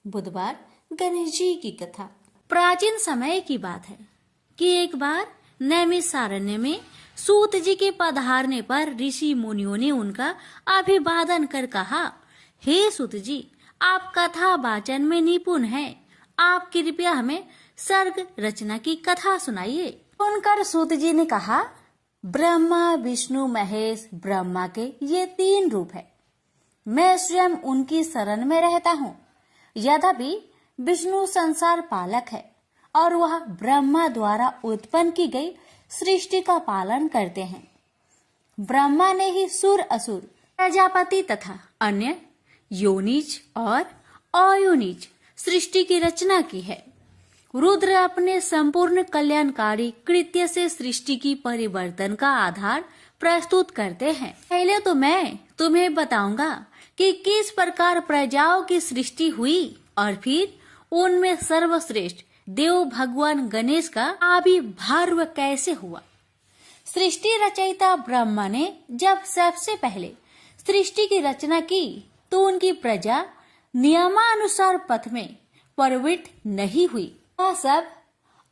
बुधवार गणेश जी की कथा। प्राचीन समय की बात है कि एक बार नैमिषारण्य में सूत जी के पधारने पर ऋषि मुनियों ने उनका अभिवादन कर कहा, हे सूत जी, आप कथा वाचन में निपुण हैं। आप कृपया हमें सर्ग रचना की कथा सुनाइए। सुनकर सूत जी ने कहा, ब्रह्मा विष्णु महेश ब्रह्मा के ये 3 रूप है। मैं स्वयं उनकी शरण में रहता हूँ। यद्यपि विष्णु संसार पालक है और वह ब्रह्मा द्वारा उत्पन्न की गई सृष्टि का पालन करते हैं। ब्रह्मा ने ही सुर असुर प्रजापति तथा अन्य योनिज और अयोनिज सृष्टि की रचना की है। रुद्र अपने संपूर्ण कल्याणकारी कृत्य से सृष्टि की परिवर्तन का आधार प्रस्तुत करते हैं। पहले तो मैं तुम्हें बताऊंगा कि किस प्रकार प्रजाओं की सृष्टि हुई और फिर उनमें सर्वश्रेष्ठ देव भगवान गणेश का आविर्भाव कैसे हुआ। सृष्टि रचयिता ब्रह्मा ने जब सबसे पहले सृष्टि की रचना की तो उनकी प्रजा नियमानुसार पथ में प्रवृत्त नहीं हुई। वह सब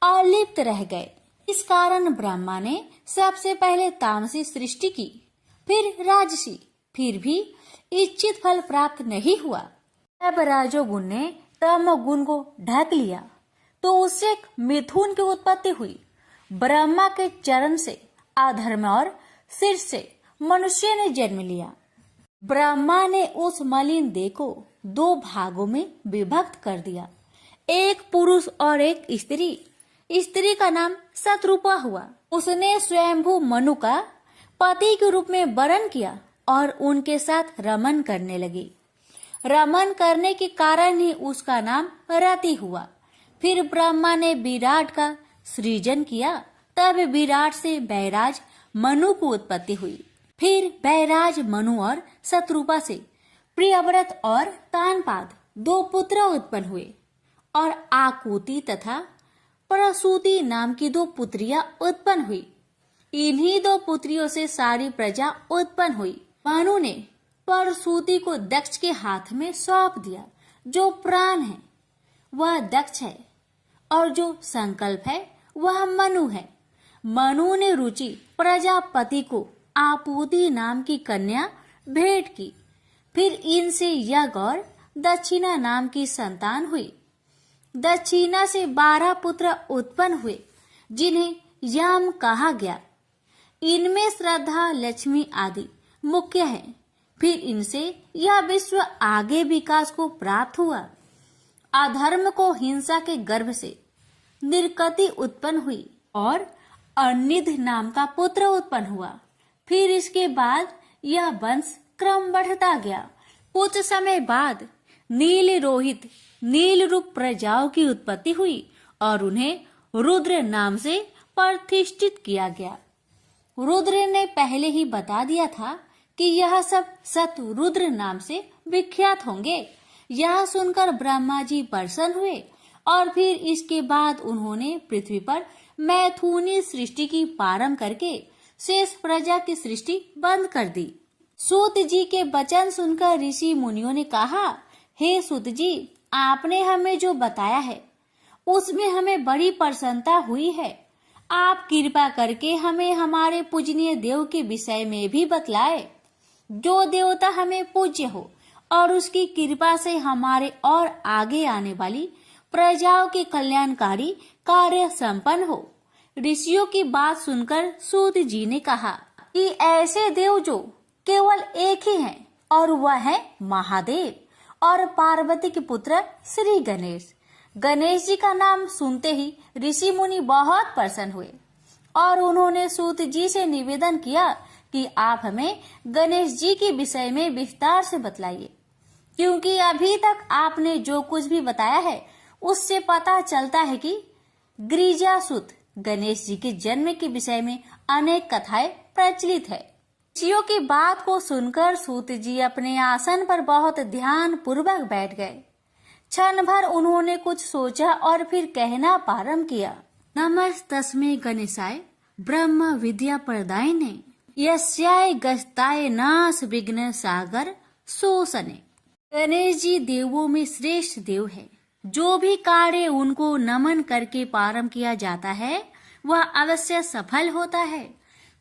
अलिप्त रह गए। इस कारण ब्रह्मा ने सबसे पहले तामसी सृष्टि की, फिर राजसी, फिर भी इच्छित फल प्राप्त नहीं हुआ। जब राजोगुण ने तमोगुण को ढक लिया तो उससे मिथुन की उत्पत्ति हुई। ब्रह्मा के चरण से अधर्म और शीर्ष से मनुष्य ने जन्म लिया। ब्रह्मा ने उस मलिन देह को 2 भागों में विभक्त कर दिया, एक पुरुष और एक स्त्री। स्त्री का नाम शतरूपा हुआ। उसने स्वयंभू मनु का पति के रूप में वरण किया और उनके साथ रमन करने लगी। रमन करने के कारण ही उसका नाम रति हुआ। फिर ब्रह्मा ने विराट का सृजन किया, तब विराट से बैराज मनु की उत्पत्ति हुई। फिर बैराज मनु और शतरूपा से प्रियव्रत और तानपाद 2 पुत्र उत्पन्न हुए और आकुति तथा प्रसूति नाम की 2 पुत्रियां उत्पन्न हुई। इन्हीं 2 पुत्रियों से सारी प्रजा उत्पन्न हुई। मनु ने प्रसूति को दक्ष के हाथ में सौंप दिया। जो प्राण है वह दक्ष है और जो संकल्प है वह मनु है। मनु ने रुचि प्रजापति को आपूति नाम की कन्या भेंट की। फिर इनसे यज्ञ और दक्षिणा नाम की संतान हुई। दक्षिणा से 12 पुत्र उत्पन्न हुए जिन्हें यम कहा गया। इनमें श्रद्धा, लक्ष्मी आदि मुख्य है। फिर इनसे यह विश्व आगे विकास को प्राप्त हुआ। अधर्म को हिंसा के गर्भ से निर्गति उत्पन्न हुई और अनिध नाम का पुत्र उत्पन्न हुआ। फिर इसके बाद यह वंश क्रम बढ़ता गया। कुछ समय बाद नील रोहित नील रूप प्रजाओं की उत्पत्ति हुई और उन्हें रुद्र नाम से प्रतिष्ठित किया गया। रुद्र ने पहले ही बता दिया था कि यह सब शतरुद्र नाम से विख्यात होंगे। यह सुनकर ब्रह्मा जी प्रसन्न हुए और फिर इसके बाद उन्होंने पृथ्वी पर मैथुनी सृष्टि की प्रारंभ करके शेष प्रजा की सृष्टि बंद कर दी। सूत जी के वचन सुनकर ऋषि मुनियों ने कहा, हे सूत जी, आपने हमें जो बताया है उसमें हमें बड़ी प्रसन्नता हुई है। आप कृपा करके हमें हमारे पूजनीय देव के विषय में भी बतलाए। जो देवता हमें पूज्य हो और उसकी कृपा से हमारे और आगे आने वाली प्रजाओं के कल्याणकारी कार्य संपन्न हो। ऋषियों की बात सुनकर सूत जी ने कहा कि ऐसे देव जो केवल एक ही हैं और वह है महादेव और पार्वती के पुत्र श्री गणेश। गणेश जी का नाम सुनते ही ऋषि मुनि बहुत प्रसन्न हुए और उन्होंने सूत जी से निवेदन किया कि आप हमें गणेश जी के विषय में विस्तार से बतलाइए, क्योंकि अभी तक आपने जो कुछ भी बताया है उससे पता चलता है कि गिरिजासुत गणेश जी के जन्म के विषय में अनेक कथाएं प्रचलित है। ऋषियों की बात को सुनकर सूत जी अपने आसन पर बहुत ध्यान पूर्वक बैठ गए। क्षण भर उन्होंने कुछ सोचा और फिर कहना प्रारंभ किया, नमस्तस्मै गणेशाय ब्रह्म विद्या प्रदायिने यस्याय गस्ताय नाश विघ्न सागर शोषणे। गणेश जी देवों में श्रेष्ठ देव है। जो भी कार्य उनको नमन करके प्रारंभ किया जाता है वह अवश्य सफल होता है।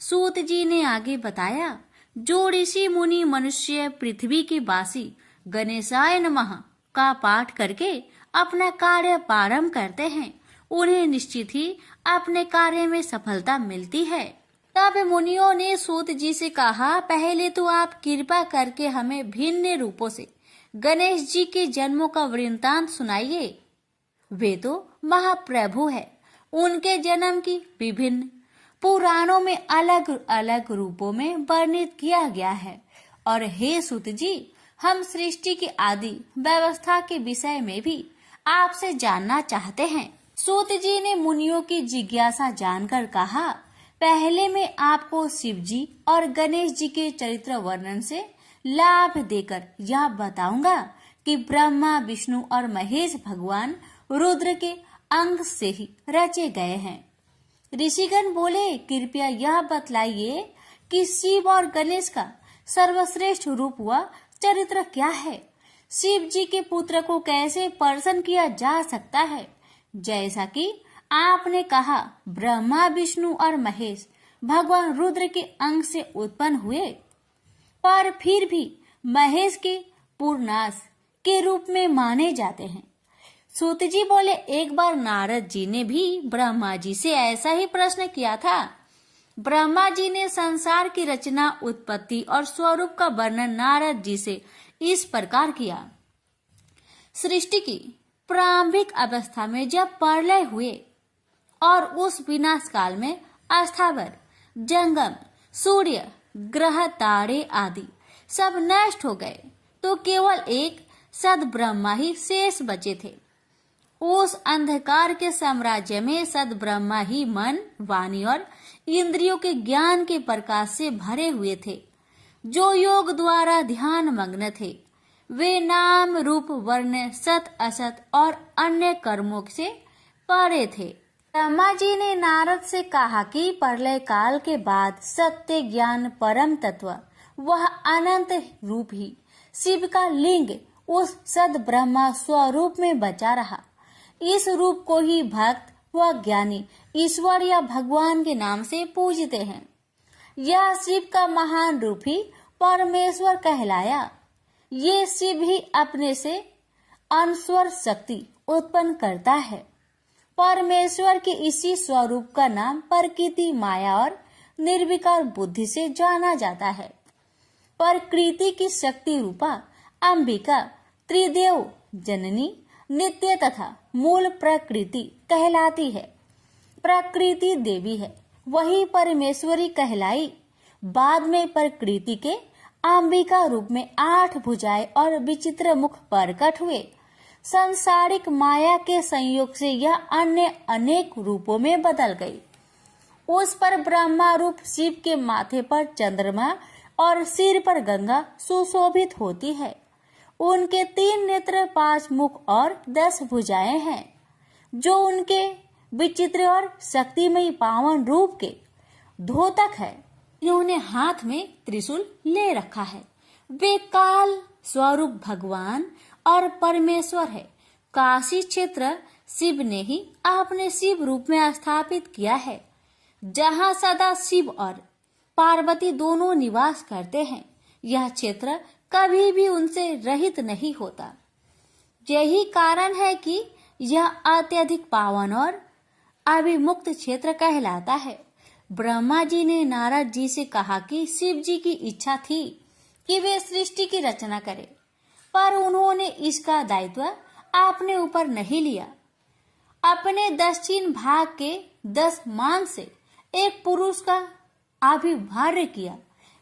सूत जी ने आगे बताया, जो ऋषि मुनि मनुष्य पृथ्वी के वासी गणेशाय नमः का पाठ करके अपना कार्य प्रारंभ करते हैं उन्हें निश्चित ही अपने कार्य में सफलता मिलती है। तब मुनियों ने सूत जी से कहा, पहले तो आप कृपा करके हमें भिन्न रूपों से गणेश जी के जन्मों का वृत्तांत सुनाइए। वे तो महाप्रभु है, उनके जन्म की विभिन्न पुराणों में अलग अलग रूपों में वर्णित किया गया है। और हे सूत जी, हम सृष्टि की आदि व्यवस्था के विषय में भी आपसे जानना चाहते हैं। सूत जी ने मुनियों की जिज्ञासा जानकर कहा, पहले मैं आपको शिव जी और गणेश जी के चरित्र वर्णन से लाभ देकर यह बताऊंगा कि ब्रह्मा विष्णु और महेश भगवान रुद्र के अंग से ही रचे गए हैं। ऋषिगण बोले, कृपया यह बतलाइए कि शिव और गणेश का सर्वश्रेष्ठ रूप व चरित्र क्या है। शिव जी के पुत्र को कैसे प्रसन्न किया जा सकता है। जैसा कि आपने कहा, ब्रह्मा विष्णु और महेश भगवान रुद्र के अंग से उत्पन्न हुए, पर फिर भी महेश के पूर्णास के रूप में माने जाते हैं। सूत जी बोले, एक बार नारद जी ने भी ब्रह्मा जी से ऐसा ही प्रश्न किया था। ब्रह्मा जी ने संसार की रचना, उत्पत्ति और स्वरूप का वर्णन नारद जी से इस प्रकार किया। सृष्टि की प्रारंभिक अवस्था में जब प्रलय हुए और उस विनाश काल में स्थावर, जंगम, सूर्य, ग्रह, तारे आदि सब नष्ट हो गए तो केवल एक सद ब्रह्मा ही शेष बचे थे। उस अंधकार के साम्राज्य में सद ब्रह्मा ही मन, वाणी और इंद्रियों के ज्ञान के प्रकाश से भरे हुए थे, जो योग द्वारा ध्यान मग्न थे। वे नाम रूप वर्ण सत असत और अन्य कर्मों से परे थे। ब्रह्मा जी ने नारद से कहा कि प्रलय काल के बाद सत्य ज्ञान परम तत्व वह अनंत रूप ही शिव का लिंग उस सद ब्रह्मा स्वरूप में बचा रहा। इस रूप को ही भक्त व ज्ञानी ईश्वर या भगवान के नाम से पूजते हैं। यह शिव का महान रूप ही परमेश्वर कहलाया। ये शिव ही अपने से अनस्वर शक्ति उत्पन्न करता है। परमेश्वर के इसी स्वरूप का नाम प्रकृति, माया और निर्विकार बुद्धि से जाना जाता है। प्रकृति की शक्ति रूपा अंबिका त्रिदेव जननी नित्य तथा मूल प्रकृति कहलाती है। प्रकृति देवी है, वही परमेश्वरी कहलाई। बाद में प्रकृति के अंबिका रूप में 8 भुजाएं और विचित्र मुख प्रकट हुए। संसारिक माया के संयोग से यह अन्य अनेक रूपों में बदल गई। उस पर ब्रह्मा रूप शिव के माथे पर चंद्रमा और सिर पर गंगा सुशोभित होती है। उनके 3 नेत्र, 5 मुख और 10 भुजाएं हैं, जो उनके विचित्र और शक्तिमयी पावन रूप के द्योतक है। इन्होंने हाथ में त्रिशूल ले रखा है। वे काल स्वरूप भगवान और परमेश्वर है। काशी क्षेत्र शिव ने ही अपने शिव रूप में स्थापित किया है, जहाँ सदा शिव और पार्वती दोनों निवास करते हैं। यह क्षेत्र कभी भी उनसे रहित नहीं होता। यही कारण है कि यह अत्यधिक पावन और अभिमुक्त क्षेत्र कहलाता है। ब्रह्मा जी ने नारद जी से कहा कि शिव जी की इच्छा थी कि वे सृष्टि की रचना करें, पर उन्होंने इसका दायित्व अपने ऊपर नहीं लिया। अपने दक्षिण भाग के 10 मान से एक पुरुष का आविर्भाव किया।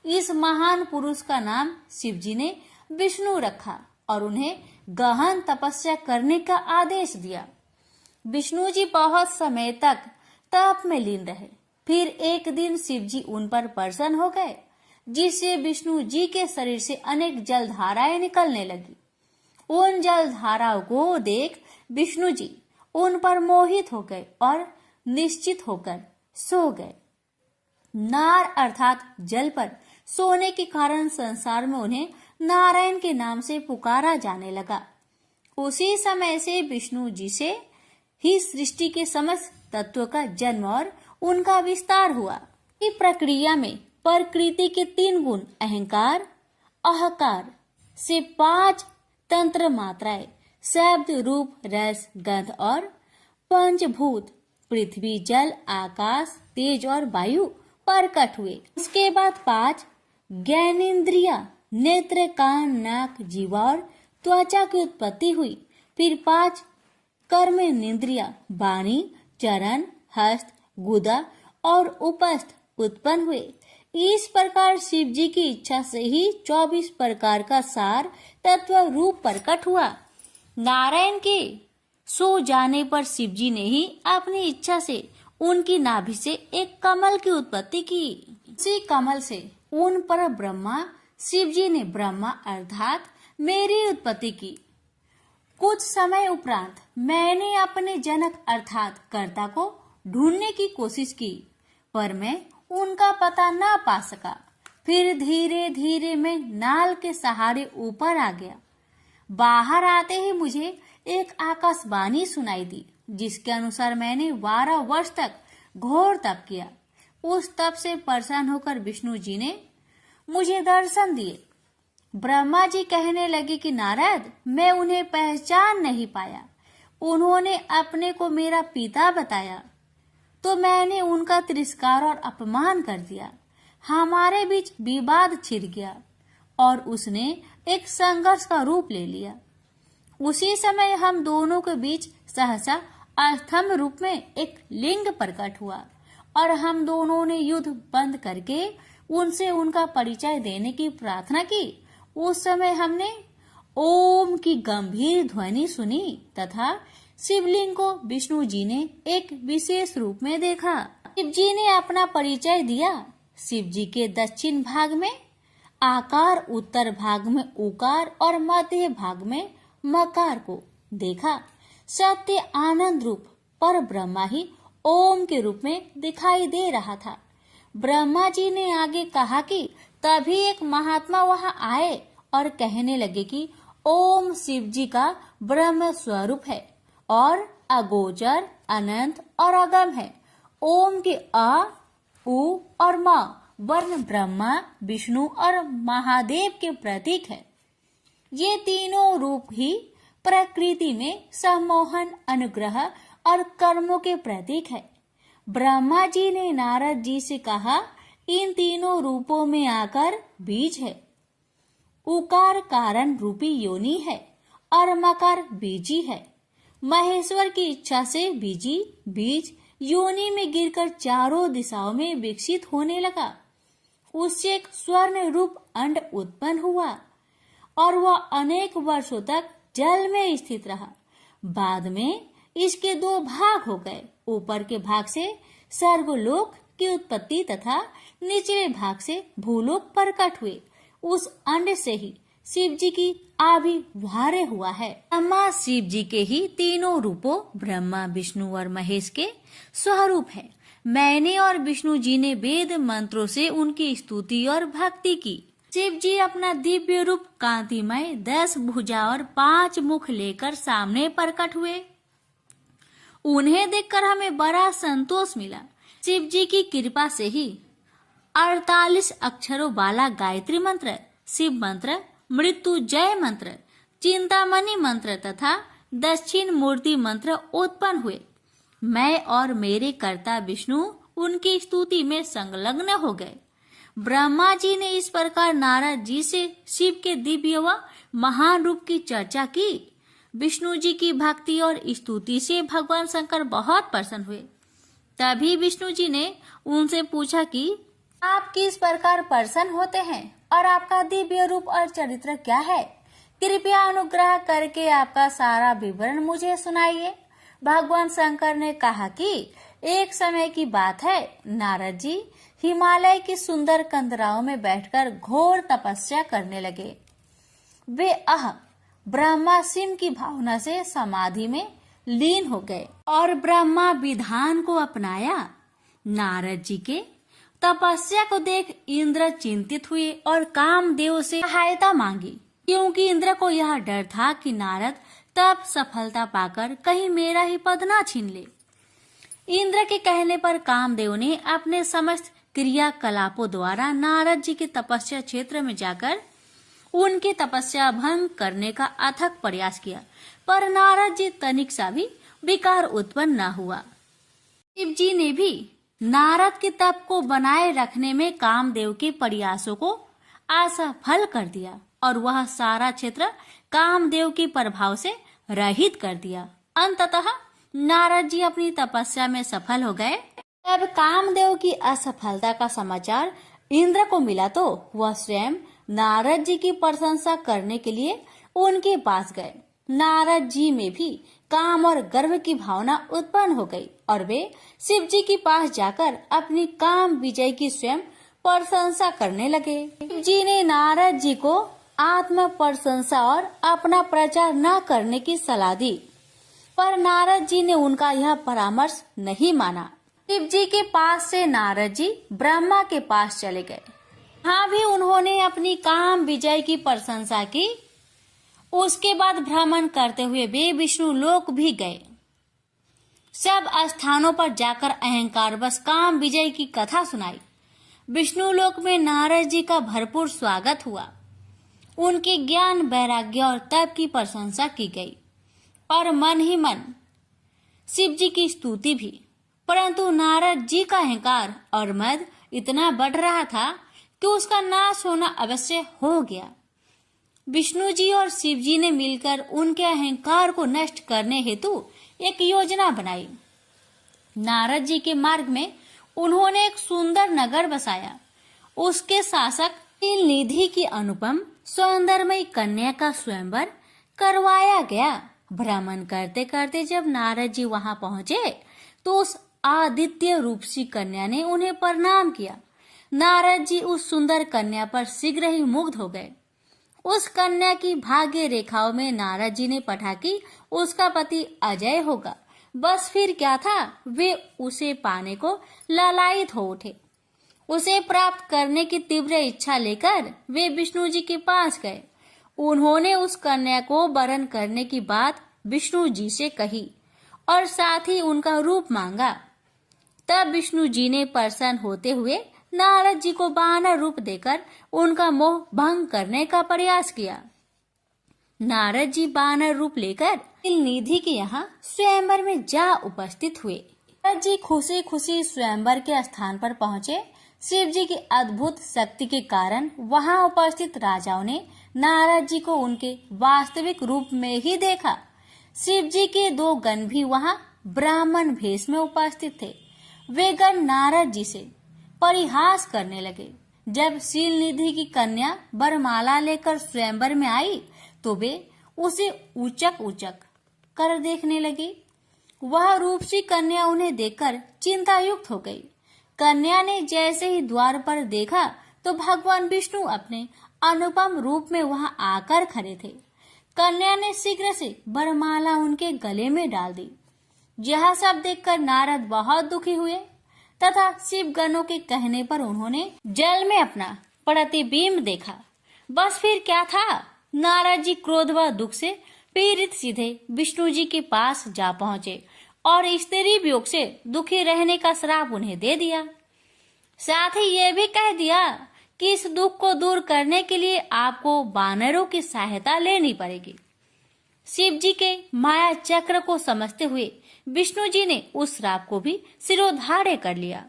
इस महान पुरुष का नाम शिव जी ने विष्णु रखा और उन्हें गहन तपस्या करने का आदेश दिया। विष्णु जी बहुत समय तक तप में लीन रहे। फिर एक दिन शिव जी उन पर प्रसन्न हो गए, जिससे विष्णु जी के शरीर से अनेक जलधाराएं निकलने लगी। उन जलधाराओं को देख विष्णु जी उन पर मोहित हो गए और निश्चित होकर सो गए। नार अर्थात जल पर सोने के कारण संसार में उन्हें नारायण के नाम से पुकारा जाने लगा। उसी समय से विष्णु जी से ही सृष्टि के समस्त तत्व का जन्म और उनका विस्तार हुआ। इस प्रक्रिया में प्रकृति के 3 गुण अहंकार, अहकार से 5 तंत्र मात्राएं शब्द, रूप, रस, गंध और पंचभूत पृथ्वी, जल, आकाश, तेज और वायु प्रकट हुए। उसके बाद 5 ज्ञानेन्द्रिया नेत्र, कान, नाक, जीवा और त्वचा की उत्पत्ति हुई। फिर 5 कर्मेंद्रिया वाणी, चरण, हस्त, गुदा और उपस्थ उत्पन्न हुए। इस प्रकार शिव जी की इच्छा से ही 24 प्रकार का सार तत्व रूप प्रकट हुआ। नारायण के सो जाने पर शिव जी ने ही अपनी इच्छा से उनकी नाभि से एक कमल की उत्पत्ति की। उसी कमल से उन पर ब्रह्मा शिव जी ने ब्रह्मा अर्थात मेरी उत्पत्ति की। कुछ समय उपरांत मैंने अपने जनक अर्थात कर्ता को ढूंढने की कोशिश की, पर मैं उनका पता न पा सका। फिर धीरे धीरे मैं नाल के सहारे ऊपर आ गया। बाहर आते ही मुझे एक आकाशवाणी सुनाई दी, जिसके अनुसार मैंने 12 वर्ष तक घोर तप किया। उस तप से परेशान होकर विष्णु जी ने मुझे दर्शन दिए। ब्रह्मा जी कहने लगे कि नारद, मैं उन्हें पहचान नहीं पाया। उन्होंने अपने को मेरा पिता बताया तो मैंने उनका तिरस्कार और अपमान कर दिया। हमारे बीच विवाद छिड़ गया और उसने एक संघर्ष का रूप ले लिया। उसी समय हम दोनों के बीच सहसा अस्थम रूप में एक लिंग प्रकट हुआ और हम दोनों ने युद्ध बंद करके उनसे उनका परिचय देने की प्रार्थना की। उस समय हमने ओम की गंभीर ध्वनि सुनी तथा शिवलिंग को विष्णु जी ने एक विशेष रूप में देखा। शिव जी ने अपना परिचय दिया। शिव जी के दक्षिण भाग में आकार, उत्तर भाग में उकार और मध्य भाग में मकार को देखा। सत्य आनंद रूप पर ब्रह्मा ही ओम के रूप में दिखाई दे रहा था। ब्रह्मा जी ने आगे कहा कि तभी एक महात्मा वहां आए और कहने लगे कि ओम शिव जी का ब्रह्म स्वरूप है और अगोचर, अनंत और अगम है। ओम के अ, उ और म वर्ण ब्रह्मा, विष्णु और महादेव के प्रतीक है। ये तीनों रूप ही प्रकृति में सम्मोहन, अनुग्रह और कर्मों के प्रतीक है। ब्रह्मा जी ने नारद जी से कहा, इन तीनों रूपों में आकर बीज है। उकार कारण रूपी योनि है और मकार बीजी है। महेश्वर की इच्छा से बीजी बीज योनि में गिरकर चारों दिशाओं में विकसित होने लगा। उससे एक स्वर्ण रूप अंड उत्पन्न हुआ और वह अनेक वर्षों तक जल में स्थित रहा। बाद में इसके 2 भाग हो गए। ऊपर के भाग से स्वर्गलोक की उत्पत्ति तथा निचले भाग से भूलोक प्रकट हुए। उस अंड से ही शिव जी की आविर्भाव हुआ है। ब्रह्मा शिव जी के ही तीनों रूपों ब्रह्मा, विष्णु और महेश के स्वरूप है। मैंने और विष्णु जी ने वेद मंत्रों से उनकी स्तुति और भक्ति की। शिव जी अपना दिव्य रूप कांतिमय 10 भुजा और 5 मुख लेकर सामने प्रकट हुए। उन्हें देखकर हमें बड़ा संतोष मिला। शिव जी की कृपा से ही 48 अक्षरों वाला गायत्री मंत्र, शिव मंत्र, मृत्युंजय मंत्र, चिंतामणि मंत्र तथा दक्षिण मूर्ति मंत्र उत्पन्न हुए। मैं और मेरे कर्ता विष्णु उनकी स्तुति में संलग्न हो गए। ब्रह्मा जी ने इस प्रकार नारद जी से शिव के दिव्य व महान रूप की चर्चा की। विष्णु जी की भक्ति और स्तुति से भगवान शंकर बहुत प्रसन्न हुए। तभी विष्णु जी ने उनसे पूछा कि आप किस प्रकार प्रसन्न होते हैं और आपका दिव्य रूप और चरित्र क्या है? कृपया अनुग्रह करके आपका सारा विवरण मुझे सुनाइए। भगवान शंकर ने कहा कि एक समय की बात है, नारद जी हिमालय की सुंदर कंदराओं में बैठकर घोर तपस्या करने लगे। वे ब्रह्मा शिव की भावना से समाधि में लीन हो गए और ब्रह्मा विधान को अपनाया। नारद जी के तपस्या को देख इंद्र चिंतित हुए और कामदेव से सहायता मांगी, क्योंकि इंद्र को यह डर था कि नारद तब सफलता पाकर कहीं मेरा ही पद ना छीन ले। इंद्र के कहने पर कामदेव ने अपने समस्त क्रियाकलापों द्वारा नारद जी के तपस्या क्षेत्र में जाकर उनकी तपस्या भंग करने का अथक प्रयास किया, पर नारद जी तनिक सा भी विकार उत्पन्न न हुआ। शिव जी ने भी नारद के तप को बनाए रखने में कामदेव के प्रयासों को असफल कर दिया और वह सारा क्षेत्र कामदेव के प्रभाव से रहित कर दिया। अंततः नारद जी अपनी तपस्या में सफल हो गए। तब कामदेव की असफलता का समाचार इंद्र को मिला तो वह स्वयं नारद जी की प्रशंसा करने के लिए उनके पास गए। नारद जी में भी काम और गर्व की भावना उत्पन्न हो गई और वे शिव जी के पास जाकर अपनी काम विजय की स्वयं प्रशंसा करने लगे। शिव जी ने नारद जी को आत्म प्रशंसा और अपना प्रचार न करने की सलाह दी, पर नारद जी ने उनका यह परामर्श नहीं माना। शिव जी के पास से नारद जी ब्रह्मा के पास चले गए। हाँ भी उन्होंने अपनी काम विजय की प्रशंसा की। उसके बाद भ्रमण करते हुए वे विष्णु लोक भी गए। सब स्थानों पर जाकर अहंकार बस काम विजय की कथा सुनाई। विष्णु लोक में नारद जी का भरपूर स्वागत हुआ। उनके ज्ञान, वैराग्य और तप की प्रशंसा की गई और मन ही मन शिव जी की स्तुति भी। परंतु नारद जी का अहंकार और मद इतना बढ़ रहा था कि उसका नाश होना अवश्य हो गया। विष्णु जी और शिव जी ने मिलकर उनके अहंकार को नष्ट करने हेतु एक योजना बनाई। नारद जी के मार्ग में उन्होंने एक सुंदर नगर बसाया। उसके शासक नीलनिधि की अनुपम सौंदर्यमयी कन्या का स्वयंवर करवाया गया। भ्रमण करते करते जब नारद जी वहां पहुंचे तो उस आदित्य रूपसी कन्या ने उन्हें प्रणाम किया। नारद जी उस सुंदर कन्या पर शीघ्र ही मुग्ध हो गए। उस कन्या की भाग्य रेखाओं में नारद जी ने पढ़ा कि उसका पति अजय होगा। बस फिर क्या था, वे उसे पाने को लालायित हो उठे। उसे प्राप्त करने की तीव्र इच्छा लेकर वे विष्णु जी के पास गए। उन्होंने उस कन्या को वरण करने की बात विष्णु जी से कही और साथ ही उनका रूप मांगा। तब विष्णु जी ने प्रसन्न होते हुए नारद जी को वानर रूप देकर उनका मोह भंग करने का प्रयास किया। नारद जी वानर रूप लेकर नीलनिधि के यहाँ स्वयंवर में जा उपस्थित हुए। नारद जी खुशी खुशी स्वयंवर के स्थान पर पहुँचे। शिव जी की अद्भुत शक्ति के कारण वहां उपस्थित राजाओं ने नारद जी को उनके वास्तविक रूप में ही देखा। शिव जी के दो गण भी वहां ब्राह्मण भेष में उपस्थित थे। वे गण नारद जी से परिहास करने लगे। जब शीलनिधि की कन्या वरमाला लेकर स्वयंवर में आई तो वे उसे उचक उचक कर देखने लगे। वह रूपसी कन्या उन्हें देखकर चिंतायुक्त हो गई। कन्या ने जैसे ही द्वार पर देखा तो भगवान विष्णु अपने अनुपम रूप में वहां आकर खड़े थे। कन्या ने शीघ्र से वरमाला उनके गले में डाल दी। यह सब देखकर नारद बहुत दुखी हुए तथा शिव गणों के कहने पर उन्होंने जल में अपना प्रतिबिंब देखा। बस फिर क्या था, नारद जी क्रोध व दुख से पीड़ित सीधे विष्णु जी के पास जा पहुंचे और स्त्री वियोग से दुखी रहने का श्राप उन्हें दे दिया। साथ ही ये भी कह दिया कि इस दुख को दूर करने के लिए आपको वानरों की सहायता लेनी पड़ेगी। शिव जी के माया चक्र को समझते हुए विष्णु जी ने उस श्राप को भी सिरोधार्य कर लिया।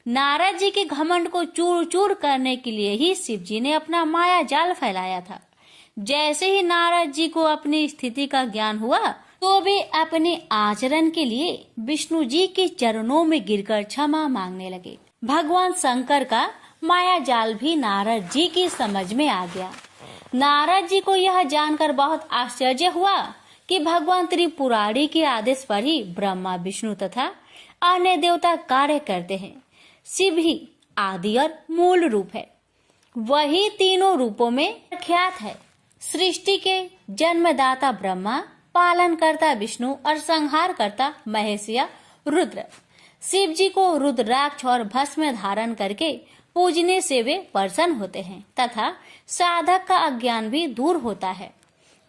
नारद जी के घमंड को चूर चूर करने के लिए ही शिव जी ने अपना माया जाल फैलाया था। जैसे ही नारद जी को अपनी स्थिति का ज्ञान हुआ तो वे अपने आचरण के लिए विष्णु जी के चरणों में गिरकर क्षमा मांगने लगे। भगवान शंकर का माया जाल भी नारद जी की समझ में आ गया। नारद जी को यह जानकर बहुत आश्चर्य हुआ कि भगवान त्रिपुरारी के आदेश पर ही ब्रह्मा, विष्णु तथा अन्य देवता कार्य करते हैं। शिव ही आदि और मूल रूप है। वही तीनों रूपों में प्रख्यात है। सृष्टि के जन्मदाता ब्रह्मा, पालन करता विष्णु और संहार करता महेश या रुद्र। शिव जी को रुद्राक्ष और भस्म धारण करके पूजने से वे प्रसन्न होते हैं तथा साधक का अज्ञान भी दूर होता है।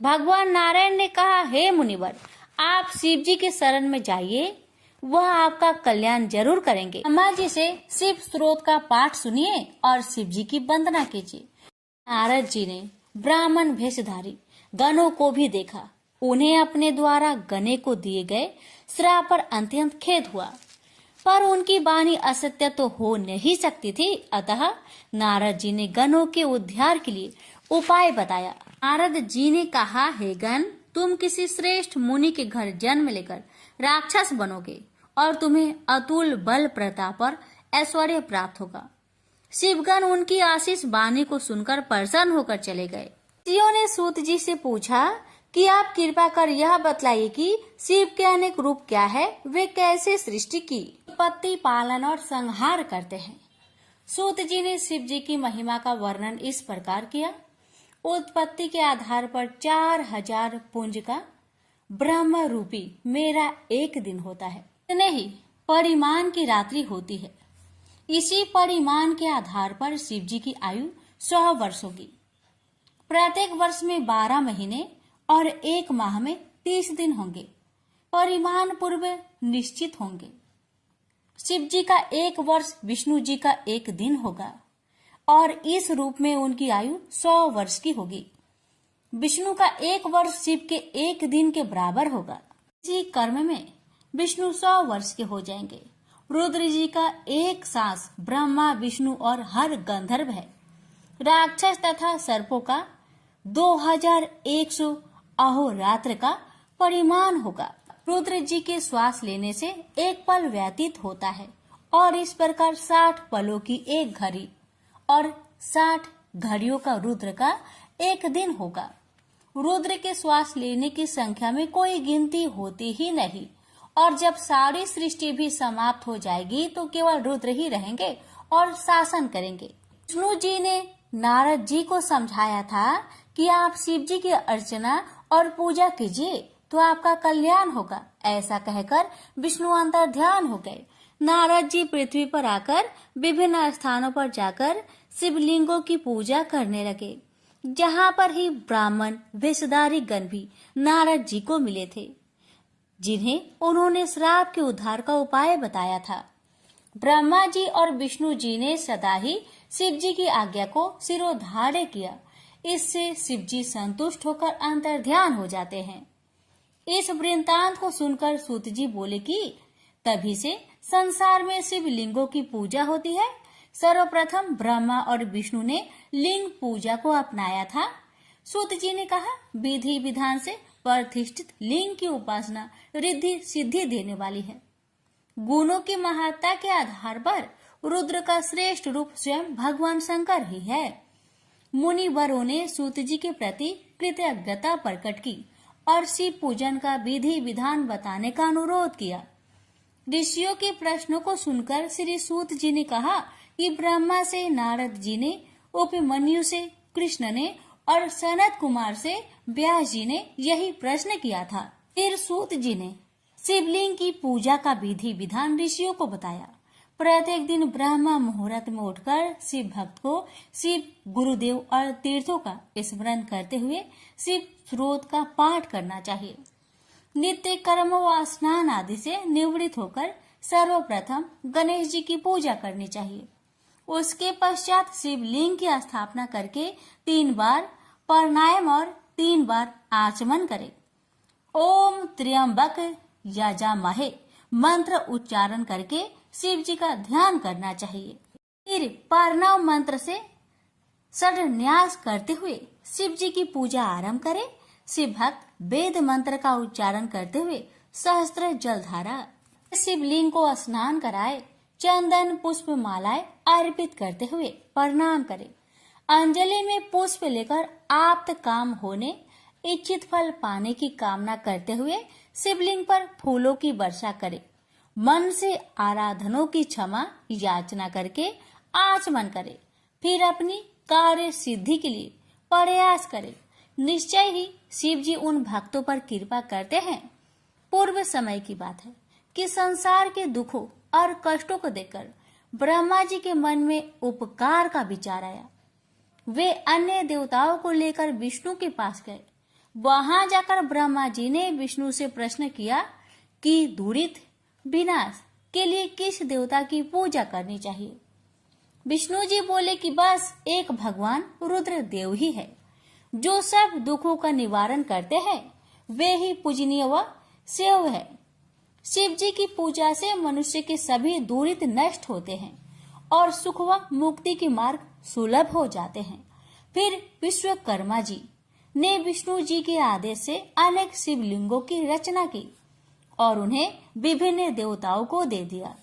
भगवान नारायण ने कहा, हे मुनिवर, आप शिव जी के शरण में जाइए, वह आपका कल्याण जरूर करेंगे। ब्रह्मा जी से शिव स्त्रोत का पाठ सुनिए और शिव जी की वंदना कीजिए। नारद जी ने ब्राह्मण वेशधारी गणों को भी देखा। उन्हें अपने द्वारा गणे को दिए गए श्राप पर अत्यंत खेद हुआ, पर उनकी वाणी असत्य तो हो नहीं सकती थी। अतः नारद जी ने गणों के उद्धार के लिए उपाय बताया। नारद जी ने कहा, हे गण, तुम किसी श्रेष्ठ मुनि के घर जन्म लेकर राक्षस बनोगे और तुम्हें अतुल बल प्रताप और ऐश्वर्य प्राप्त होगा। शिवगण उनकी आशीष वाणी को सुनकर प्रसन्न होकर चले गए। ऋषियों ने सूत जी से पूछा कि आप कृपा कर यह बतलाइए कि शिव के अनेक रूप क्या है, वे कैसे सृष्टि की, उत्पत्ति, पालन और संहार करते हैं। सूत जी ने शिव जी की महिमा का वर्णन इस प्रकार किया। उत्पत्ति के आधार पर 4000 पुंज का ब्रह्म रूपी मेरा एक दिन होता है। इतने ही परिमाण की रात्रि होती है। इसी परिमाण के आधार पर शिव जी की आयु 100 वर्ष होगी। प्रत्येक वर्ष में 12 महीने और 1 माह में 30 दिन होंगे। परिमाण पूर्व निश्चित होंगे। शिव जी का 1 वर्ष विष्णु जी का 1 दिन होगा और इस रूप में उनकी आयु 100 वर्ष की होगी। विष्णु का 1 वर्ष शिव के 1 दिन के बराबर होगा। इसी कर्म में विष्णु 100 वर्ष के हो जाएंगे। रुद्र जी का 1 सांस ब्रह्मा, विष्णु और हर गंधर्व है। राक्षस तथा सर्पों का 2100 अहोरात्र का परिमाण होगा। रुद्र जी के श्वास लेने से 1 पल व्यतीत होता है और इस प्रकार 60 पलों की 1 घड़ी और 60 घड़ियों का रुद्र का 1 दिन होगा। रुद्र के श्वास लेने की संख्या में कोई गिनती होती ही नहीं और जब सारी सृष्टि भी समाप्त हो जाएगी तो केवल रुद्र ही रहेंगे और शासन करेंगे। विष्णु जी ने नारद जी को समझाया था कि आप शिव जी की अर्चना और पूजा कीजिए तो आपका कल्याण होगा। ऐसा कहकर विष्णु अंतर्ध्यान हो गए। नारद जी पृथ्वी पर आकर विभिन्न स्थानों पर जाकर शिवलिंगों की पूजा करने लगे, जहाँ पर ही ब्राह्मण वेशधारी गण भी नारद जी को मिले थे, जिन्हें उन्होंने श्राप के उद्धार का उपाय बताया था। ब्रह्मा जी और विष्णु जी ने सदा ही शिव जी की आज्ञा को सिरोधार्य किया। इससे शिव जी संतुष्ट होकर अंतर्ध्यान हो जाते हैं। इस वृत्तांत को सुनकर सूत जी बोले कि तभी से संसार में शिवलिंगों की पूजा होती है। सर्वप्रथम ब्रह्मा और विष्णु ने लिंग पूजा को अपनाया था। सूत जी ने कहा, विधि विधान से प्रतिष्ठित लिंग की उपासना रिद्धि सिद्धि देने वाली है। गुणों की महत्ता के आधार पर रुद्र का श्रेष्ठ रूप स्वयं भगवान शंकर ही है। मुनिवरों ने सूत जी के प्रति कृतज्ञता प्रकट की और शिव पूजन का विधि विधान बताने का अनुरोध किया। ऋषियों के प्रश्नों को सुनकर श्री सूत जी ने कहा कि ब्रह्मा से नारद जी ने, उपमन्यु से कृष्ण ने और सनत कुमार से व्यास जी ने यही प्रश्न किया था। फिर सूत जी ने शिवलिंग की पूजा का विधि विधान ऋषियों को बताया। प्रत्येक दिन ब्रह्मा मुहूर्त में उठकर शिव भक्त को शिव गुरुदेव और तीर्थों का स्मरण करते हुए शिव स्रोत का पाठ करना चाहिए। नित्य कर्म व स्नान आदि से निवृत्त होकर सर्वप्रथम गणेश जी की पूजा करनी चाहिए। उसके पश्चात शिवलिंग की स्थापना करके 3 बार प्राणायाम और 3 बार आचमन करें। ओम त्र्यंबक यजामहे मंत्र उच्चारण करके शिव जी का ध्यान करना चाहिए। फिर प्रणव मंत्र से षड्न्यास करते हुए शिव जी की पूजा आरंभ करें। शिव भक्त वेद मंत्र का उच्चारण करते हुए सहस्त्र जलधारा शिवलिंग को स्नान कराए, चंदन पुष्प मालाएं अर्पित करते हुए प्रणाम करें। अंजलि में पुष्प लेकर आप्त काम होने, इच्छित फल पाने की कामना करते हुए शिवलिंग पर फूलों की वर्षा करें। मन से आराधनों की क्षमा याचना करके आचमन करें। फिर अपनी कार्य सिद्धि के लिए प्रयास करें। निश्चय ही शिव जी उन भक्तों पर कृपा करते हैं। पूर्व समय की बात है कि संसार के दुखों और कष्टों को देखकर ब्रह्मा जी के मन में उपकार का विचार आया। वे अन्य देवताओं को लेकर विष्णु के पास गए। वहां जाकर ब्रह्मा जी ने विष्णु से प्रश्न किया कि दुरित विनाश के लिए किस देवता की पूजा करनी चाहिए। विष्णु जी बोले कि बस एक भगवान रुद्र देव ही है, जो सब दुखों का निवारण करते हैं। वे ही पूजनीय व सेव है। शिव जी की पूजा से मनुष्य के सभी दुरित नष्ट होते हैं और सुख व मुक्ति के मार्ग सुलभ हो जाते हैं। फिर विश्वकर्मा जी ने विष्णु जी के आदेश से अनेक शिवलिंगों की रचना की और उन्हें विभिन्न देवताओं को दे दिया।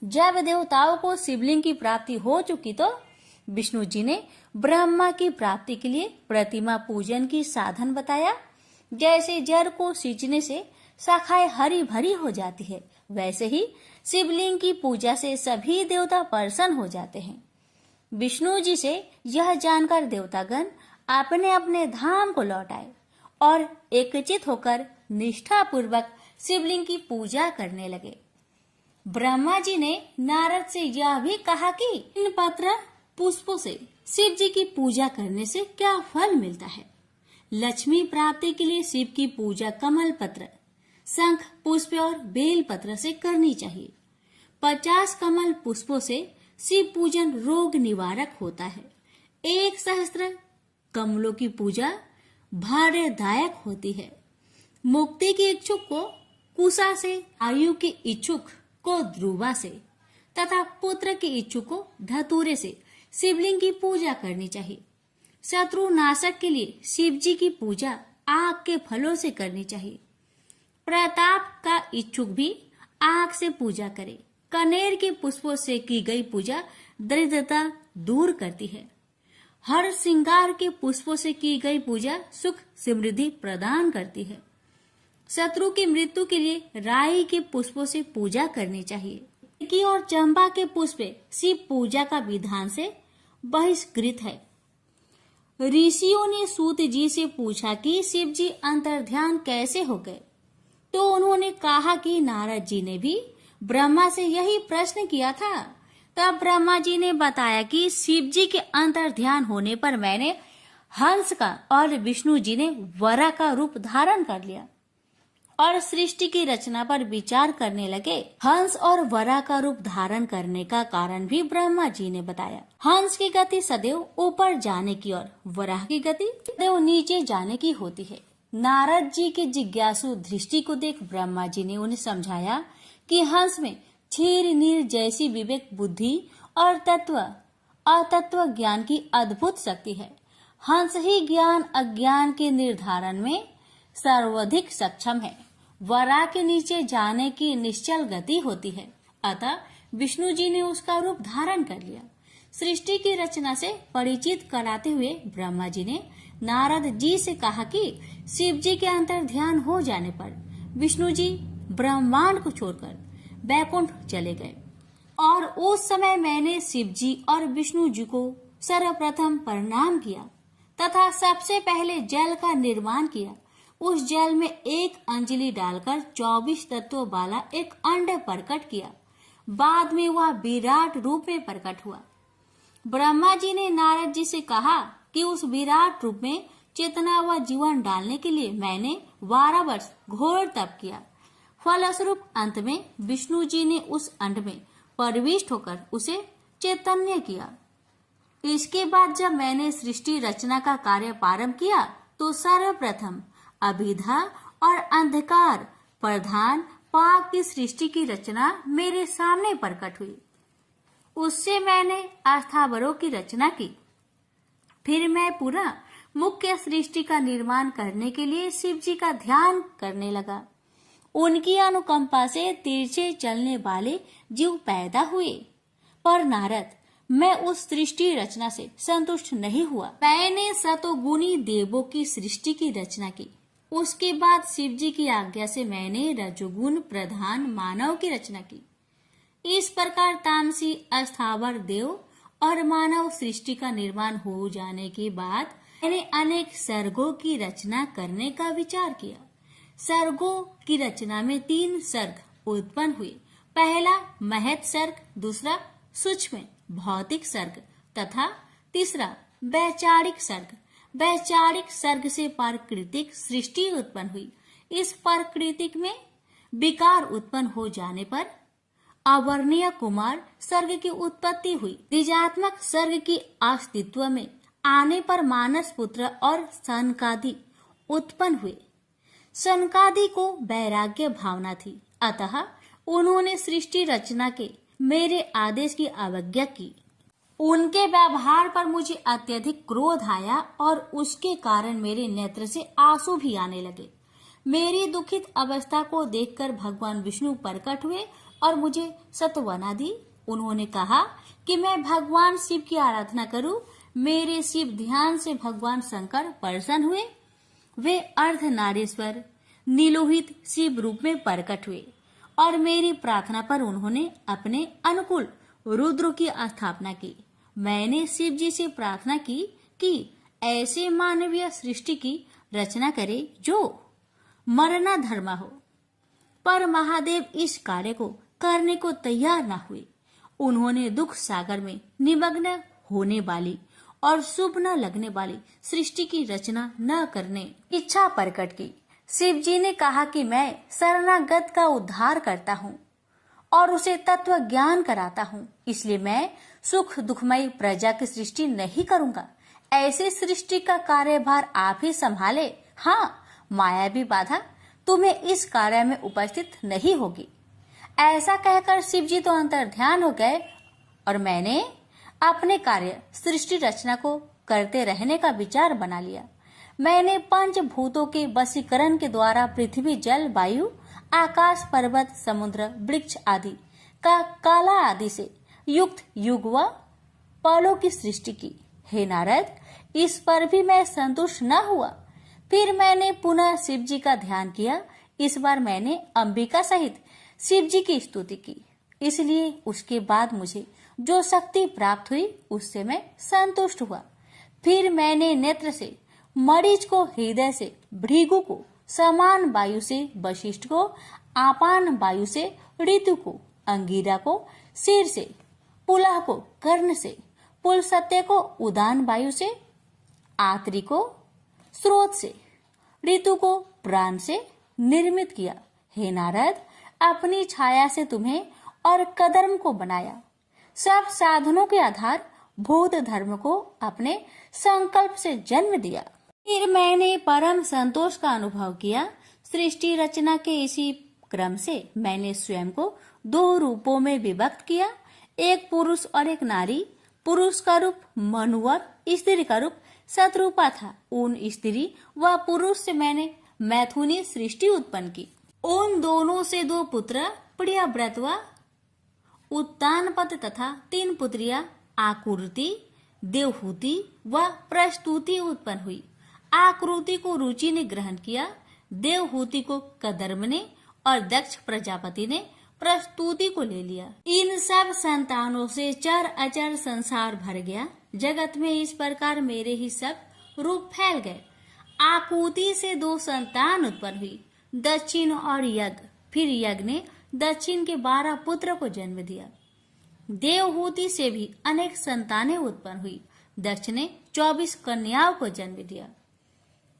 जब देवताओं को शिवलिंग की प्राप्ति हो चुकी तो विष्णु जी ने ब्रह्मा की प्राप्ति के लिए प्रतिमा पूजन की साधन बताया। जैसे जल को सींचने से शाखाएं हरी भरी हो जाती है, वैसे ही शिवलिंग की पूजा से सभी देवता प्रसन्न हो जाते हैं। विष्णु जी से यह जानकर देवतागण अपने अपने धाम को लौट आए और एकचित होकर निष्ठा पूर्वक शिवलिंग की पूजा करने लगे। ब्रह्मा जी ने नारद से यह भी कहा कि इन पत्र पुष्पों से शिव जी की पूजा करने से क्या फल मिलता है। लक्ष्मी प्राप्ति के लिए शिव की पूजा कमल पत्र, शंख पुष्प और बेल पत्र से करनी चाहिए। 50 कमल पुष्पों से शिव पूजन रोग निवारक होता है। 1 सहस्त्र कमलों की पूजा भाग्यदायक होती है। मुक्ति के इच्छुक को कुशा से, आयु के इच्छुक को ध्रुवा से तथा पुत्र के इच्छुक को धतूरे से शिवलिंग की पूजा करनी चाहिए। शत्रु नाशक के लिए शिव जी की पूजा आग के फलों से करनी चाहिए। प्रताप का इच्छुक भी आग से पूजा करे। कनेर के पुष्पों से की गई पूजा दरिद्रता दूर करती है। हर श्रृंगार के पुष्पों से की गई पूजा सुख समृद्धि प्रदान करती है। शत्रु की मृत्यु के लिए राई के पुष्पों से पूजा करनी चाहिए। की और चंपा के पुष्प शिव पूजा का विधान से बहिष्कृत है। ऋषियों ने सूत जी से पूछा कि शिव जी अंतर्ध्यान कैसे हो गए, तो उन्होंने कहा कि नारद जी ने भी ब्रह्मा से यही प्रश्न किया था। तब ब्रह्मा जी ने बताया कि शिव जी के अंतर्ध्यान होने पर मैंने हंस का और विष्णु जी ने वरा का रूप धारण कर लिया और सृष्टि की रचना पर विचार करने लगे। हंस और वरा का रूप धारण करने का कारण भी ब्रह्मा जी ने बताया। हंस की गति सदैव ऊपर जाने की और वराह की गति सदैव नीचे जाने की होती है। नारद जी के जिज्ञासु दृष्टि को देख ब्रह्मा जी ने उन्हें समझाया कि हंस में क्षीर नीर जैसी विवेक बुद्धि और तत्व ज्ञान की अद्भुत शक्ति है। हंस ही ज्ञान अज्ञान के निर्धारण में सर्वाधिक सक्षम है। वरा के नीचे जाने की निश्चल गति होती है। अतः विष्णु जी ने उसका रूप धारण कर लिया। सृष्टि की रचना से परिचित कराते हुए ब्रह्मा जी ने नारद जी से कहा कि शिव जी के अंतर ध्यान हो जाने पर विष्णु जी ब्रह्मांड को छोड़कर वैकुंठ चले गए और उस समय मैंने शिव जी और विष्णु जी को सर्वप्रथम प्रणाम किया तथा सबसे पहले जल का निर्माण किया। उस जल में 1 अंजलि डालकर 24 तत्वों वाला एक अंड प्रकट किया। बाद में वह विराट रूप में प्रकट हुआ। ब्रह्मा जी ने नारद जी से कहा कि उस विराट रूप में चेतना व जीवन डालने के लिए मैंने 12 वर्ष घोर तप किया। फलस्वरूप अंत में विष्णु जी ने उस अंड में प्रविष्ट होकर उसे चैतन्य किया। इसके बाद जब मैंने सृष्टि रचना का कार्य प्रारंभ किया तो सर्वप्रथम अभिधा और अंधकार प्रधान पाप की सृष्टि की रचना मेरे सामने प्रकट हुई। उससे मैंने अस्थावरों की रचना की। फिर मैं पुनः मुख्य सृष्टि का निर्माण करने के लिए शिव जी का ध्यान करने लगा। उनकी अनुकंपा से तिरछे चलने वाले जीव पैदा हुए। पर नारद, मैं उस सृष्टि रचना से संतुष्ट नहीं हुआ। मैंने सतोगुणी देवों की सृष्टि की रचना की। उसके बाद शिव जी की आज्ञा से मैंने रजोगुण प्रधान मानव की रचना की। इस प्रकार तामसी अस्थावर देव और मानव सृष्टि का निर्माण हो जाने के बाद मैंने अनेक सर्गों की रचना करने का विचार किया। सर्गों की रचना में 3 सर्ग उत्पन्न हुए। पहला महत् सर्ग, दूसरा सूक्ष्म भौतिक सर्ग तथा तीसरा वैचारिक सर्ग। वैचारिक सर्ग से प्राकृतिक सृष्टि उत्पन्न हुई। इस प्राकृतिक में विकार उत्पन्न हो जाने पर अवर्णीय कुमार सर्ग की उत्पत्ति हुई। निजात्मक सर्ग की अस्तित्व में आने पर मानस पुत्र और सनकादि उत्पन्न हुए। सनकादि को वैराग्य भावना थी, अतः उन्होंने सृष्टि रचना के मेरे आदेश की अवज्ञा की। उनके व्यवहार पर मुझे अत्यधिक क्रोध आया और उसके कारण मेरे नेत्र से आंसू भी आने लगे। मेरी दुखित अवस्था को देखकर भगवान विष्णु प्रकट हुए और मुझे सांत्वना दी। उन्होंने कहा कि मैं भगवान शिव की आराधना करूं। मेरे शिव ध्यान से भगवान शंकर प्रसन्न हुए। वे अर्धनारीश्वर नीलोहित शिव रूप में प्रकट हुए और मेरी प्रार्थना पर उन्होंने अपने अनुकूल रुद्र की स्थापना की। मैंने शिव जी से प्रार्थना की कि ऐसे मानवीय सृष्टि की रचना करे जो मरना धर्मा हो, पर महादेव इस कार्य को करने को तैयार न हुए। उन्होंने दुख सागर में निमग्न होने वाली और शुभ न लगने वाली सृष्टि की रचना न करने इच्छा प्रकट की। शिव जी ने कहा कि मैं शरणागत का उद्धार करता हूँ और उसे तत्व ज्ञान कराता हूँ, इसलिए मैं सुख दुखमयी प्रजा की सृष्टि नहीं करूँगा। ऐसे सृष्टि का कार्यभार आप ही संभाले। हाँ, मायावी बाधा तुम्हें इस कार्य में उपस्थित नहीं होगी। ऐसा कहकर शिव जी तो अंतर्ध्यान हो गए और मैंने अपने कार्य सृष्टि रचना को करते रहने का विचार बना लिया। मैंने पंचभूतों के वशीकरण के द्वारा पृथ्वी, जल, वायु, आकाश, पर्वत, समुद्र, वृक्ष आदि का काला आदि से युक्त युग व पलों की सृष्टि की। हे नारद, इस पर भी मैं संतुष्ट न हुआ। फिर मैंने पुनः शिव जी का ध्यान किया। इस बार मैंने अंबिका सहित शिव जी की स्तुति की, इसलिए उसके बाद मुझे जो शक्ति प्राप्त हुई उससे मैं संतुष्ट हुआ। फिर मैंने नेत्र से मरीच को, हृदय से भृगु को, समान वायु से वशिष्ठ को, आपान वायु से ऋतु को, अंगिरा को सिर से, पुलह को कर्ण से, पुलसत्य को उदान वायु से, आत्री को स्रोत से, ऋतु को प्राण से निर्मित किया। हे नारद, अपनी छाया से तुम्हें और कदर्म को बनाया। सब साधनों के आधार भूत धर्म को अपने संकल्प से जन्म दिया। फिर मैंने परम संतोष का अनुभव किया। सृष्टि रचना के इसी क्रम से मैंने स्वयं को दो रूपों में विभक्त किया, एक पुरुष और एक नारी। पुरुष का रूप मनु और स्त्री का रूप शतरूपा था। उन स्त्री व पुरुष से मैंने मैथुनी सृष्टि उत्पन्न की। उन दोनों से दो पुत्र प्रियव्रत व उत्तानपद तथा तीन पुत्रियां आकृति, देवहूति व प्रस्तुति उत्पन्न हुई। आकृति को रुचि ने ग्रहण किया, देवहूति को कदर्म ने और दक्ष प्रजापति ने प्रस्तुति को ले लिया। इन सब संतानों से चर अचर संसार भर गया। जगत में इस प्रकार मेरे ही सब रूप फैल गए। आकृति से दो संतान उत्पन्न हुई, दक्षिण और यज्ञ। फिर यज्ञ ने दक्षिण के 12 पुत्र को जन्म दिया। देवहूति से भी अनेक संतानें उत्पन्न हुई। दक्ष ने 24 कन्याओं को जन्म दिया,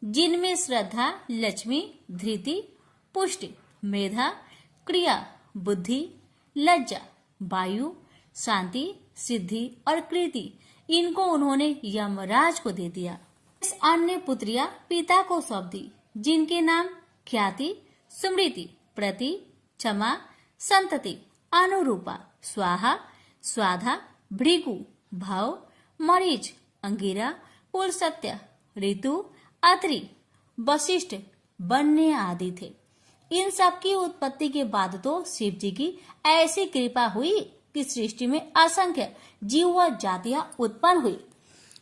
जिनमें श्रद्धा, लक्ष्मी, धृति, पुष्टि, मेधा, क्रिया, बुद्धि, लज्जा, वायु, शांति, सिद्धि और कृति, इनको उन्होंने यमराज को दे दिया। इस अन्य पुत्रियां पिता को सौंप दी, जिनके नाम ख्याति, स्मृति, प्रति, क्षमा, संतति, अनुरूपा, स्वाहा, स्वाधा, भृगु, भव, मरीच, अंगिरा, पुलसत्य, ऋतु, अत्रि, वशिष्ठ, बन्य आदि थे। इन सब की उत्पत्ति के बाद तो शिव जी की ऐसी कृपा हुई कि सृष्टि में असंख्य जीव व जातियां उत्पन्न हुई,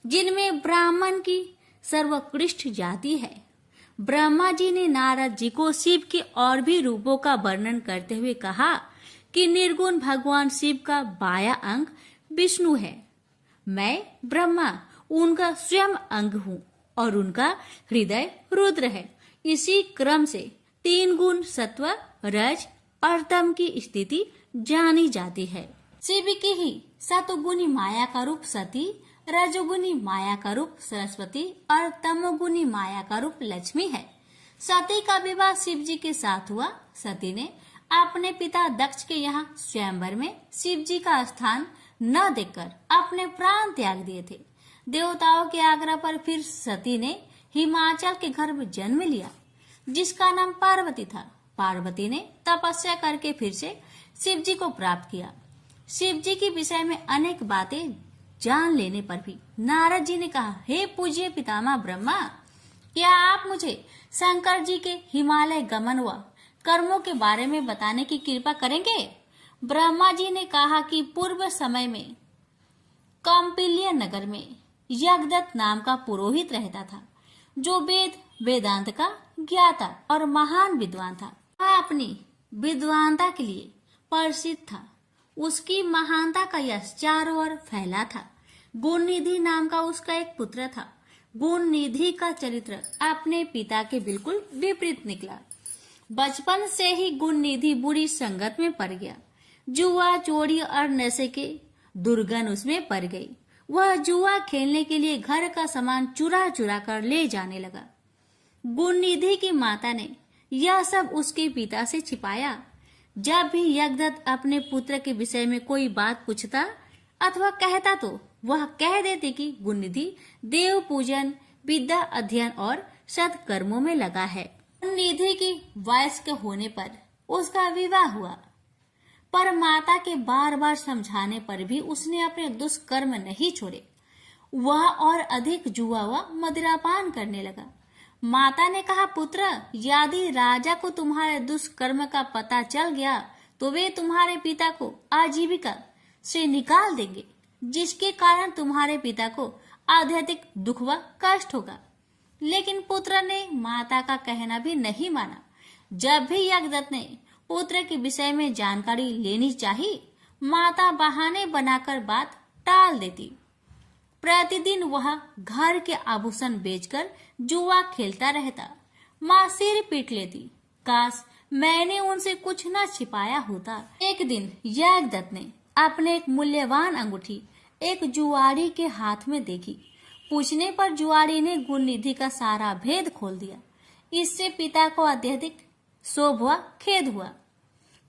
जिनमें ब्राह्मण की सर्वोत्कृष्ट जाति है। ब्रह्मा जी ने नारद जी को शिव के और भी रूपों का वर्णन करते हुए कहा कि निर्गुण भगवान शिव का बाया अंग विष्णु है। मैं ब्रह्मा उनका स्वयं अंग हूँ और उनका हृदय रुद्र है। इसी क्रम से 3 गुण सत्व, रज और तम की स्थिति जानी जाती है। शिव की ही सतुगुनी माया का रूप सती, रजोगुनी माया का रूप सरस्वती और तमोगुनी माया का रूप लक्ष्मी है। सती का विवाह शिव जी के साथ हुआ। सती ने अपने पिता दक्ष के यहाँ स्वयंवर में शिव जी का स्थान न देखकर अपने प्राण त्याग दिए थे। देवताओं के आग्रह पर फिर सती ने हिमाचल के गर्भ जन्म लिया, जिसका नाम पार्वती था। पार्वती ने तपस्या करके फिर से शिव जी को प्राप्त किया। शिव जी के विषय में अनेक बातें जान लेने पर भी नारद जी ने कहा, हे पूज्य पितामह ब्रह्मा, क्या आप मुझे शंकर जी के हिमालय गमन व कर्मों के बारे में बताने की कृपा करेंगे? ब्रह्मा जी ने कहा कि पूर्व समय में कौंपिल्य नगर में यज्ञदत्त नाम का पुरोहित रहता था, जो वेदांत का ज्ञाता और महान विद्वान था। वह अपनी विद्वानता के लिए प्रसिद्ध था। उसकी महानता का यश चारों ओर फैला था। गुणनिधि नाम का उसका एक पुत्र था। गुणनिधि का चरित्र अपने पिता के बिल्कुल विपरीत निकला। बचपन से ही गुणनिधि बुरी संगत में पड़ गया। जुआ, चोरी और नशे के दुर्गंध उसमें पड़ गई। वह जुआ खेलने के लिए घर का सामान चुरा चुरा कर ले जाने लगा। गुणनिधि की माता ने यह सब उसके पिता से छिपाया। जब भी यज्ञदत्त अपने पुत्र के विषय में कोई बात पूछता अथवा कहता तो वह कह देते कि गुणनिधि देव पूजन, विद्या अध्ययन और सत्कर्मों में लगा है। गुणनिधि की वयस्क होने पर उसका विवाह हुआ, पर माता के बार बार समझाने पर भी उसने अपने दुष्कर्म नहीं छोड़े। वह और अधिक जुआ व मदिरापान करने लगा। माता ने कहा, पुत्र, यदि राजा को तुम्हारे दुष्कर्म का पता चल गया तो वे तुम्हारे पिता को आजीविका से निकाल देंगे, जिसके कारण तुम्हारे पिता को आध्यात्मिक दुख व कष्ट होगा। लेकिन पुत्र ने माता का कहना भी नहीं माना। जब भी यज्ञदत्त ने पुत्र के विषय में जानकारी लेनी चाहिए, माता बहाने बनाकर बात टाल देती। प्रतिदिन वह घर के आभूषण बेचकर जुआ खेलता रहता। माँ सिर पीट लेती। काश मैंने उनसे कुछ न छिपाया होता। एक दिन यज्ञदत्त ने अपने एक मूल्यवान अंगूठी एक जुआरी के हाथ में देखी। पूछने पर जुआरी ने गुणनिधि का सारा भेद खोल दिया। इससे पिता को अत्यधिक शोभ व खेद हुआ।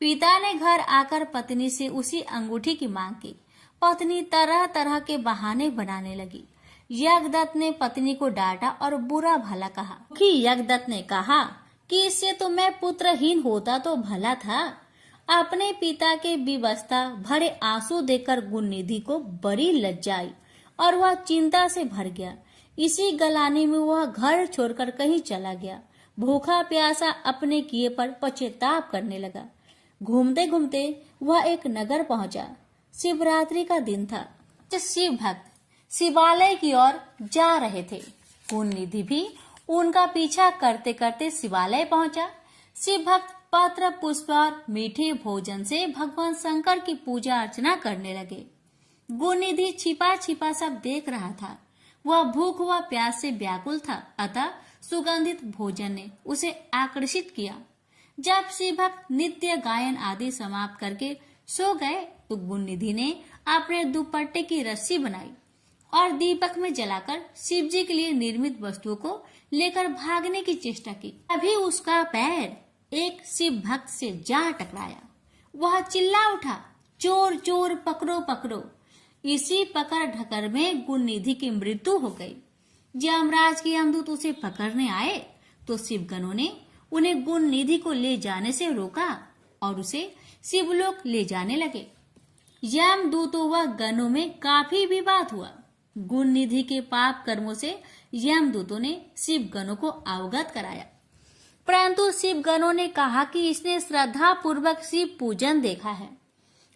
पिता ने घर आकर पत्नी से उसी अंगूठी की मांग की। पत्नी तरह तरह के बहाने बनाने लगी। यज्ञदत्त ने पत्नी को डांटा और बुरा भला कहा। कि यज्ञदत्त ने कहा कि इससे तो मैं पुत्रहीन होता तो भला था। अपने पिता के विवशता भरे आंसू देखकर गुणनिधि को बड़ी लज्जा आई और वह चिंता से भर गया। इसी गलानी में वह घर छोड़कर कहीं चला गया। भूखा प्यासा अपने किए पर पश्चाताप करने लगा। घूमते घूमते वह एक नगर पहुंचा। शिवरात्रि का दिन था। शिव भक्त शिवालय की ओर जा रहे थे। गुणनिधि भी उनका पीछा करते करते शिवालय पहुंचा। शिव भक्त पत्र, पुष्प और मीठे भोजन से भगवान शंकर की पूजा अर्चना करने लगे। गुणनिधि छिपा छिपा सब देख रहा था। वह भूख व प्यास से व्याकुल था, अतः सुगंधित भोजन ने उसे आकर्षित किया। जब शिव भक्त नित्य गायन आदि समाप्त करके सो गए तो गुणनिधि ने अपने दुपट्टे की रस्सी बनाई और दीपक में जलाकर शिव जी के लिए निर्मित वस्तुओं को लेकर भागने की चेष्टा की। अभी उसका पैर एक शिव भक्त से जा टकराया। वह चिल्ला उठा, चोर चोर, पकड़ो पकड़ो। इसी पकड़ ढकर में गुणनिधि की मृत्यु हो गई। यमराज के यमदूत उसे पकड़ने आए तो शिवगणों ने उन्हें गुणनिधि को ले जाने से रोका और उसे शिवलोक ले जाने लगे। यमदूतों व गणों में काफी विवाद हुआ। गुणनिधि के पाप कर्मों से यमदूतों ने शिवगणों को अवगत कराया, परंतु शिवगणों ने कहा कि इसने श्रद्धा पूर्वक शिव पूजन देखा है,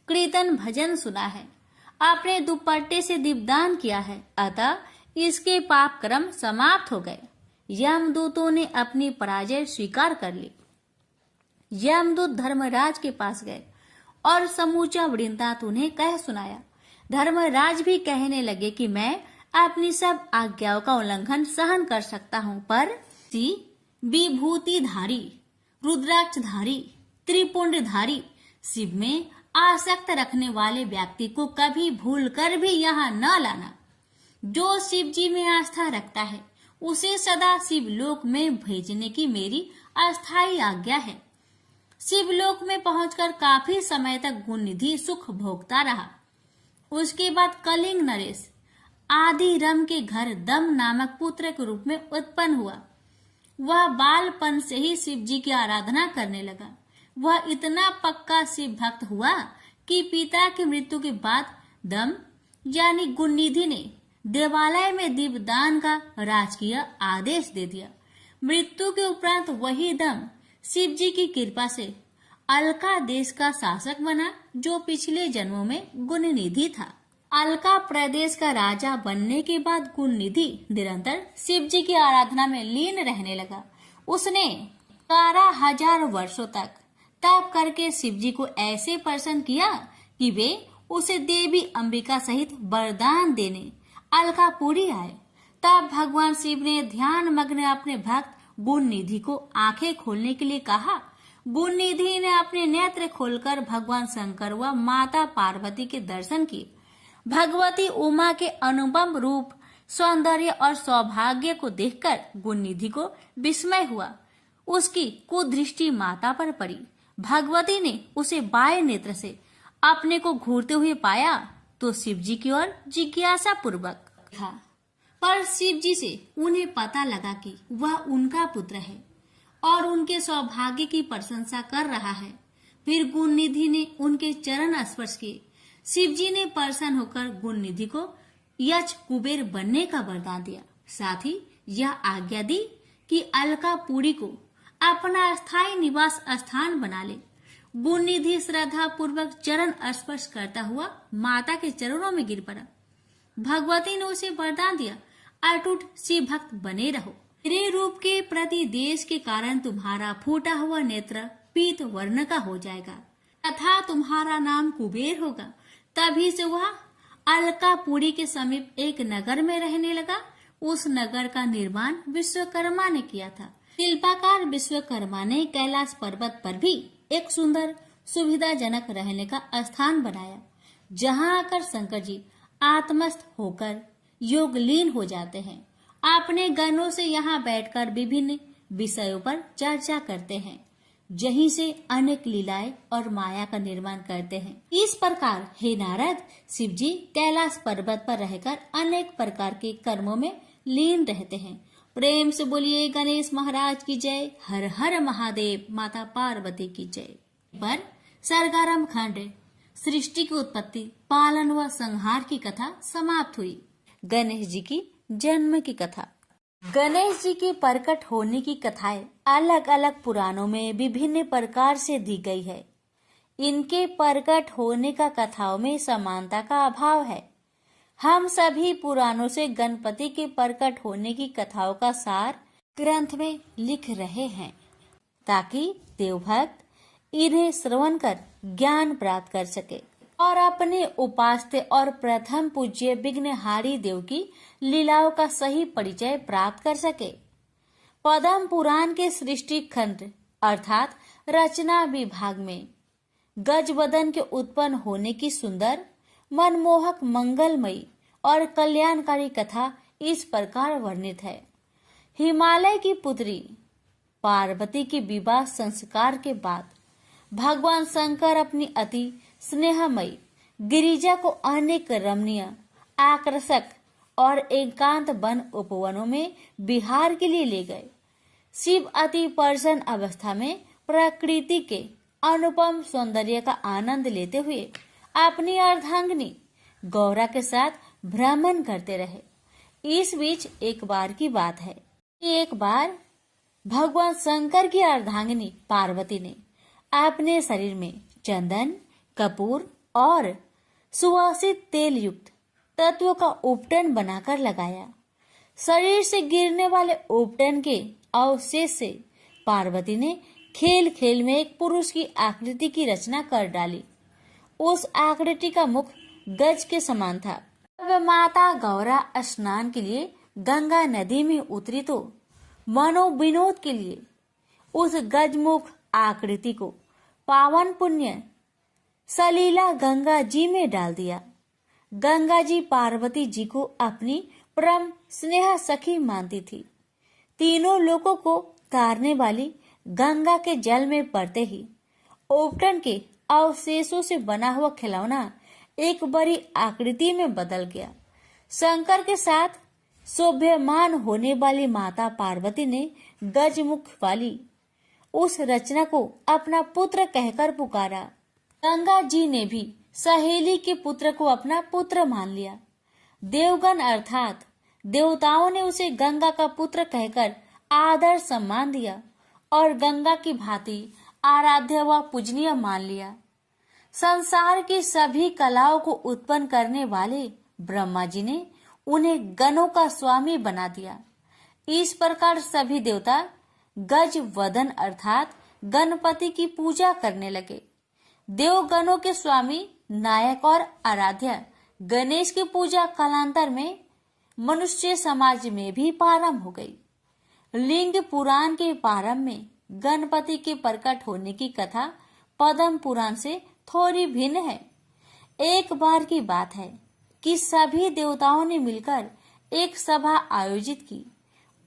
कीर्तन भजन सुना है, अपने दुपट्टे से दीपदान किया है, अतः इसके पाप कर्म समाप्त हो गए। यमदूतों ने अपनी पराजय स्वीकार कर ली। यमदूत धर्मराज के पास गए और समूचा वृत्तांत उन्हें कह सुनाया। धर्मराज भी कहने लगे कि मैं अपनी सब आज्ञाओं का उल्लंघन सहन कर सकता हूँ, पर विभूतिधारी, रुद्राक्षधारी, त्रिपुंडधारी शिव में आसक्त रखने वाले व्यक्ति को कभी भूलकर भी यहाँ न लाना। जो शिव जी में आस्था रखता है उसे सदा शिवलोक में भेजने की मेरी अस्थायी आज्ञा है। शिवलोक में पहुंचकर काफी समय तक गुणनिधि सुख भोगता रहा। उसके बाद कलिंग नरेश आदि रम के घर दम नामक पुत्र के रूप में उत्पन्न हुआ। वह बालपन से ही शिव जी की आराधना करने लगा। वह इतना पक्का शिव भक्त हुआ कि पिता की मृत्यु के बाद दम यानी गुणनिधि ने देवालय में दीपदान का राजकीय आदेश दे दिया। मृत्यु के उपरांत वही दम शिव जी की कृपा से अलका देश का शासक बना, जो पिछले जन्मों में गुणनिधि था। अलका प्रदेश का राजा बनने के बाद गुणनिधि निरंतर शिव जी की आराधना में लीन रहने लगा। उसने 12,000 वर्षों तक तप करके शिव जी को ऐसे प्रसन्न किया कि वे उसे देवी अंबिका सहित वरदान देने अलकापुरी आए। तब भगवान शिव ने ध्यान मग्न अपने भक्त गुणनिधि को आंखें खोलने के लिए कहा। गुणनिधि ने अपने नेत्र खोलकर भगवान शंकर व माता पार्वती के दर्शन किए। भगवती उमा के अनुपम रूप, सौंदर्य और सौभाग्य को देखकर गुणनिधि को विस्मय हुआ। उसकी कुदृष्टि माता पर पड़ी। भगवती ने उसे बाएं नेत्र से अपने को घूरते हुए पाया तो शिव जी की ओर जिज्ञासा पूर्वक देखा, पर शिव जी से उन्हें पता लगा कि वह उनका पुत्र है और उनके सौभाग्य की प्रशंसा कर रहा है। फिर गुणनिधि ने उनके चरण स्पर्श किए। शिव जी ने प्रसन्न होकर गुणनिधि को यक्ष कुबेर बनने का वरदान दिया। साथ ही यह आज्ञा दी कि अलकापुरी को अपना स्थायी निवास स्थान बना ले। गुणनिधि श्रद्धा पूर्वक चरण स्पर्श करता हुआ माता के चरणों में गिर पड़ा। भगवती ने उसे वरदान दिया, अटूट शिव भक्त बने रहो। मेरे रूप के प्रति देश के कारण तुम्हारा फूटा हुआ नेत्र पीत वर्ण का हो जाएगा तथा तुम्हारा नाम कुबेर होगा। तभी से वह अलकापुरी के समीप एक नगर में रहने लगा। उस नगर का निर्माण विश्वकर्मा ने किया था। शिल्पकार विश्वकर्मा ने कैलाश पर्वत पर भी एक सुंदर सुविधाजनक रहने का स्थान बनाया, जहां आकर शंकर जी आत्मस्थ होकर योगलीन हो जाते हैं। अपने गणों से यहाँ बैठकर विभिन्न विषयों पर चर्चा करते हैं, यहीं से अनेक लीलाएं और माया का निर्माण करते हैं। इस प्रकार हे नारद, शिव जी कैलाश पर्वत पर रहकर अनेक प्रकार के कर्मों में लीन रहते हैं। प्रेम से बोलिए गणेश महाराज की जय। हर हर महादेव, माता पार्वती की जय। पर सरगारम खंड सृष्टि की उत्पत्ति, पालन व संहार की कथा समाप्त हुई। गणेश जी की जन्म की कथा। गणेश जी के प्रकट होने की कथाएं अलग अलग पुराणों में विभिन्न प्रकार से दी गई है। इनके प्रकट होने का कथाओं में समानता का अभाव है। हम सभी पुराणों से गणपति के प्रकट होने की कथाओं का सार ग्रंथ में लिख रहे हैं, ताकि देवभक्त इन्हें श्रवण कर ज्ञान प्राप्त कर सके और अपने उपास्य और प्रथम पूज्य विघ्नहारी देव की लीलाओं का सही परिचय प्राप्त कर सके। पद्म पुराण के सृष्टि खंड अर्थात रचना विभाग में गजवदन के उत्पन्न होने की सुंदर, मनमोहक, मंगलमयी और कल्याणकारी कथा इस प्रकार वर्णित है। हिमालय की पुत्री पार्वती के विवाह संस्कार के बाद भगवान शंकर अपनी अति स्नेहमयी गिरिजा को अनेक रमणीय, आकर्षक और एकांत वन उपवनों में विहार के लिए ले गए। शिव अति प्रसन्न अवस्था में प्रकृति के अनुपम सौंदर्य का आनंद लेते हुए अपनी अर्धांगिनी गौरा के साथ भ्रमण करते रहे। इस बीच एक बार की बात है कि एक बार भगवान शंकर की अर्धांगिनी पार्वती ने अपने शरीर में चंदन, कपूर और सुवासित तेल युक्त तत्वों का उपटन बनाकर लगाया। शरीर से गिरने वाले उपटन के अवशेष से पार्वती ने खेल खेल में एक पुरुष की आकृति की रचना कर डाली। उस आकृति का मुख गज के समान था। जब माता गौरा स्नान के लिए गंगा नदी में उतरी तो मनोविनोद के लिए उस गजमुख आकृति को पावन पुण्य सलीला गंगा जी में डाल दिया। गंगा जी पार्वती जी को अपनी परम स्नेह सखी मानती थी। तीनों लोगों को तारने वाली गंगा के जल में पड़ते ही ओपटन के अवशेषों से बना हुआ खिलौना एक बड़ी आकृति में बदल गया। शंकर के साथ शोभ्यमान होने वाली माता पार्वती ने गजमुख वाली उस रचना को अपना पुत्र कहकर पुकारा। गंगा जी ने भी सहेली के पुत्र को अपना पुत्र मान लिया। देवगण अर्थात देवताओं ने उसे गंगा का पुत्र कहकर आदर सम्मान दिया और गंगा की भांति आराध्य व पूजनीय मान लिया। संसार की सभी कलाओं को उत्पन्न करने वाले ब्रह्मा जी ने उन्हें गणों का स्वामी बना दिया। इस प्रकार सभी देवता गज वदन अर्थात गणपति की पूजा करने लगे। देवगणों के स्वामी नायक और आराध्य गणेश की पूजा कालांतर में मनुष्य समाज में भी प्रारंभ हो गई। लिंग पुराण के प्रारंभ में गणपति के प्रकट होने की कथा पद्म पुराण से थोड़ी भिन्न है। एक बार की बात है कि सभी देवताओं ने मिलकर एक सभा आयोजित की।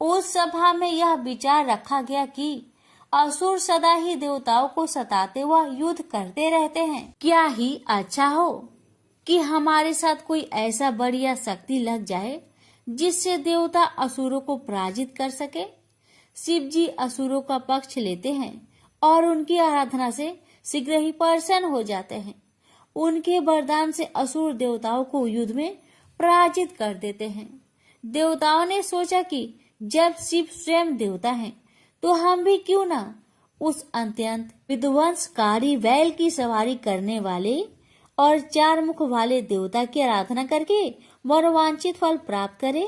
उस सभा में यह विचार रखा गया कि असुर सदा ही देवताओं को सताते व युद्ध करते रहते हैं। क्या ही अच्छा हो कि हमारे साथ कोई ऐसा बढ़िया शक्ति लग जाए जिससे देवता असुरों को पराजित कर सके। शिव जी असुरों का पक्ष लेते हैं और उनकी आराधना से शीघ्र ही प्रसन्न हो जाते हैं। उनके वरदान से असुर देवताओं को युद्ध में पराजित कर देते हैं। देवताओं ने सोचा कि जब शिव स्वयं देवता हैं, तो हम भी क्यों ना उस अत्यंत विध्वंसकारी बैल की सवारी करने वाले और 4 मुख वाले देवता की आराधना करके मनोवांछित फल प्राप्त करें।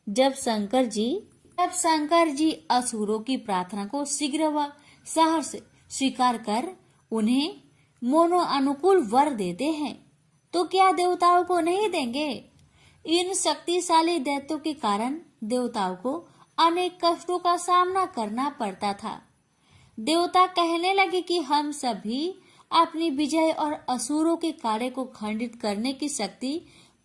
जब शंकर जी असुरों की प्रार्थना को शीघ्र व सहर्ष स्वीकार कर उन्हें मोनो अनुकूल वर देते हैं, तो क्या देवताओं को नहीं देंगे। इन शक्तिशाली दैत्यों के कारण देवताओं को अनेक कष्टों का सामना करना पड़ता था। देवता कहने लगे कि हम सभी अपनी विजय और असुरों के कार्य को खंडित करने की शक्ति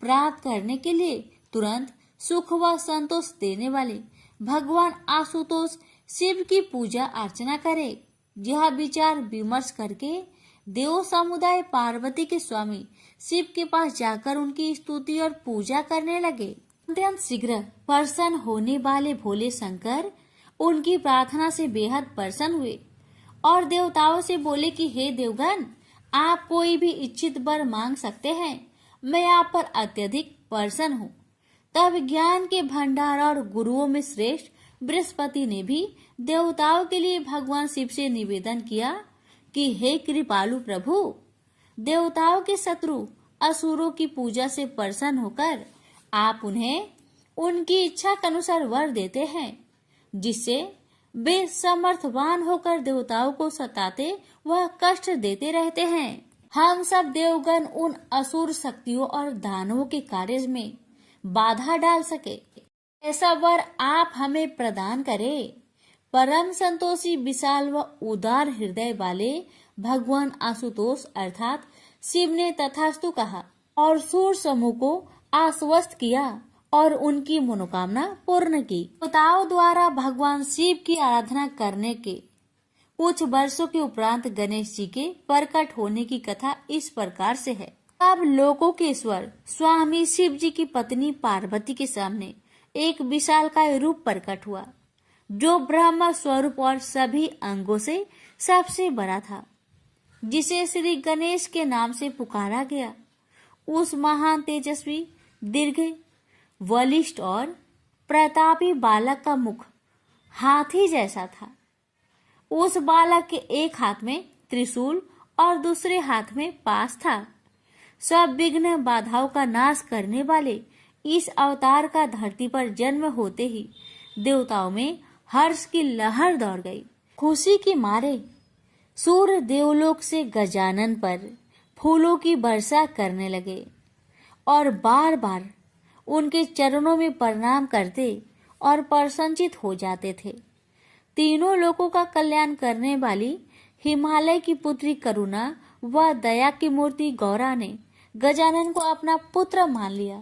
प्राप्त करने के लिए तुरंत सुख व संतोष देने वाले भगवान आशुतोष शिव की पूजा अर्चना करें। यह विचार विमर्श करके देव समुदाय पार्वती के स्वामी शिव के पास जाकर उनकी स्तुति और पूजा करने लगे। अत्यंत शीघ्र प्रसन्न होने वाले भोले शंकर उनकी प्रार्थना से बेहद प्रसन्न हुए और देवताओं से बोले कि हे देवगण, आप कोई भी इच्छित वर मांग सकते हैं, मैं आप पर अत्यधिक प्रसन्न हूँ। तब ज्ञान के भंडार और गुरुओं में श्रेष्ठ बृहस्पति ने भी देवताओं के लिए भगवान शिव से निवेदन किया कि हे कृपालु प्रभु, देवताओं के शत्रु असुरों की पूजा से प्रसन्न होकर आप उन्हें उनकी इच्छा के अनुसार वर देते हैं, जिससे वे समर्थवान होकर देवताओं को सताते व कष्ट देते रहते हैं। हम सब देवगण उन असुर शक्तियों और दानवों के कार्य में बाधा डाल सके, ऐसा वर आप हमें प्रदान करें। परम संतोषी विशाल व उदार हृदय वाले भगवान आशुतोष अर्थात शिव ने तथास्तु कहा और सूर समूह को आश्वस्त किया और उनकी मनोकामना पूर्ण की। देवताओं द्वारा भगवान शिव की आराधना करने के कुछ वर्षों के उपरांत गणेश जी के प्रकट होने की कथा इस प्रकार से है। अब लोकों के ईश्वर स्वामी शिव जी की पत्नी पार्वती के सामने एक विशालकाय रूप प्रकट हुआ, जो ब्रह्म स्वरूप और सभी अंगों से सबसे बड़ा था, जिसे श्री गणेश के नाम से पुकारा गया। उस महान तेजस्वी दीर्घ बलिष्ठ और प्रतापी बालक का मुख हाथी जैसा था। उस बालक के एक हाथ में त्रिशूल और दूसरे हाथ में पास था। सब विघ्न बाधाओं का नाश करने वाले इस अवतार का धरती पर जन्म होते ही देवताओं में हर्ष की लहर दौड़ गई। खुशी के मारे सूर्य देवलोक से गजानन पर फूलों की वर्षा करने लगे और बार बार उनके चरणों में प्रणाम करते और प्रसन्नचित हो जाते थे। तीनों लोगों का कल्याण करने वाली हिमालय की पुत्री करुणा व दया की मूर्ति गौरा ने गजानन को अपना पुत्र मान लिया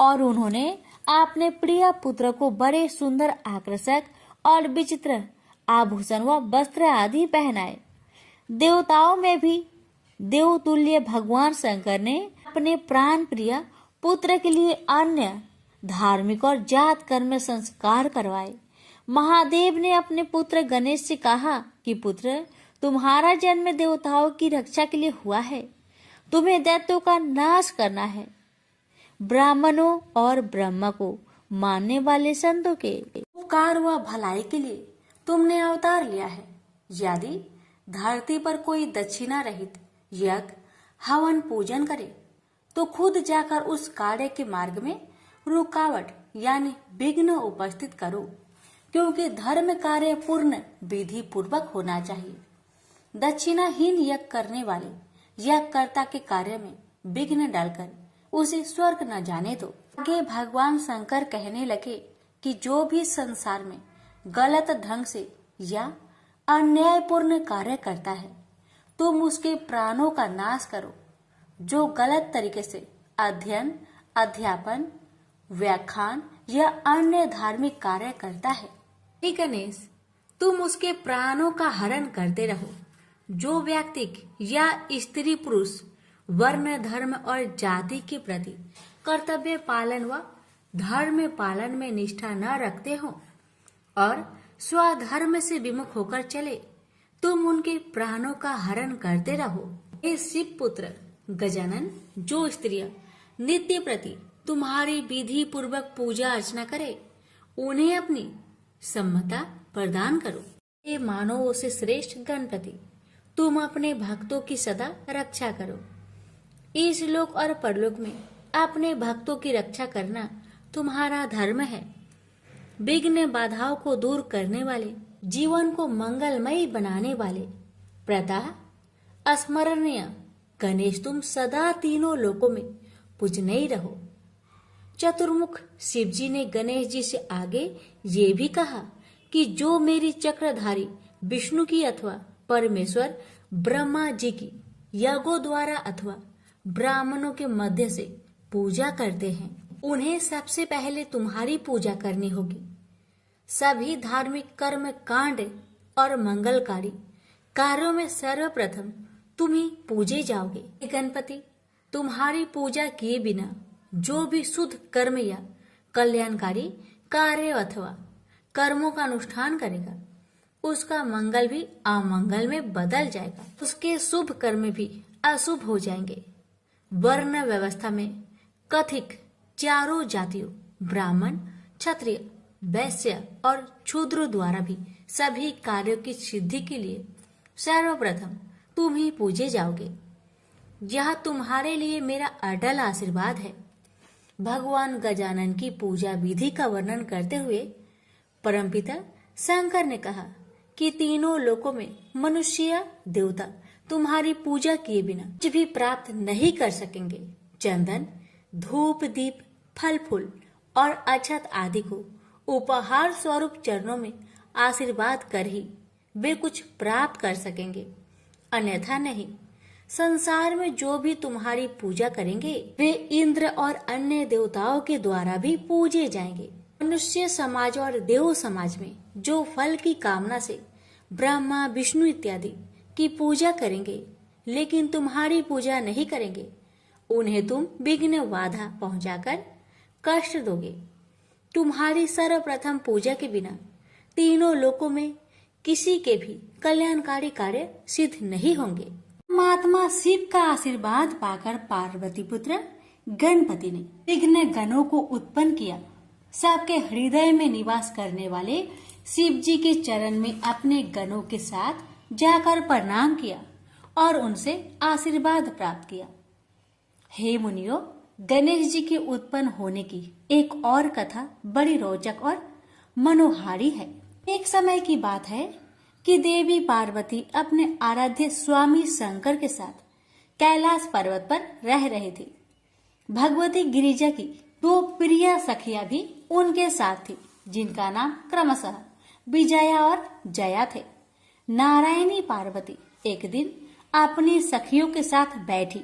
और उन्होंने अपने प्रिय पुत्र को बड़े सुंदर, आकर्षक और विचित्र आभूषण व वस्त्र आदि पहनाए। देवताओं में भी देवतुल्य भगवान शंकर ने अपने प्राण प्रिय पुत्र के लिए अन्य धार्मिक और जात कर्म संस्कार करवाए। महादेव ने अपने पुत्र गणेश से कहा कि पुत्र, तुम्हारा जन्म देवताओं की रक्षा के लिए हुआ है। तुम्हें दैत्यों का नाश करना है। ब्राह्मणों और ब्रह्मा को मानने वाले संतों के उपकार व भलाई के लिए तुमने अवतार लिया है। यदि धरती पर कोई दक्षिणा रहित यज्ञ हवन पूजन करे तो खुद जाकर उस कार्य के मार्ग में रुकावट यानी विघ्न उपस्थित करो, क्योंकि धर्म कार्य पूर्ण विधि पूर्वक होना चाहिए। दक्षिणाहीन यज्ञ करने वाले यज्ञकर्ता के कार्य में विघ्न डालकर उसे स्वर्ग न जाने दो। आगे भगवान शंकर कहने लगे कि जो भी संसार में गलत ढंग से या अन्यायपूर्ण कार्य करता है, तुम उसके प्राणों का नाश करो। जो गलत तरीके से अध्ययन, अध्यापन, व्याख्यान या अन्य धार्मिक कार्य करता है, गणेश, तुम उसके प्राणों का हरण करते रहो। जो व्यक्ति या स्त्री पुरुष वर्ण, धर्म और जाति के प्रति कर्तव्य पालन व धर्म पालन में निष्ठा न रखते हो और स्वधर्म से विमुख होकर चले, तुम उनके प्राणों का हरण करते रहो। हे शिव पुत्र गजानन, जो स्त्रियां नित्य प्रति तुम्हारी विधि पूर्वक पूजा अर्चना करे, उन्हें अपनी सम्मता प्रदान करो। हे मानवों से श्रेष्ठ गणपति, तुम अपने भक्तों की सदा रक्षा करो। इस लोक और परलोक में अपने भक्तों की रक्षा करना तुम्हारा धर्म है। विघ्न बाधाओं को दूर करने वाले, जीवन को मंगलमय बनाने वाले, प्रतः अस्मरणीय गणेश, तुम सदा तीनों लोकों में पूजनीय रहो। चतुर्मुख शिव जी ने गणेश जी से आगे ये भी कहा कि जो मेरी चक्रधारी विष्णु की अथवा परमेश्वर ब्रह्मा जी की यज्ञों द्वारा अथवा ब्राह्मणों के मध्य से पूजा करते हैं, उन्हें सबसे पहले तुम्हारी पूजा करनी होगी। सभी धार्मिक कर्म कांड और मंगलकारी कार्यों में सर्वप्रथम तुम ही पूजे जाओगे। गणपति, तुम्हारी पूजा किए बिना जो भी शुद्ध कर्म या कल्याणकारी कार्य अथवा कर्मों का अनुष्ठान करेगा, उसका मंगल भी अमंगल में बदल जाएगा। उसके शुभ कर्म भी अशुभ हो जाएंगे। वर्ण व्यवस्था में कथिक चारों जातियों ब्राह्मण, क्षत्रिय, वैश्य और शूद्र द्वारा भी सभी कार्यों की सिद्धि के लिए सर्वप्रथम तुम ही पूजे जाओगे। यह तुम्हारे लिए मेरा अटल आशीर्वाद है। भगवान गजानन की पूजा विधि का वर्णन करते हुए परमपिता शंकर ने कहा कि तीनों लोकों में मनुष्य देवता तुम्हारी पूजा किए बिना कुछ भी प्राप्त नहीं कर सकेंगे। चंदन, धूप, दीप, फल फूल और अक्षत आदि को उपहार स्वरूप चरणों में आशीर्वाद कर ही वे कुछ प्राप्त कर सकेंगे, अन्यथा नहीं। संसार में जो भी तुम्हारी पूजा करेंगे वे इंद्र और अन्य देवताओं के द्वारा भी पूजे जाएंगे। मनुष्य समाज और देव समाज में जो फल की कामना से ब्रह्मा, विष्णु इत्यादि की पूजा करेंगे लेकिन तुम्हारी पूजा नहीं करेंगे, उन्हें तुम विघ्न बाधा पहुंचाकर कष्ट दोगे। तुम्हारी सर्वप्रथम पूजा के बिना तीनों लोकों में किसी के भी कल्याणकारी कार्य सिद्ध नहीं होंगे। महात्मा शिव का आशीर्वाद पाकर पार्वती पुत्र गणपति ने विघ्न गणों को उत्पन्न किया। सबके हृदय में निवास करने वाले शिव जी के चरण में अपने गणों के साथ जाकर प्रणाम किया और उनसे आशीर्वाद प्राप्त किया। हे मुनियों, गणेश जी के उत्पन्न होने की एक और कथा बड़ी रोचक और मनोहारी है। एक समय की बात है कि देवी पार्वती अपने आराध्य स्वामी शंकर के साथ कैलाश पर्वत पर रह रहे थे। भगवती गिरिजा की दो प्रिय सखियां भी उनके साथ थी, जिनका नाम क्रमशः विजया और जया थे। नारायणी पार्वती एक दिन अपनी सखियों के साथ बैठी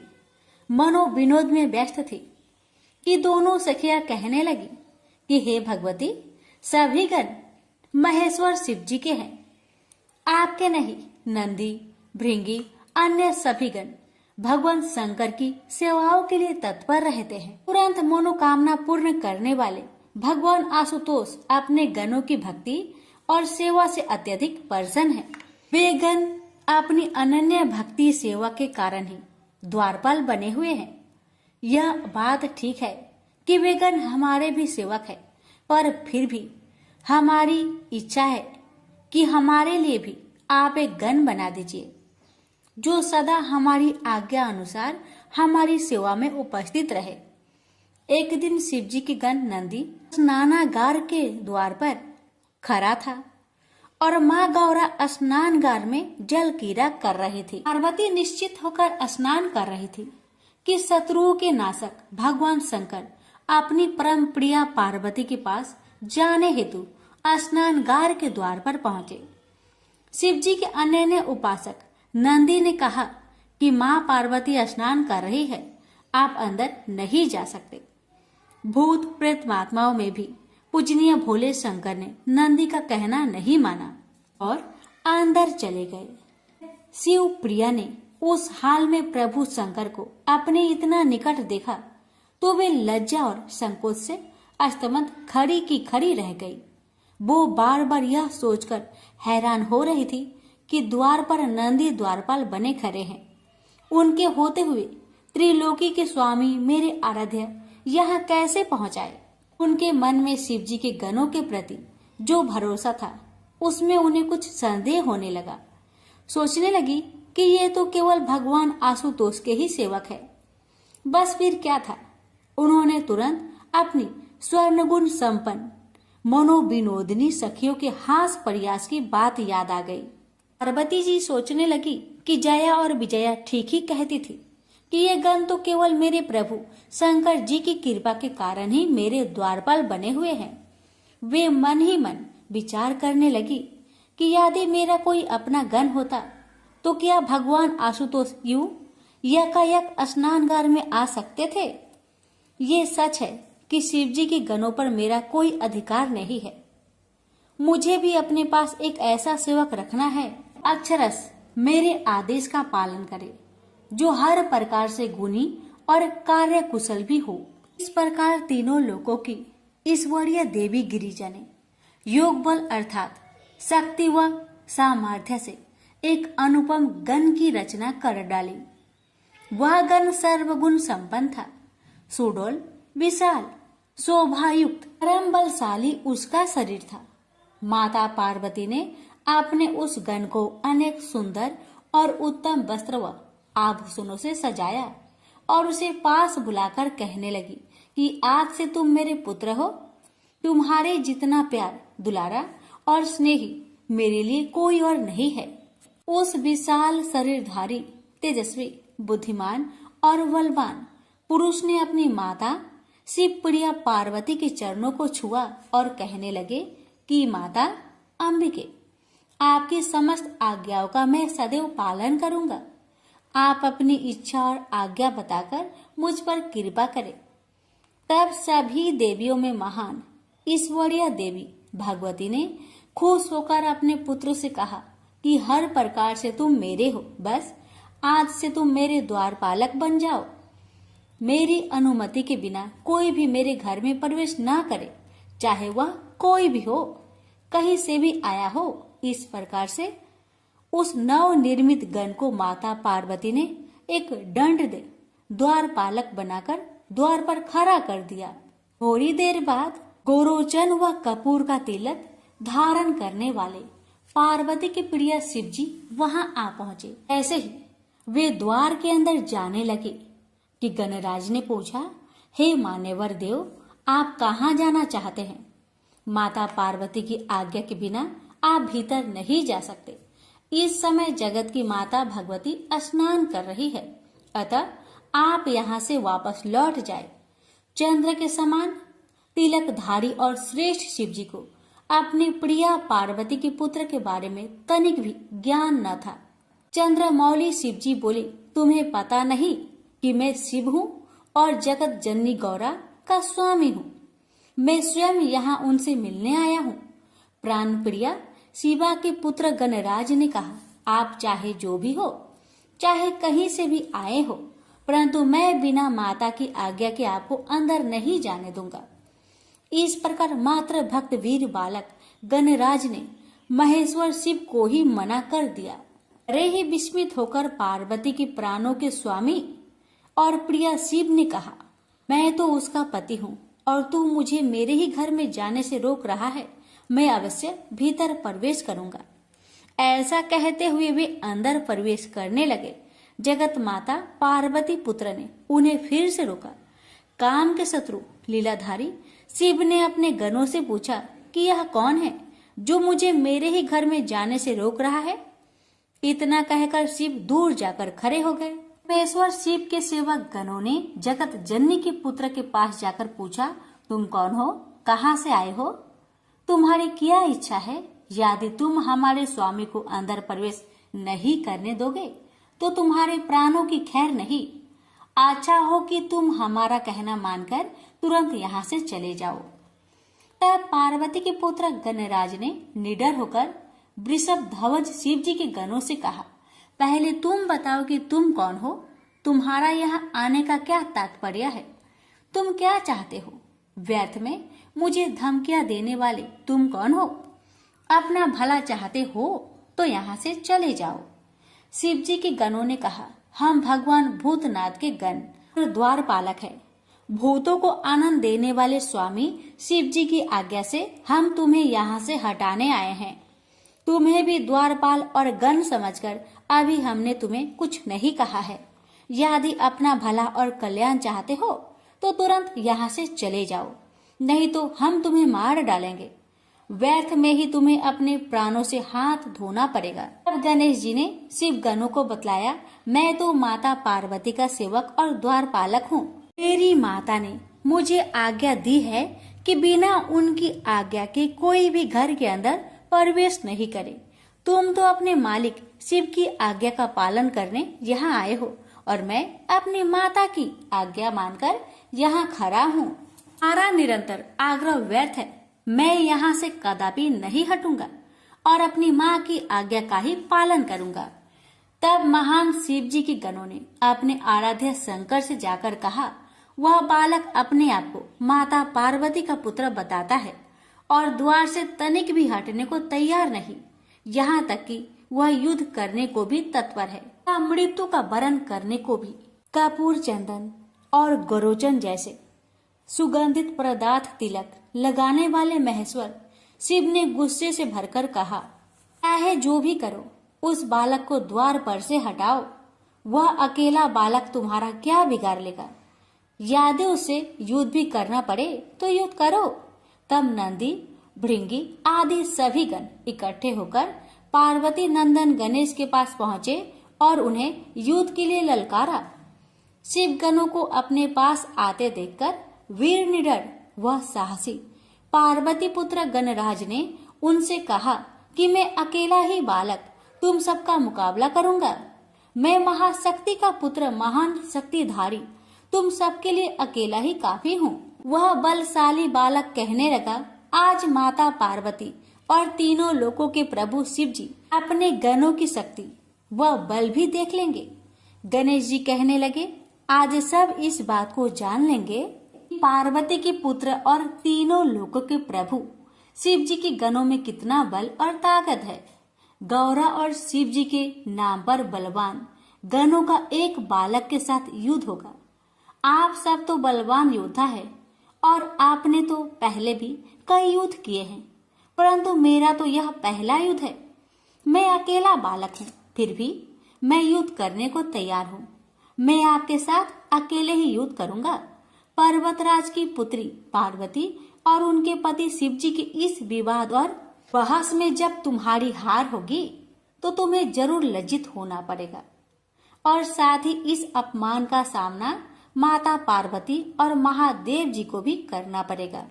मनोविनोद में व्यस्त थी कि दोनों सखियां कहने लगी कि हे भगवती, सभी गण महेश्वर शिव जी के हैं, आपके नहीं। नंदी, भृंगी, अन्य सभी गण भगवान शंकर की सेवाओं के लिए तत्पर रहते हैं। तुरंत मनोकामना पूर्ण करने वाले भगवान आशुतोष अपने गणों की भक्ति और सेवा से अत्यधिक प्रसन्न हैं। वे गण अपनी अनन्य भक्ति सेवा के कारण ही द्वारपाल बने हुए हैं। यह बात ठीक है कि वे गण हमारे भी सेवक है, पर फिर भी हमारी इच्छा है कि हमारे लिए भी आप एक गण बना दीजिए जो सदा हमारी आज्ञा अनुसार हमारी सेवा में उपस्थित रहे। एक दिन शिव जी की गण नंदी स्नानागार के द्वार पर खड़ा था और माँ गौरा स्नानगार में जल क्रीड़ा कर रही थी। पार्वती निश्चित होकर स्नान कर रही थी कि शत्रुओं के नाशक भगवान शंकर अपनी परम प्रिया पार्वती के पास जाने हेतु स्नानगार के द्वार पर पहुंचे। शिव जी के अनन्य उपासक नंदी ने कहा कि माँ पार्वती स्नान कर रही है, आप अंदर नहीं जा सकते। भूत प्रेत महात्माओं में भी पूजनीय भोले शंकर ने नंदी का कहना नहीं माना और अंदर चले गए। शिव प्रिया ने उस हाल में प्रभु शंकर को अपने इतना निकट देखा तो वे लज्जा और संकोच से अस्तमत खड़ी की खड़ी रह गई। वो बार बार यह सोचकर हैरान हो रही थी कि द्वार पर नंदी द्वारपाल बने खड़े हैं। उनके होते हुए त्रिलोकी के स्वामी मेरे आराध्य यहाँ कैसे पहुँच आए। उनके मन में शिव जी के गणों के प्रति जो भरोसा था उसमें उन्हें कुछ संदेह होने लगा। सोचने लगी कि ये तो केवल भगवान आशुतोष के ही सेवक है। बस फिर क्या था, उन्होंने तुरंत अपनी स्वर्णगुण संपन्न मनोविनोदिनी सखियों के हास प्रयास की बात याद आ गई। पार्वती जी सोचने लगी कि जया और विजया ठीक ही कहती थी कि ये गण तो केवल मेरे प्रभु शंकर जी की कृपा के कारण ही मेरे द्वारपाल बने हुए हैं। वे मन ही मन विचार करने लगी कि यदि मेरा कोई अपना गण होता तो क्या भगवान आशुतोष यूं यकायक स्नानगार में आ सकते थे। ये सच है कि शिव जी के गणों पर मेरा कोई अधिकार नहीं है। मुझे भी अपने पास एक ऐसा सेवक रखना है अक्षरश मेरे आदेश का पालन करे, जो हर प्रकार से गुणी और कार्य कुशल भी हो। इस प्रकार तीनों लोकों की ईश्वरीय देवी गिरिजा ने योग बल अर्थात शक्ति व सामर्थ्य से एक अनुपम गण की रचना कर डाली। वह गण सर्वगुण संपन्न था, सुडौल, विशाल, शोभायुक्त, परम बलशाली उसका शरीर था। माता पार्वती ने अपने उस गण को अनेक सुंदर और उत्तम वस्त्र व आभूषणों से सजाया और उसे पास बुलाकर कहने लगी कि आज से तुम मेरे पुत्र हो। तुम्हारे जितना प्यार, दुलारा और स्नेही मेरे लिए कोई और नहीं है। उस विशाल शरीरधारी, तेजस्वी, बुद्धिमान और बलवान पुरुष ने अपनी माता शिव प्रिया पार्वती के चरणों को छुआ और कहने लगे कि माता अंबिके, आपकी समस्त आज्ञाओं का मैं सदैव पालन करूंगा। आप अपनी इच्छा और आज्ञा बताकर मुझ पर कृपा करें। तब सभी देवियों में महान ईश्वरीय देवी भगवती ने खुश होकर अपने पुत्र से कहा कि हर प्रकार से तुम मेरे हो, बस आज से तुम मेरे द्वारपालक बन जाओ। मेरी अनुमति के बिना कोई भी मेरे घर में प्रवेश ना करे, चाहे वह कोई भी हो, कहीं से भी आया हो। इस प्रकार से उस नव निर्मित गण को माता पार्वती ने एक दंड दे द्वारपालक बनाकर द्वार पर खड़ा कर दिया। थोड़ी देर बाद गोरोचन व कपूर का तिलक धारण करने वाले पार्वती के प्रिय शिव जी वहां आ पहुंचे। ऐसे ही वे द्वार के अंदर जाने लगे कि गणराज ने पूछा, हे मान्यवर देव, आप कहाँ जाना चाहते हैं। माता पार्वती की आज्ञा के बिना आप भीतर नहीं जा सकते। इस समय जगत की माता भगवती स्नान कर रही है, अतः आप यहाँ से वापस लौट जाए। चंद्र के समान तिलकधारी और श्रेष्ठ शिव जी को अपनी प्रिया पार्वती के पुत्र के बारे में तनिक भी ज्ञान न था। चंद्रमौली शिव जी बोले, तुम्हें पता नहीं कि मैं शिव हूँ और जगत जननी गौरा का स्वामी हूँ। मैं स्वयं यहाँ उनसे मिलने आया हूँ। प्राण प्रिया शिवा के पुत्र गणराज ने कहा, आप चाहे जो भी हो, चाहे कहीं से भी आए हो, परंतु मैं बिना माता की आज्ञा के आपको अंदर नहीं जाने दूंगा। इस प्रकार मात्र भक्त वीर बालक गणराज ने महेश्वर शिव को ही मना कर दिया। रे ही विस्मित होकर पार्वती के प्राणों के स्वामी और प्रिया शिव ने कहा, मैं तो उसका पति हूँ और तू मुझे मेरे ही घर में जाने से रोक रहा है। मैं अवश्य भीतर प्रवेश करूंगा। ऐसा कहते हुए वे अंदर प्रवेश करने लगे। जगत माता पार्वती पुत्र ने उन्हें फिर से रोका। काम के शत्रु लीलाधारी शिव ने अपने गणों से पूछा कि यह कौन है जो मुझे मेरे ही घर में जाने से रोक रहा है। इतना कहकर शिव दूर जाकर खड़े हो गए। परमेश्वर शिव के सेवक गणों ने जगत जननी के पुत्र के पास जाकर पूछा, तुम कौन हो, कहाँ से आए हो, तुम्हारी क्या इच्छा है? यदि तुम हमारे स्वामी को अंदर प्रवेश नहीं करने दोगे तो तुम्हारे प्राणों की खैर नहीं। अच्छा हो कि तुम हमारा कहना मानकर तुरंत यहाँ से चले जाओ। तब पार्वती के पुत्र गणराज ने निडर होकर वृषभ ध्वज शिव जी के गणों से कहा, पहले तुम बताओ कि तुम कौन हो, तुम्हारा यहाँ आने का क्या तात्पर्य है, तुम क्या चाहते हो? व्यर्थ में मुझे धमकियां देने वाले तुम कौन हो? अपना भला चाहते हो तो यहाँ से चले जाओ। शिव जी के गणों ने कहा, हम भगवान भूतनाथ के गण और द्वारपालक है। भूतों को आनंद देने वाले स्वामी शिव जी की आज्ञा से हम तुम्हें यहाँ से हटाने आए हैं। तुम्हें भी द्वारपाल और गण समझकर अभी हमने तुम्हें कुछ नहीं कहा है। यदि अपना भला और कल्याण चाहते हो तो तुरंत यहाँ से चले जाओ, नहीं तो हम तुम्हें मार डालेंगे। व्यर्थ में ही तुम्हें अपने प्राणों से हाथ धोना पड़ेगा। तब गणेश जी ने शिव गणों को बतलाया, मैं तो माता पार्वती का सेवक और द्वारपालक हूँ। मेरी माता ने मुझे आज्ञा दी है कि बिना उनकी आज्ञा के कोई भी घर के अंदर प्रवेश नहीं करे। तुम तो अपने मालिक शिव की आज्ञा का पालन करने यहाँ आए हो और मैं अपनी माता की आज्ञा मानकर यहाँ खड़ा हूँ। हमारा निरंतर आग्रह व्यर्थ है। मैं यहाँ से कदापि नहीं हटूंगा और अपनी माँ की आज्ञा का ही पालन करूंगा। तब महान शिव जी के गणों ने अपने आराध्य शंकर से जाकर कहा, वह बालक अपने आप को माता पार्वती का पुत्र बताता है और द्वार से तनिक भी हटने को तैयार नहीं, यहाँ तक कि वह युद्ध करने को भी तत्पर है, मृत्यु का वरण करने को भी। कपूर, चंदन और गरोचन जैसे सुगंधित पदार्थ तिलक लगाने वाले महेश्वर शिव ने गुस्से से भरकर कहा, चाहे जो भी करो, उस बालक को द्वार पर से हटाओ। वह अकेला बालक तुम्हारा क्या बिगाड़ लेगा? यदि उससे युद्ध भी करना पड़े तो युद्ध करो। तब नंदी, भृंगी आदि सभी गण इकट्ठे होकर पार्वती नंदन गणेश के पास पहुंचे और उन्हें युद्ध के लिए ललकारा। शिव गणों को अपने पास आते देखकर वीर निडर व साहसी पार्वती पुत्र गणराज ने उनसे कहा कि मैं अकेला ही बालक तुम सबका मुकाबला करूंगा। मैं महाशक्ति का पुत्र, महान शक्तिधारी, तुम सबके लिए अकेला ही काफी हूँ। वह बलशाली बालक कहने लगा, आज माता पार्वती और तीनों लोकों के प्रभु शिव जी अपने गणों की शक्ति व बल भी देख लेंगे। गणेश जी कहने लगे, आज सब इस बात को जान लेंगे कि पार्वती के पुत्र और तीनों लोकों के प्रभु शिव जी के गणों में कितना बल और ताकत है। गौरा और शिव जी के नाम पर बलवान गणों का एक बालक के साथ युद्ध होगा। आप सब तो बलवान योद्धा है और आपने तो पहले भी कई युद्ध किए हैं, परंतु मेरा तो यह पहला युद्ध है। मैं अकेला बालक हूँ, फिर भी मैं युद्ध करने को तैयार हूँ। मैं आपके साथ अकेले ही युद्ध करूंगा। पर्वतराज की पुत्री पार्वती और उनके पति शिव जी के इस विवाद और बहस में जब तुम्हारी हार होगी तो तुम्हें जरूर लज्जित होना पड़ेगा और साथ ही इस अपमान का सामना माता पार्वती और महादेव जी को भी करना पड़ेगा।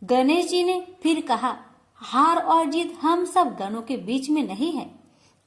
गणेश जी ने फिर कहा, हार और जीत हम सब गणों के बीच में नहीं है,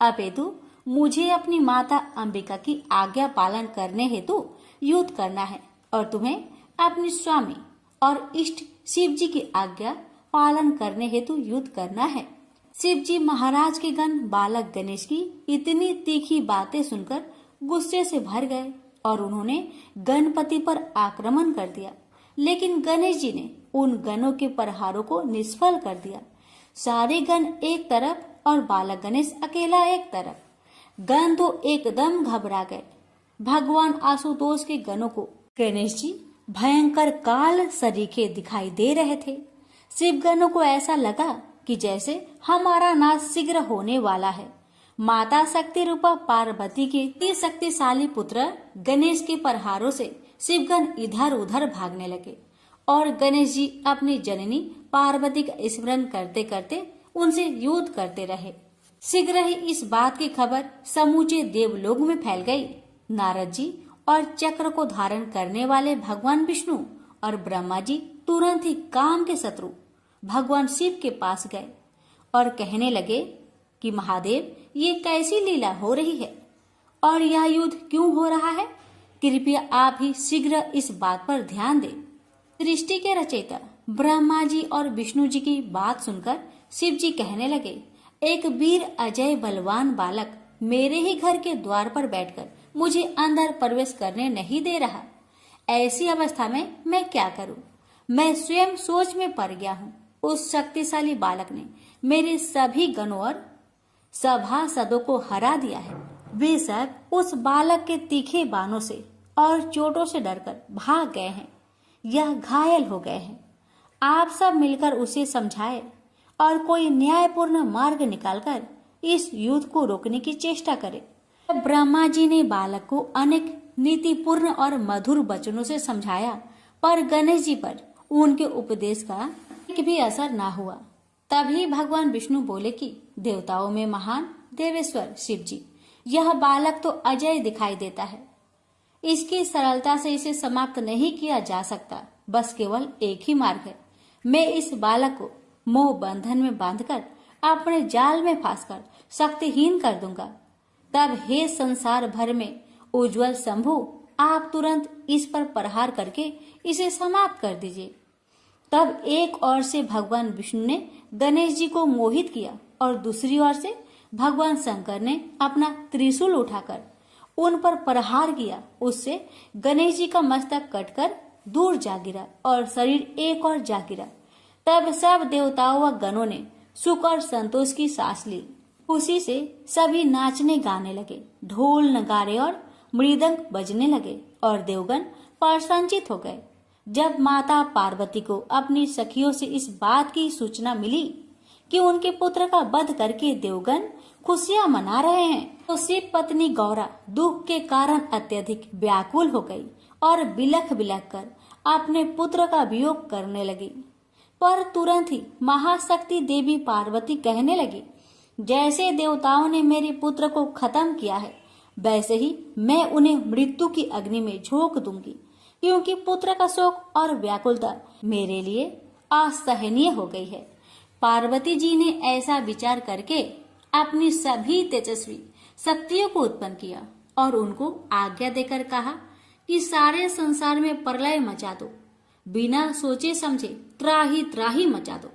अपितु मुझे अपनी माता अंबिका की आज्ञा पालन करने हेतु युद्ध करना है और तुम्हें अपने स्वामी और इष्ट शिव जी की आज्ञा पालन करने हेतु युद्ध करना है। शिव जी महाराज के गण बालक गणेश की इतनी तीखी बातें सुनकर गुस्से से भर गए और उन्होंने गणपति पर आक्रमण कर दिया, लेकिन गणेश जी ने उन गणों के प्रहारों को निष्फल कर दिया। सारे गण एक तरफ और बालक गणेश अकेला एक तरफ। गण तो एकदम घबरा गए। भगवान आशुतोष के गणों को गणेश जी भयंकर काल सरीखे दिखाई दे रहे थे। शिव गणों को ऐसा लगा कि जैसे हमारा नाश शीघ्र होने वाला है। माता शक्ति रूपा पार्वती के अति शक्तिशाली पुत्र गणेश के प्रहारों से शिवगण इधर उधर भागने लगे और गणेश जी अपनी जननी पार्वती का स्मरण करते करते उनसे युद्ध करते रहे। शीघ्र ही इस बात की खबर समूचे देवलोक में फैल गई। नारद जी और चक्र को धारण करने वाले भगवान विष्णु और ब्रह्मा जी तुरंत ही काम के शत्रु भगवान शिव के पास गए और कहने लगे कि महादेव, ये कैसी लीला हो रही है और यह युद्ध क्यों हो रहा है? कृपया आप ही शीघ्र इस बात पर ध्यान दें। सृष्टि के रचयिता ब्रह्मा जी और विष्णु जी की बात सुनकर शिव जी कहने लगे, एक वीर अजय बलवान बालक मेरे ही घर के द्वार पर बैठकर मुझे अंदर प्रवेश करने नहीं दे रहा। ऐसी अवस्था में मैं क्या करूं? मैं स्वयं सोच में पड़ गया हूं। उस शक्तिशाली बालक ने मेरे सभी गणों और सभासदों को हरा दिया है। वे सब उस बालक के तीखे बाणों से और चोटों से डरकर भाग गए हैं। यह घायल हो गए हैं। आप सब मिलकर उसे समझाए और कोई न्यायपूर्ण मार्ग निकालकर इस युद्ध को रोकने की चेष्टा करे। ब्रह्मा जी ने बालक को अनेक नीतिपूर्ण और मधुर वचनों से समझाया, पर गणेश जी पर उनके उपदेश का एक भी असर ना हुआ। तभी भगवान विष्णु बोले कि देवताओं में महान देवेश्वर शिव जी, यह बालक तो अजय दिखाई देता है। इसकी सरलता से इसे समाप्त नहीं किया जा सकता। बस केवल एक ही मार्ग है। मैं इस बालक को मोह बंधन में बांधकर अपने जाल में फांसकर शक्तिहीन कर दूंगा। तब हे संसार भर में उज्जवल शंभु, आप तुरंत इस पर प्रहार करके इसे समाप्त कर दीजिए। तब एक ओर से भगवान विष्णु ने गणेश जी को मोहित किया और दूसरी ओर से भगवान शंकर ने अपना त्रिशूल उठाकर उन पर प्रहार किया। उससे गणेश जी का मस्तक कटकर दूर जा गिरा और शरीर एक और जा गिरा। तब सब देवताओं व गणों ने सुख और संतोष की सांस ली। खुशी से सभी नाचने गाने लगे। ढोल नगाड़े और मृदंग बजने लगे और देवगण प्रसन्नचित हो गए। जब माता पार्वती को अपनी सखियों से इस बात की सूचना मिली कि उनके पुत्र का वध करके देवगण खुशियां मना रहे हैं, तो शिव पत्नी गौरा दुख के कारण अत्यधिक व्याकुल हो गई और बिलख बिलख कर अपने पुत्र का वियोग करने लगी। पर तुरंत ही महाशक्ति देवी पार्वती कहने लगी, जैसे देवताओं ने मेरे पुत्र को खत्म किया है, वैसे ही मैं उन्हें मृत्यु की अग्नि में झोंक दूंगी, क्योंकि पुत्र का शोक और व्याकुलता मेरे लिए असहनीय हो गई है। पार्वती जी ने ऐसा विचार करके अपनी सभी तेजस्वी शक्तियों को उत्पन्न किया और उनको आज्ञा देकर कहा कि सारे संसार में प्रलय मचा दो। बिना सोचे समझे त्राही त्राही मचा दो।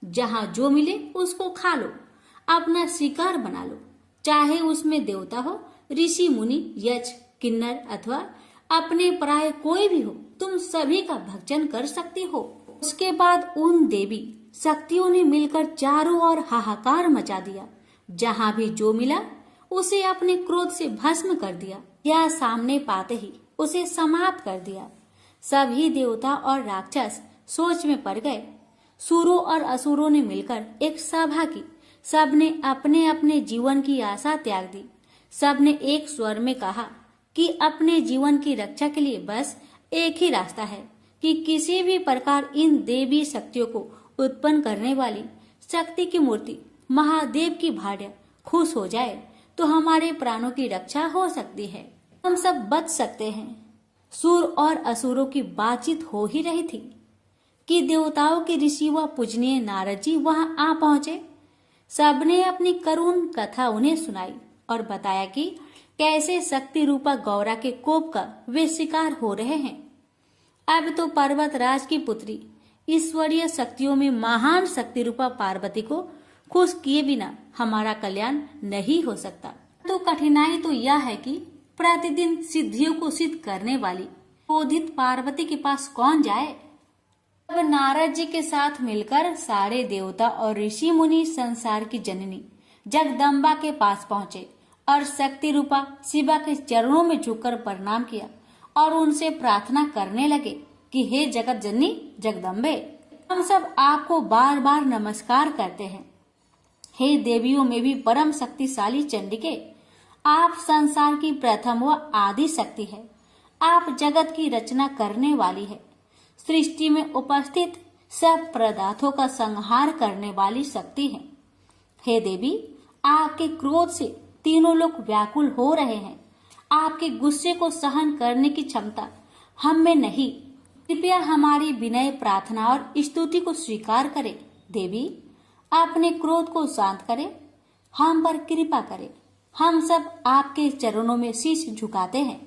जहाँ जो मिले उसको खा लो, अपना शिकार बना लो। चाहे उसमें देवता हो, ऋषि मुनि, यक्ष, किन्नर अथवा अपने पराये कोई भी हो, तुम सभी का भक्षण कर सकती हो। उसके बाद उन देवी शक्तियों ने मिलकर चारों ओर हाहाकार मचा दिया। जहाँ भी जो मिला उसे अपने क्रोध से भस्म कर दिया या सामने पाते ही उसे समाप्त कर दिया। सभी देवता और राक्षस सोच में पड़ गए। सुरों और असुरों ने मिलकर एक सभा की। सबने अपने अपने जीवन की आशा त्याग दी। सबने एक स्वर में कहा कि अपने जीवन की रक्षा के लिए बस एक ही रास्ता है कि किसी भी प्रकार इन देवी शक्तियों को उत्पन्न करने वाली शक्ति की मूर्ति महादेव की भार्या खुश हो जाए तो हमारे प्राणों की रक्षा हो सकती है, हम सब बच सकते हैं। सुर और असुरों की बातचीत हो ही रही थी कि देवताओं के ऋषि व पूजनीय नारद जी वहां आ पहुंचे। सबने अपनी करुण कथा उन्हें सुनाई और बताया कि कैसे शक्ति रूपा गौरा के कोप का वे शिकार हो रहे हैं। अब तो पर्वत राज की पुत्री ईश्वरीय शक्तियों में महान शक्ति रूपा पार्वती को खुश किए बिना हमारा कल्याण नहीं हो सकता। तो कठिनाई तो यह है कि प्रतिदिन सिद्धियों को सिद्ध करने वाली क्रोधित पार्वती के पास कौन जाए। अब नारद जी के साथ मिलकर सारे देवता और ऋषि मुनि संसार की जननी जगदम्बा के पास पहुँचे और शक्ति रूपा शिवा के चरणों में झुककर प्रणाम किया और उनसे प्रार्थना करने लगे कि हे जगत जननी जगदम्बे, हम सब आपको बार बार नमस्कार करते हैं। हे देवियों में भी परम शक्तिशाली चंडिके, आप संसार की प्रथम व आदि शक्ति है। आप जगत की रचना करने वाली है। सृष्टि में उपस्थित सब पदार्थों का संहार करने वाली शक्ति है। हे देवी, आपके क्रोध से तीनों लोग व्याकुल हो रहे हैं। आपके गुस्से को सहन करने की क्षमता हम में नहीं। कृपया हमारी विनय प्रार्थना और स्तुति को स्वीकार करें। देवी, अपने क्रोध को शांत करें, हम पर कृपा करें। हम सब आपके चरणों में शीश झुकाते हैं।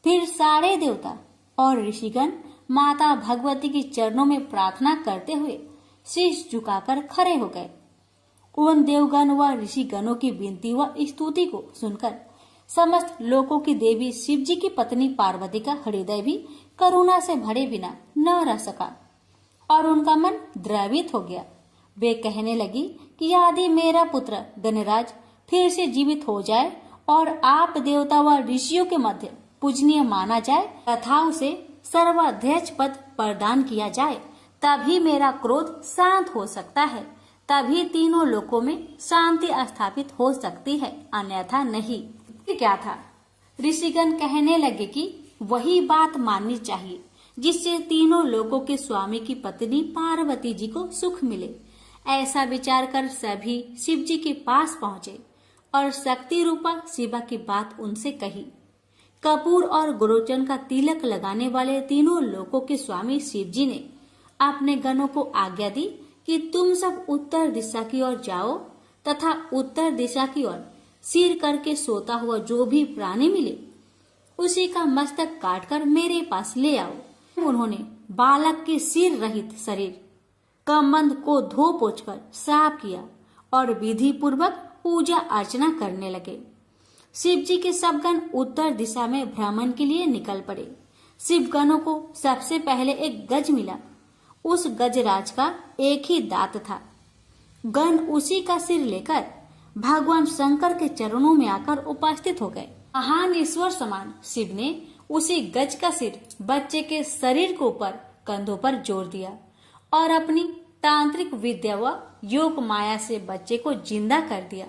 फिर सारे देवता और ऋषिगण माता भगवती के चरणों में प्रार्थना करते हुए शीश झुकाकर खड़े हो गए। उन देवगण व ऋषिगणों की विनती व स्तुति को सुनकर समस्त लोकों की देवी शिवजी की पत्नी पार्वती का हृदय भी करुणा से भरे बिना न रह सका और उनका मन द्रवित हो गया। वे कहने लगी कि यदि मेरा पुत्र गणराज फिर से जीवित हो जाए और आप देवता व ऋषियों के मध्य पूजनीय माना जाए तथा उसे सर्वाध्यक्ष पद प्रदान किया जाए, तभी मेरा क्रोध शांत हो सकता है। तभी तीनों लोकों में शांति स्थापित हो सकती है, अन्यथा नहीं। क्या था? ऋषिगण कहने लगे कि वही बात माननी चाहिए जिससे तीनों लोकों के स्वामी की पत्नी पार्वती जी को सुख मिले। ऐसा विचार कर सभी शिव जी के पास पहुँचे और शक्ति रूपा शिवा की बात उनसे कही। कपूर और गुरोचन का तिलक लगाने वाले तीनों लोकों के स्वामी शिव जी ने अपने गणों को आज्ञा दी कि तुम सब उत्तर दिशा की ओर जाओ तथा उत्तर दिशा की ओर सिर करके सोता हुआ जो भी प्राणी मिले उसी का मस्तक काटकर मेरे पास ले आओ। उन्होंने बालक के सिर रहित शरीर कमंद को धो पोंछकर साफ किया और विधि पूर्वक पूजा अर्चना करने लगे। शिव जी के सब गण उत्तर दिशा में भ्रमण के लिए निकल पड़े। शिव गणों को सबसे पहले एक गज मिला। उस गजराज का एक ही दांत था। गण उसी का सिर लेकर भगवान शंकर के चरणों में आकर उपस्थित हो गए। महान ईश्वर समान शिव ने उसी गज का सिर बच्चे के शरीर के ऊपर कंधों पर जोड़ दिया और अपनी तांत्रिक विद्या व योग माया से बच्चे को जिंदा कर दिया।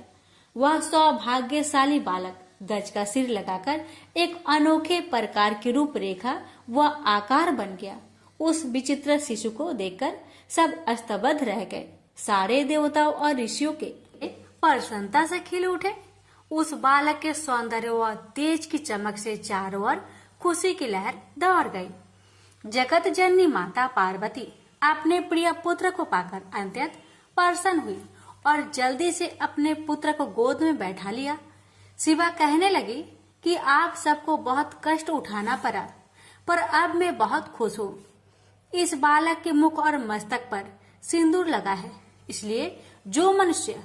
वह सौभाग्यशाली बालक गज का सिर लगाकर एक अनोखे प्रकार की रूपरेखा व आकार बन गया। उस विचित्र शिशु को देखकर सब स्तब्ध रह गए। सारे देवताओं और ऋषियों के प्रसन्नता से खिल उठे। उस बालक के सौंदर्य व तेज की चमक से चारों ओर खुशी की लहर दौड़ गई। जगत जननी माता पार्वती अपने प्रिय पुत्र को पाकर अत्यंत प्रसन्न हुई और जल्दी से अपने पुत्र को गोद में बैठा लिया। शिवा कहने लगी कि आप सबको बहुत कष्ट उठाना पड़ा, पर अब मैं बहुत खुश हूँ। इस बालक के मुख और मस्तक पर सिंदूर लगा है, इसलिए जो मनुष्य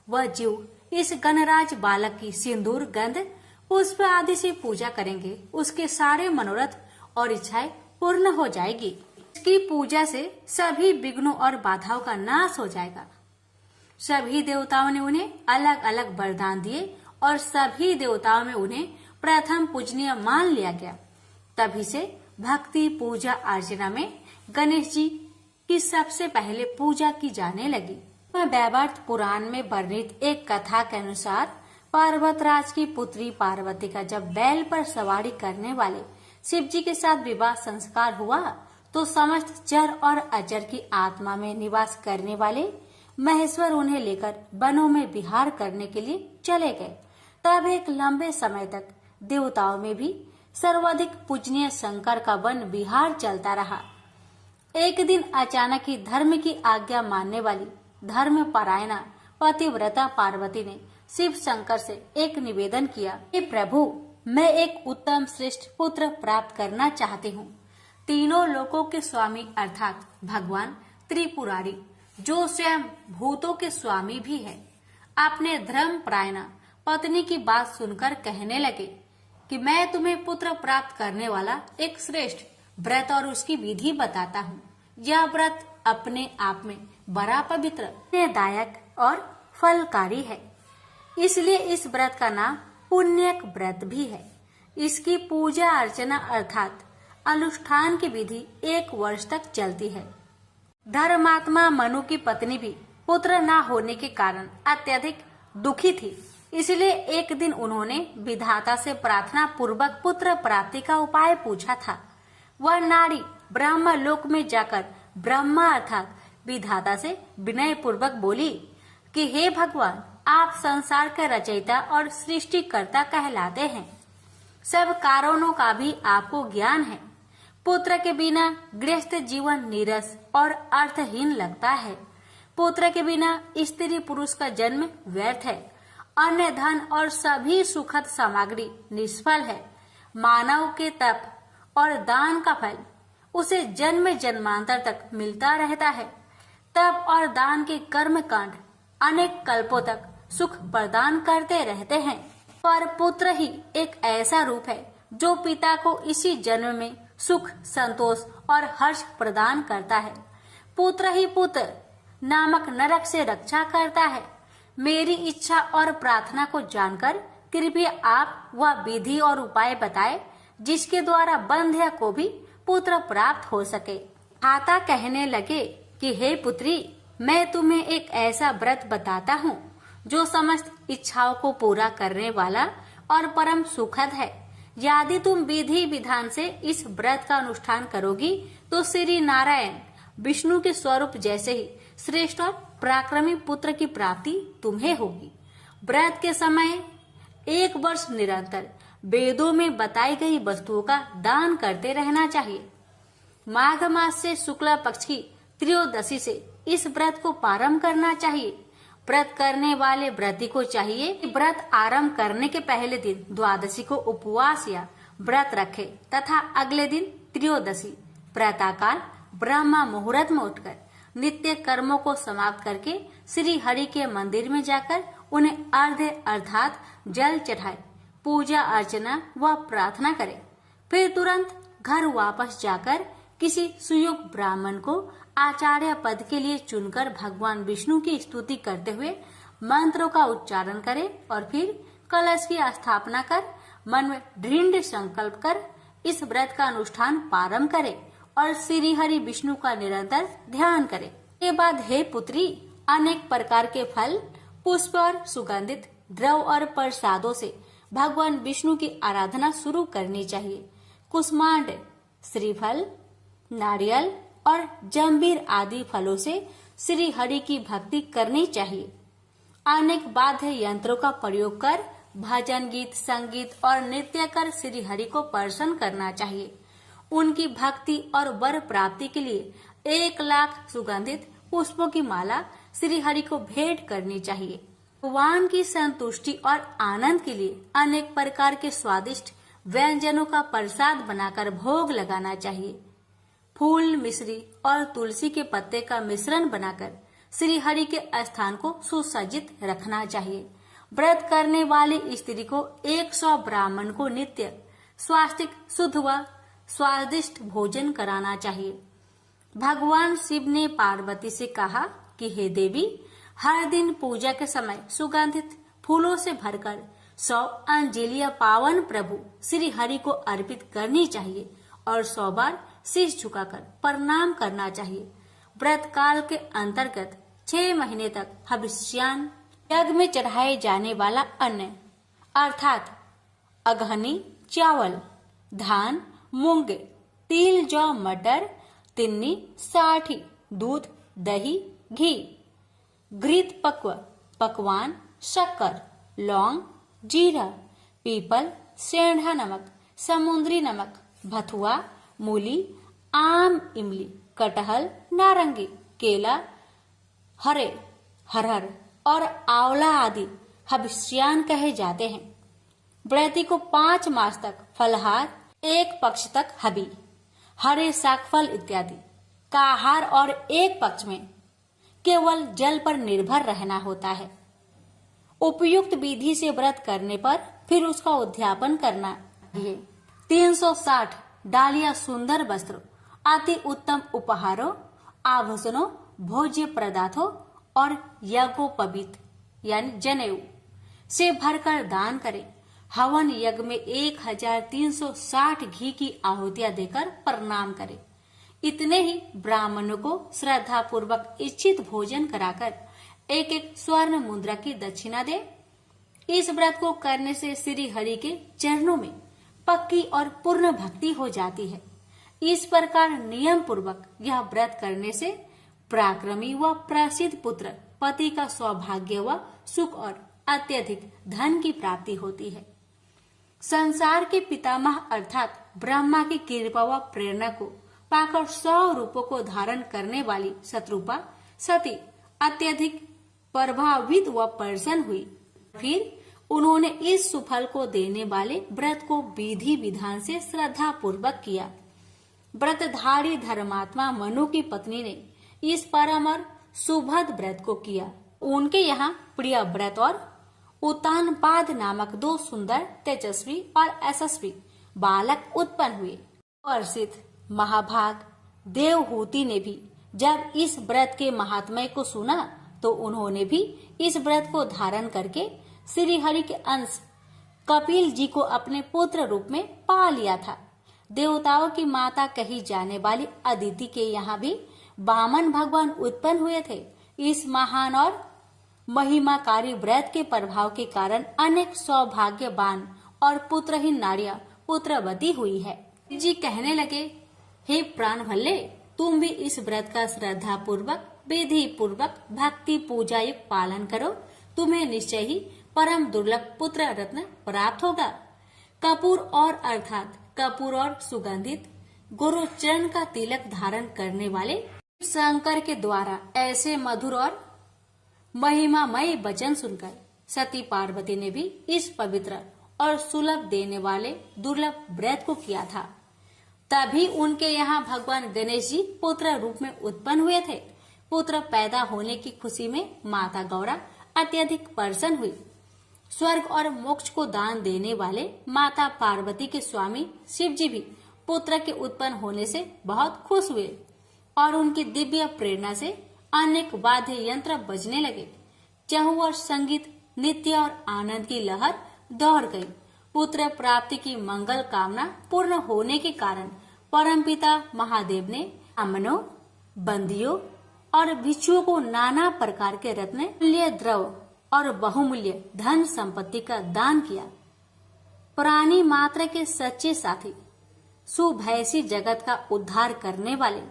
व जीव इस गणराज बालक की सिंदूर गंध पुष्प आदि से पूजा करेंगे उसके सारे मनोरथ और इच्छाएं पूर्ण हो जाएगी। इसकी पूजा से सभी विघ्नों और बाधाओं का नाश हो जाएगा। सभी देवताओं ने उन्हें अलग अलग वरदान दिए और सभी देवताओं में उन्हें प्रथम पूजनीय मान लिया गया। तभी से भक्ति पूजा अर्चना में गणेश जी की सबसे पहले पूजा की जाने लगी। वैवर्त पुराण में वर्णित एक कथा के अनुसार पर्वतराज की पुत्री पार्वती का जब बैल पर सवारी करने वाले शिव जी के साथ विवाह संस्कार हुआ तो समस्त चर और अचर की आत्मा में निवास करने वाले महेश्वर उन्हें लेकर वनों में विहार करने के लिए चले गए। तब एक लंबे समय तक देवताओं में भी सर्वाधिक पूजनीय शंकर का वन विहार चलता रहा। एक दिन अचानक ही धर्म की आज्ञा मानने वाली धर्म परायणा पतिव्रता पार्वती ने शिव शंकर से एक निवेदन किया, हे प्रभु, मैं एक उत्तम श्रेष्ठ पुत्र प्राप्त करना चाहती हूँ। तीनों लोकों के स्वामी अर्थात भगवान त्रिपुरारी, जो स्वयं भूतों के स्वामी भी है, अपने धर्म परायणा पत्नी की बात सुनकर कहने लगे कि मैं तुम्हें पुत्र प्राप्त करने वाला एक श्रेष्ठ व्रत और उसकी विधि बताता हूँ। यह व्रत अपने आप में बड़ा पवित्र, पुण्यदायक और फलकारी है, इसलिए इस व्रत का नाम पुण्यक व्रत भी है। इसकी पूजा अर्चना अर्थात अनुष्ठान की विधि 1 वर्ष तक चलती है। धर्मात्मा मनु की पत्नी भी पुत्र न होने के कारण अत्यधिक दुखी थी, इसलिए एक दिन उन्होंने विधाता से प्रार्थना पूर्वक पुत्र प्राप्ति का उपाय पूछा था। वह नारी ब्रह्म लोक में जाकर ब्रह्मा अर्थात विधाता से विनय पूर्वक बोली कि हे भगवान, आप संसार के रचयिता और सृष्टिकर्ता कहलाते हैं। सब कारणों का भी आपको ज्ञान है। पुत्र के बिना गृहस्थ जीवन नीरस और अर्थहीन लगता है। पुत्र के बिना स्त्री पुरुष का जन्म व्यर्थ है। अन्य धन और सभी सुखद सामग्री निष्फल है। मानव के तप और दान का फल उसे जन्म जन्मांतर तक मिलता रहता है। तप और दान के कर्म कांड अनेक कल्पों तक सुख प्रदान करते रहते हैं, पर पुत्र ही एक ऐसा रूप है जो पिता को इसी जन्म में सुख, संतोष और हर्ष प्रदान करता है। पुत्र ही पुत्र नामक नरक से रक्षा करता है। मेरी इच्छा और प्रार्थना को जानकर कृपया आप वह विधि और उपाय बताए जिसके द्वारा बंध्या को भी पुत्र प्राप्त हो सके। माता कहने लगे कि हे पुत्री, मैं तुम्हें एक ऐसा व्रत बताता हूँ जो समस्त इच्छाओं को पूरा करने वाला और परम सुखद है। यदि तुम विधि विधान से इस व्रत का अनुष्ठान करोगी तो श्री नारायण विष्णु के स्वरूप जैसे ही श्रेष्ठ और पराक्रमी पुत्र की प्राप्ति तुम्हें होगी। व्रत के समय 1 वर्ष निरंतर वेदों में बताई गई वस्तुओं का दान करते रहना चाहिए। माघ मास से शुक्ला पक्ष की त्रयोदशी से इस व्रत को प्रारंभ करना चाहिए। व्रत करने वाले व्रती को चाहिए कि व्रत आरंभ करने के पहले दिन द्वादशी को उपवास या व्रत रखे तथा अगले दिन त्रयोदशी प्रातःकाल ब्रह्म मुहूर्त में उठकर नित्य कर्मों को समाप्त करके श्री हरि के मंदिर में जाकर उन्हें अर्घ्य अर्थात जल चढ़ाए, पूजा अर्चना व प्रार्थना करे। फिर तुरंत घर वापस जाकर किसी सुयोग्य ब्राह्मण को आचार्य पद के लिए चुनकर भगवान विष्णु की स्तुति करते हुए मंत्रों का उच्चारण करे और फिर कलश की स्थापना कर मन में दृढ़ संकल्प कर इस व्रत का अनुष्ठान प्रारंभ करे और श्री हरि विष्णु का निरंतर ध्यान करे। के बाद हे पुत्री, अनेक प्रकार के फल, पुष्प और सुगंधित द्रव और प्रसादों से भगवान विष्णु की आराधना शुरू करनी चाहिए। कुष्मांड, श्रीफल, नारियल और जंबीर आदि फलों से श्री हरि की भक्ति करनी चाहिए। अनेक वाद्य यंत्रों का प्रयोग कर भजन गीत, संगीत और नृत्य कर श्री हरि को प्रसन्न करना चाहिए। उनकी भक्ति और वर प्राप्ति के लिए 1 लाख सुगंधित पुष्पों की माला श्री हरि को भेंट करनी चाहिए। भगवान की संतुष्टि और आनंद के लिए अनेक प्रकार के स्वादिष्ट व्यंजनों का प्रसाद बनाकर भोग लगाना चाहिए। फूल, मिश्री और तुलसी के पत्ते का मिश्रण बनाकर श्री हरि के स्थान को सुसज्जित रखना चाहिए। व्रत करने वाली स्त्री को 100 ब्राह्मण को नित्य स्वास्तिक, शुद्ध व स्वादिष्ट भोजन कराना चाहिए। भगवान शिव ने पार्वती से कहा कि हे देवी, हर दिन पूजा के समय सुगंधित फूलों से भरकर 100 अंजलियां पावन प्रभु श्री हरि को अर्पित करनी चाहिए और 100 बार शीश झुकाकर प्रणाम करना चाहिए। व्रत काल के अंतर्गत 6 महीने तक हविष्यान, यज्ञ में चढ़ाए जाने वाला अन्न अर्थात अगहनी, चावल, धान, मूंग, तिल, जौ, मटर, तिन्नी, साठी, दूध, दही, घी, घृत पक्व, पकवान, शक्कर, लौंग, जीरा, पीपल, सेंधा नमक, समुद्री नमक, भथुआ, मूली, आम, इमली, कटहल, नारंगी, केला, हरे, हरहर और आंवला आदि हबिष्यान कहे जाते हैं। व्रती को 5 मास तक फलहार, 1 पक्ष तक हबी, हरे शाकफल इत्यादि का आहार और 1 पक्ष में केवल जल पर निर्भर रहना होता है। उपयुक्त विधि से व्रत करने पर फिर उसका उद्यापन करना चाहिए। 360 डालिया सुंदर वस्त्रों, अति उत्तम उपहारों, आभूषणों, भोज्य पदार्थों और यज्ञोपवीत यानी जनेऊ से भरकर दान करें। हवन यज्ञ में 1360 घी की आहुतियां देकर प्रणाम करें। इतने ही ब्राह्मणों को श्रद्धा पूर्वक इच्छित भोजन कराकर 1 स्वर्ण मुद्रा की दक्षिणा दे। इस व्रत को करने से श्री हरि के चरणों में पक्की और पूर्ण भक्ति हो जाती है। इस प्रकार नियम पूर्वक यह व्रत करने से पराक्रमी व प्रसिद्ध पुत्र पति का सौभाग्य व सुख और अत्यधिक धन की प्राप्ति होती है। संसार के पितामह अर्थात ब्रह्मा की कृपा व प्रेरणा को पाकर 100 रूपों को धारण करने वाली शत्रुपा सती अत्यधिक प्रभावित व प्रसन्न हुई। फिर उन्होंने इस सुफल को देने वाले व्रत को विधि विधान से श्रद्धा पूर्वक किया। व्रतधारी धर्मात्मा मनु की पत्नी ने इस परम और सुभद व्रत को किया। उनके यहाँ प्रिय व्रत और उत्तानपाद नामक 2 सुंदर, तेजस्वी और यशस्वी बालक उत्पन्न हुए। प्रसिद्ध महाभाग देवहूति ने भी जब इस व्रत के महात्म्य को सुना तो उन्होंने भी इस व्रत को धारण करके श्री हरि के अंश कपिल जी को अपने पुत्र रूप में पा लिया था। देवताओं की माता कही जाने वाली अदिति के यहाँ भी वामन भगवान उत्पन्न हुए थे। इस महान और महिमाकारी व्रत के प्रभाव के कारण अनेक सौभाग्यवान और पुत्रहीन नारियां पुत्रवती हुई है। जी कहने लगे, हे प्राण भल्ले, तुम भी इस व्रत का श्रद्धा पूर्वक विधि पूर्वक भक्ति पूजा युक्त पालन करो। तुम्हें निश्चय ही परम दुर्लभ पुत्र रत्न प्राप्त होगा। कपूर और अर्थात कपूर और सुगंधित गुरु चरण का तिलक धारण करने वाले शंकर के द्वारा ऐसे मधुर और महिमामय वचन सुनकर सती पार्वती ने भी इस पवित्र और सुलभ देने वाले दुर्लभ व्रत को किया था। तभी उनके यहाँ भगवान गणेश जी पुत्र रूप में उत्पन्न हुए थे। पुत्र पैदा होने की खुशी में माता गौरा अत्यधिक प्रसन्न हुई। स्वर्ग और मोक्ष को दान देने वाले माता पार्वती के स्वामी शिव जी भी पुत्र के उत्पन्न होने से बहुत खुश हुए और उनकी दिव्य प्रेरणा से अनेक वाद्य यंत्र बजने लगे। चहुओर संगीत, नृत्य और आनंद की लहर दौड़ गई। पुत्र प्राप्ति की मंगल कामना पूर्ण होने के कारण परमपिता महादेव ने ब्राह्मणों, बंदियों और भिक्षुओं को नाना प्रकार के रत्न, मूल्य द्रव्य और बहुमूल्य धन संपत्ति का दान किया। प्राणी मात्र के सच्चे साथी, सुभैसी जगत का उद्धार करने वाले,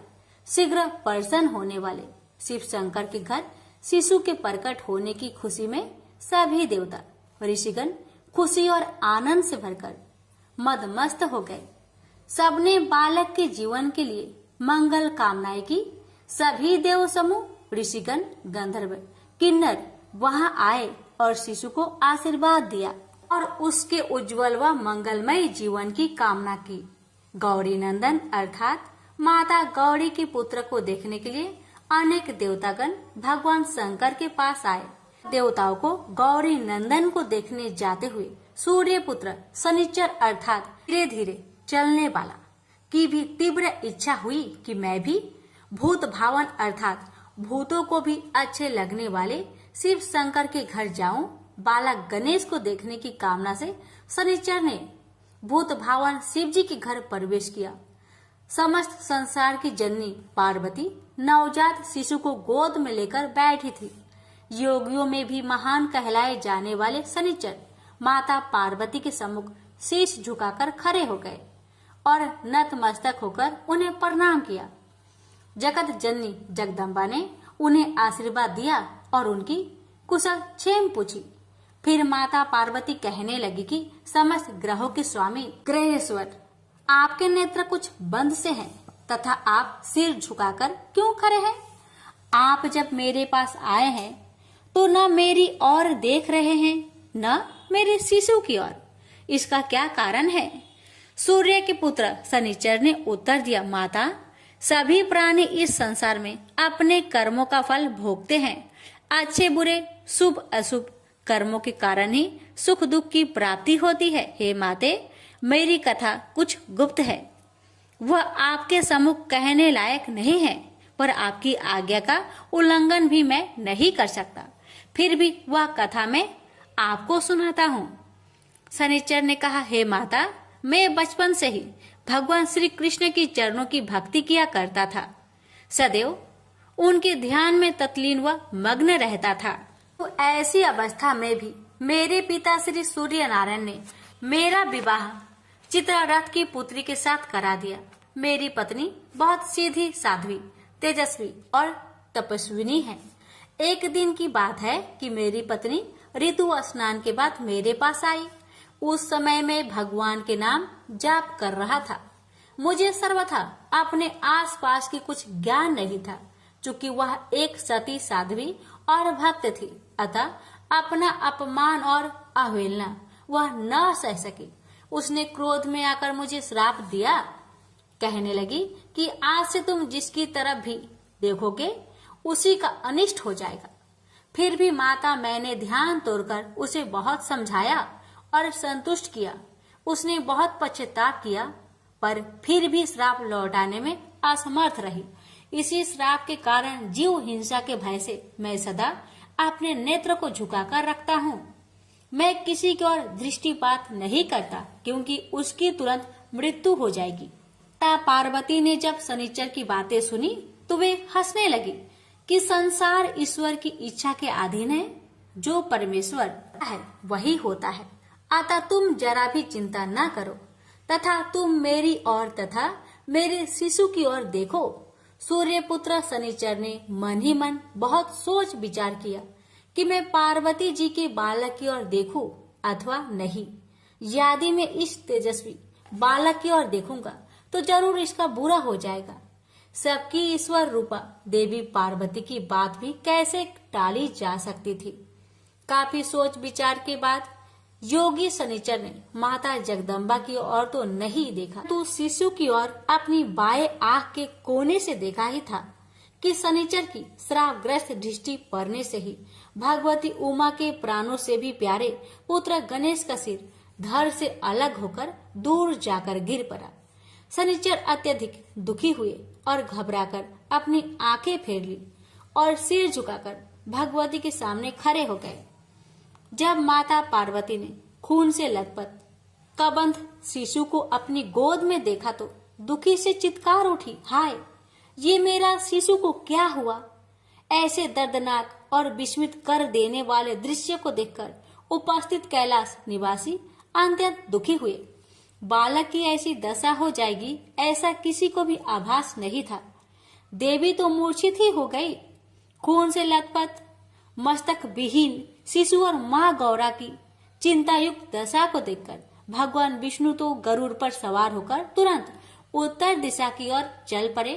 शीघ्र प्रसन्न होने वाले शिव शंकर के घर शिशु के प्रकट होने की खुशी में सभी देवता ऋषिगण खुशी और आनंद से भरकर मदमस्त हो गए। सबने बालक के जीवन के लिए मंगल कामनाएं की। सभी देव समूह, ऋषिगण, गंधर्व, किन्नर वहां आए और शिशु को आशीर्वाद दिया और उसके उज्जवल व मंगलमय जीवन की कामना की। गौरी नंदन अर्थात माता गौरी के पुत्र को देखने के लिए अनेक देवतागण भगवान शंकर के पास आए। देवताओं को गौरी नंदन को देखने जाते हुए सूर्य पुत्र शनिचर अर्थात धीरे धीरे चलने वाला की भी तीव्र इच्छा हुई कि मैं भी भूत भावन अर्थात भूतों को भी अच्छे लगने वाले शिव शंकर के घर जाऊं। बालक गणेश को देखने की कामना से शनिचर ने भूत भावन शिव जी के घर प्रवेश किया। समस्त संसार की जननी पार्वती नवजात शिशु को गोद में लेकर बैठी थी। योगियों में भी महान कहलाए जाने वाले शनिचर माता पार्वती के सम्मुख शीश झुकाकर खड़े हो गए और नतमस्तक होकर उन्हें प्रणाम किया। जगत जननी जगदम्बा ने उन्हें आशीर्वाद दिया और उनकी कुशल क्षेम पूछी। फिर माता पार्वती कहने लगी कि समस्त ग्रहों के स्वामी ग्रहेश्वर, आपके नेत्र कुछ बंद से हैं तथा आप सिर झुकाकर क्यों खड़े हैं? आप जब मेरे पास आए हैं तो न मेरी ओर देख रहे हैं न मेरे शिशु की ओर। इसका क्या कारण है? सूर्य के पुत्र शनिचर ने उत्तर दिया, माता, सभी प्राणी इस संसार में अपने कर्मों का फल भोगते हैं। अच्छे बुरे शुभ अशुभ कर्मों के कारण ही सुख दुख की प्राप्ति होती है। हे माते, मेरी कथा कुछ गुप्त है, वह आपके सम्मुख कहने लायक नहीं है, पर आपकी आज्ञा का उल्लंघन भी मैं नहीं कर सकता। फिर भी वह कथा मैं आपको सुनाता हूँ। शनिचर ने कहा, हे माता, मैं बचपन से ही भगवान श्री कृष्ण की चरणों की भक्ति किया करता था। सदैव उनके ध्यान में तत्लीन व मग्न रहता था। तो ऐसी अवस्था में भी मेरे पिता श्री सूर्य नारायण ने मेरा विवाह चित्ररथ की पुत्री के साथ करा दिया। मेरी पत्नी बहुत सीधी साध्वी, तेजस्वी और तपस्विनी है। एक दिन की बात है कि मेरी पत्नी ऋतु स्नान के बाद मेरे पास आई। उस समय मैं भगवान के नाम जाप कर रहा था। मुझे सर्वथा अपने आसपास की कुछ ज्ञान नहीं था, चूंकि वह एक सती साध्वी और भक्त थी, अतः अपना अपमान और अवहेलना वह न सह सकी। उसने क्रोध में आकर मुझे श्राप दिया। कहने लगी कि आज से तुम जिसकी तरफ भी देखोगे उसी का अनिष्ट हो जाएगा। फिर भी माता, मैंने ध्यान तोड़कर उसे बहुत समझाया और संतुष्ट किया। उसने बहुत पश्चाताप किया, पर फिर भी श्राप लौटाने में असमर्थ रही। इसी श्राप के कारण जीव हिंसा के भय से मैं सदा अपने नेत्र को झुकाकर रखता हूँ। मैं किसी की ओर दृष्टिपात नहीं करता, क्योंकि उसकी तुरंत मृत्यु हो जाएगी। पार्वती ने जब शनिचर की बातें सुनी तो वे हंसने लगी कि संसार ईश्वर की इच्छा के अधीन है। जो परमेश्वर है वही होता है, अतः तुम जरा भी चिंता न करो तथा तुम मेरी ओर तथा मेरे शिशु की ओर देखो। सूर्य पुत्र शनिचर ने मन ही मन बहुत सोच विचार किया कि मैं पार्वती जी के बालक की ओर देखूं अथवा नहीं। यदि मैं इस तेजस्वी बालक की ओर देखूंगा तो जरूर इसका बुरा हो जाएगा। सबकी ईश्वर रूपा देवी पार्वती की बात भी कैसे टाली जा सकती थी। काफी सोच विचार के बाद योगी शनिचर ने माता जगदम्बा की ओर तो नहीं देखा, तो शिशु की ओर अपनी बाएं आंख के कोने से देखा ही था कि शनिचर की श्रापग्रस्त दृष्टि पड़ने से ही भगवती उमा के प्राणों से भी प्यारे पुत्र गणेश का सिर धड़ से अलग होकर दूर जाकर गिर पड़ा। शनिचर अत्यधिक दुखी हुए और घबराकर अपनी आंखें फेर ली और सिर झुकाकर भगवती के सामने खड़े हो गए। जब माता पार्वती ने खून से लथपथ कबंध शिशु को अपनी गोद में देखा तो दुखी से चित्कार उठी, हाय, ये मेरा शिशु को क्या हुआ? ऐसे दर्दनाक और विस्मित कर देने वाले दृश्य को देखकर उपस्थित कैलाश निवासी अत्यंत दुखी हुए। बालक की ऐसी दशा हो जाएगी ऐसा किसी को भी आभास नहीं था। देवी तो मूर्छित ही हो गई। खून से लथपथ मस्तक विहीन शिशु और माँ गौरा की चिंतायुक्त दशा को देखकर भगवान विष्णु तो गरुड़ पर सवार होकर तुरंत उत्तर दिशा की ओर चल पड़े।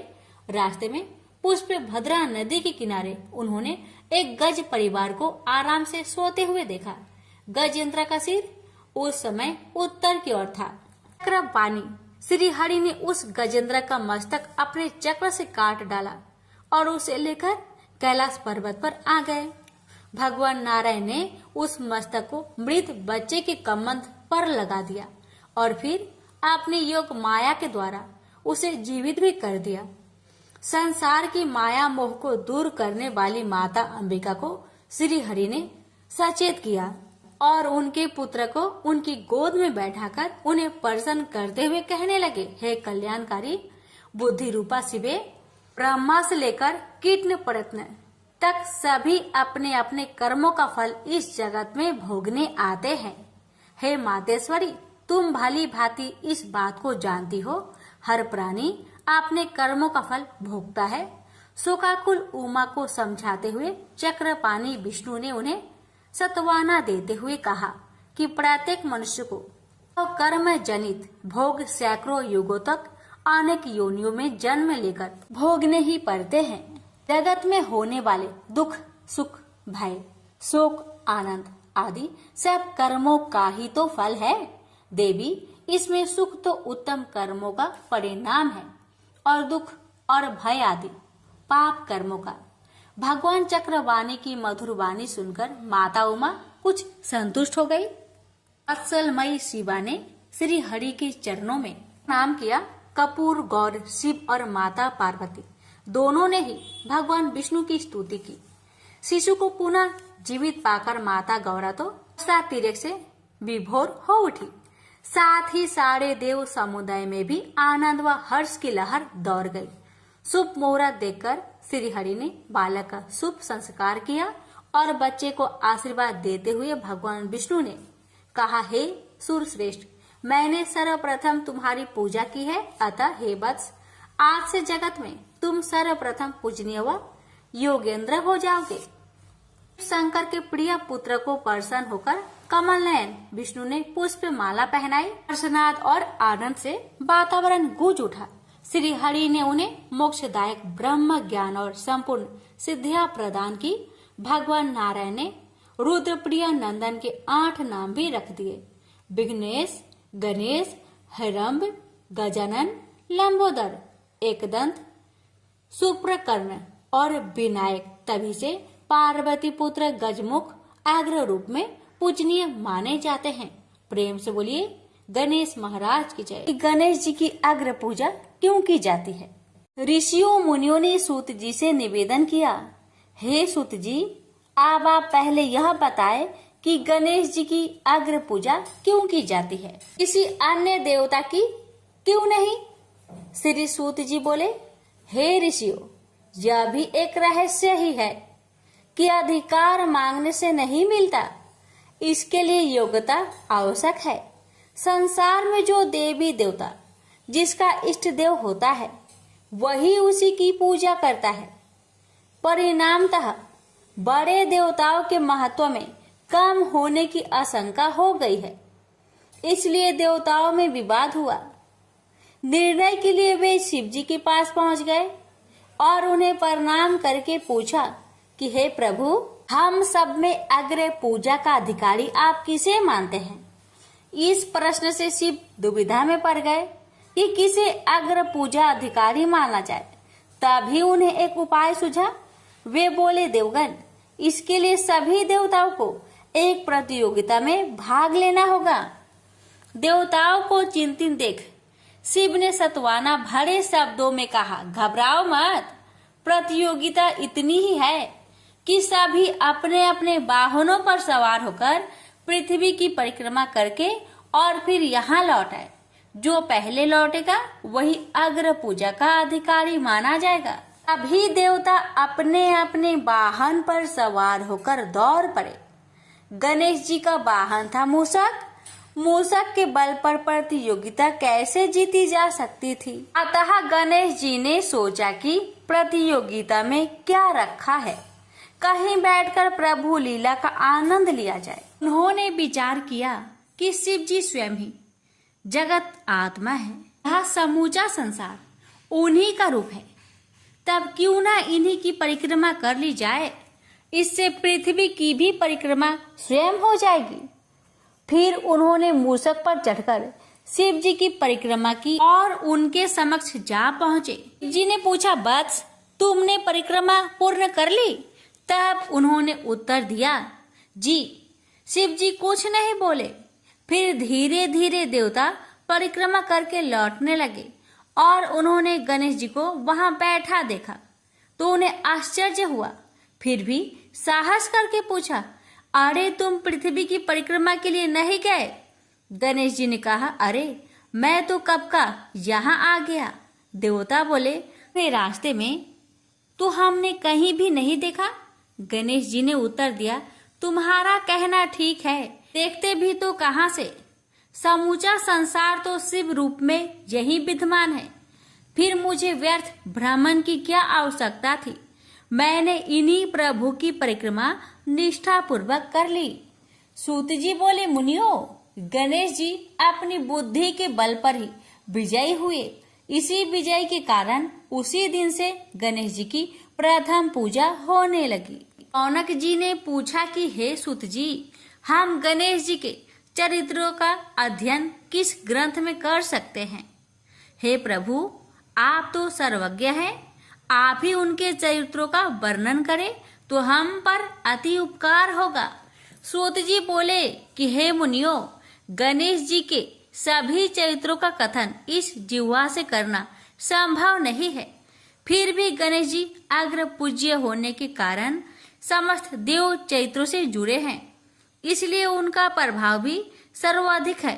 रास्ते में पुष्प भद्रा नदी के किनारे उन्होंने एक गज परिवार को आराम से सोते हुए देखा। गजेंद्र का सिर उस समय उत्तर की ओर था। चक्र पानी श्री हरि ने उस गजेंद्र का मस्तक अपने चक्र से काट डाला और उसे लेकर कैलाश पर्वत पर आ गए। भगवान नारायण ने उस मस्तक को मृत बच्चे के कमंद पर लगा दिया और फिर अपने योग माया के द्वारा उसे जीवित भी कर दिया। संसार की माया मोह को दूर करने वाली माता अंबिका को श्री हरि ने सचेत किया और उनके पुत्र को उनकी गोद में बैठाकर उन्हें प्रसन्न करते हुए कहने लगे, हे कल्याणकारी बुद्धि रूपा शिवे, ब्रह्मा से लेकर कीटन प्रयत्न तक सभी अपने अपने कर्मों का फल इस जगत में भोगने आते हैं। हे मातेश्वरी, तुम भली भांति इस बात को जानती हो, हर प्राणी अपने कर्मों का फल भोगता है। शोकाकुल उमा को समझाते हुए चक्रपाणी विष्णु ने उन्हें सत्वाना देते हुए कहा कि प्रत्येक मनुष्य को तो कर्म जनित भोग सैकड़ों युगों तक अनेक योनियों में जन्म लेकर भोगने ही पड़ते हैं। जगत में होने वाले दुख सुख भय शोक, आनंद आदि सब कर्मों का ही तो फल है। देवी, इसमें सुख तो उत्तम कर्मों का परिणाम है और दुख और भय आदि पाप कर्मों का। भगवान चक्रवाणी की मधुर वाणी सुनकर माता उमा कुछ संतुष्ट हो गई। वत्सलमयी शिवा ने श्री हरि के चरणों में प्रणाम किया। कपूर गौर शिव और माता पार्वती दोनों ने ही भगवान विष्णु की स्तुति की। शिशु को पुनः जीवित पाकर माता गौरा तो तीर्थ से विभोर हो उठी। साथ ही सारे देव समुदाय में भी आनंद व हर्ष की लहर दौड़ गई। शुभ मुहूर्त देखकर श्री हरि ने बालक का शुभ संस्कार किया और बच्चे को आशीर्वाद देते हुए भगवान विष्णु ने कहा, हे सूरश्रेष्ठ, मैंने सर्वप्रथम तुम्हारी पूजा की है, अतः हे वत्स, आज से जगत में तुम सर्वप्रथम पूजनीय व योगेंद्र हो जाओगे। शंकर के प्रिय पुत्र को प्रसन्न होकर कमल नयन विष्णु ने पुष्प माला पहनाई। हर्षनाद और आनंद से वातावरण गूंज उठा। श्री हरि ने उन्हें मोक्षदायक ब्रह्म ज्ञान और संपूर्ण सिद्धियां प्रदान की। भगवान नारायण ने रुद्रप्रिय नंदन के 8 नाम भी रख दिए। विघ्नेश, गणेश, हिरंब, गजानन, लंबोदर, एकदंत, सुप्रकर्ण और विनायक। तभी से पार्वती पुत्र गजमुख अग्र रूप में पूजनीय माने जाते हैं। प्रेम से बोलिए गणेश महाराज की जय। गणेश जी की अग्र पूजा क्यों की जाती है? ऋषियों मुनियों ने सूत जी से निवेदन किया, हे सूत जी, अब आप पहले यह बताएं कि गणेश जी की अग्र पूजा क्यों की जाती है, किसी अन्य देवता की क्यों नहीं? श्री सूत जी बोले, हे ऋषियों, यह भी एक रहस्य ही है कि अधिकार मांगने से नहीं मिलता, इसके लिए योग्यता आवश्यक है। संसार में जो देवी देवता जिसका इष्ट देव होता है वही उसी की पूजा करता है। परिणामतः बड़े देवताओं के महत्व में कम होने की आशंका हो गई है, इसलिए देवताओं में विवाद हुआ। निर्णय के लिए वे शिव जी के पास पहुंच गए और उन्हें प्रणाम करके पूछा कि हे प्रभु, हम सब में अग्र पूजा का अधिकारी आप किसे मानते हैं? इस प्रश्न से शिव दुविधा में पड़ गए कि किसे अग्र पूजा अधिकारी माना जाए। तभी उन्हें एक उपाय सूझा। वे बोले, देवगण, इसके लिए सभी देवताओं को एक प्रतियोगिता में भाग लेना होगा। देवताओं को चिंतित देख शिव ने सत्वाना भरे शब्दों में कहा, घबराओ मत, प्रतियोगिता इतनी ही है कि सभी अपने अपने वाहनों पर सवार होकर पृथ्वी की परिक्रमा करके और फिर यहाँ लौट आए। जो पहले लौटेगा वही अग्र पूजा का अधिकारी माना जाएगा। सभी देवता अपने अपने वाहन पर सवार होकर दौड़ पड़े। गणेश जी का वाहन था मूषक। मूषक के बल पर प्रतियोगिता कैसे जीती जा सकती थी? अतः गणेश जी ने सोचा कि प्रतियोगिता में क्या रखा है, कहीं बैठकर प्रभु लीला का आनंद लिया जाए। उन्होंने विचार किया कि शिव जी स्वयं ही जगत आत्मा है, यह समूचा संसार उन्हीं का रूप है, तब क्यों ना इन्हीं की परिक्रमा कर ली जाए, इससे पृथ्वी की भी परिक्रमा स्वयं हो जाएगी। फिर उन्होंने मूषक पर चढ़कर शिव जी की परिक्रमा की और उनके समक्ष जा पहुंचे। शिव जी ने पूछा, वत्स, तुमने परिक्रमा पूर्ण कर ली? तब उन्होंने उत्तर दिया, जी। शिव जी कुछ नहीं बोले। फिर धीरे धीरे देवता परिक्रमा करके लौटने लगे और उन्होंने गणेश जी को वहां बैठा देखा तो उन्हें आश्चर्य हुआ। फिर भी साहस करके पूछा, अरे तुम पृथ्वी की परिक्रमा के लिए नहीं गए? गणेश जी ने कहा, अरे मैं तो कब का यहाँ आ गया। देवता बोले, वे रास्ते में तो हमने कहीं भी नहीं देखा। गणेश जी ने उत्तर दिया, तुम्हारा कहना ठीक है, देखते भी तो कहाँ से, समूचा संसार तो शिव रूप में यही विद्यमान है। फिर मुझे व्यर्थ भ्रमण की क्या आवश्यकता थी? मैंने इन्हीं प्रभु की परिक्रमा निष्ठा पूर्वक कर ली। सूत जी बोले, मुनियो, गणेश जी अपनी बुद्धि के बल पर ही विजयी हुए। इसी विजय के कारण उसी दिन से गणेश जी की प्रथम पूजा होने लगी। रौनक जी ने पूछा कि हे सूत जी, हम गणेश जी के चरित्रों का अध्ययन किस ग्रंथ में कर सकते हैं? हे प्रभु, आप तो सर्वज्ञ हैं, आप ही उनके चरित्रों का वर्णन करें तो हम पर अति उपकार होगा। सूत जी बोले कि हे मुनियो, गणेश जी के सभी चरित्रों का कथन इस जिह्वा से करना संभव नहीं है। फिर भी गणेश जी अग्र पूज्य होने के कारण समस्त देव चरित्रों से जुड़े हैं, इसलिए उनका प्रभाव भी सर्वाधिक है।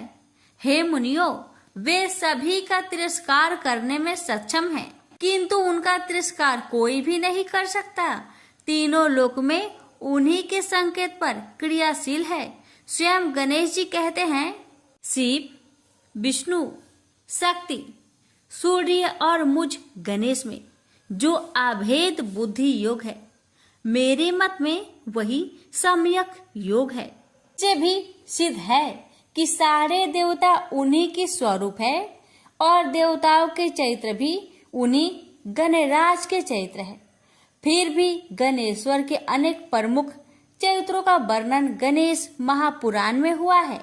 हे मुनियो, वे सभी का तिरस्कार करने में सक्षम हैं, किंतु उनका तिरस्कार कोई भी नहीं कर सकता। तीनों लोक में उन्हीं के संकेत पर क्रियाशील है। स्वयं गणेश जी कहते हैं, शिव, विष्णु, शक्ति, सूर्य और मुझ गणेश में जो अभेद बुद्धि योग है, मेरे मत में वही सम्यक योग है। इससे भी सिद्ध है कि सारे देवता उन्हीं के स्वरूप है और देवताओं के चरित्र भी उन्हीं गणराज के चरित्र है। फिर भी गणेश्वर के अनेक प्रमुख चरित्रों का वर्णन गणेश महापुराण में हुआ है।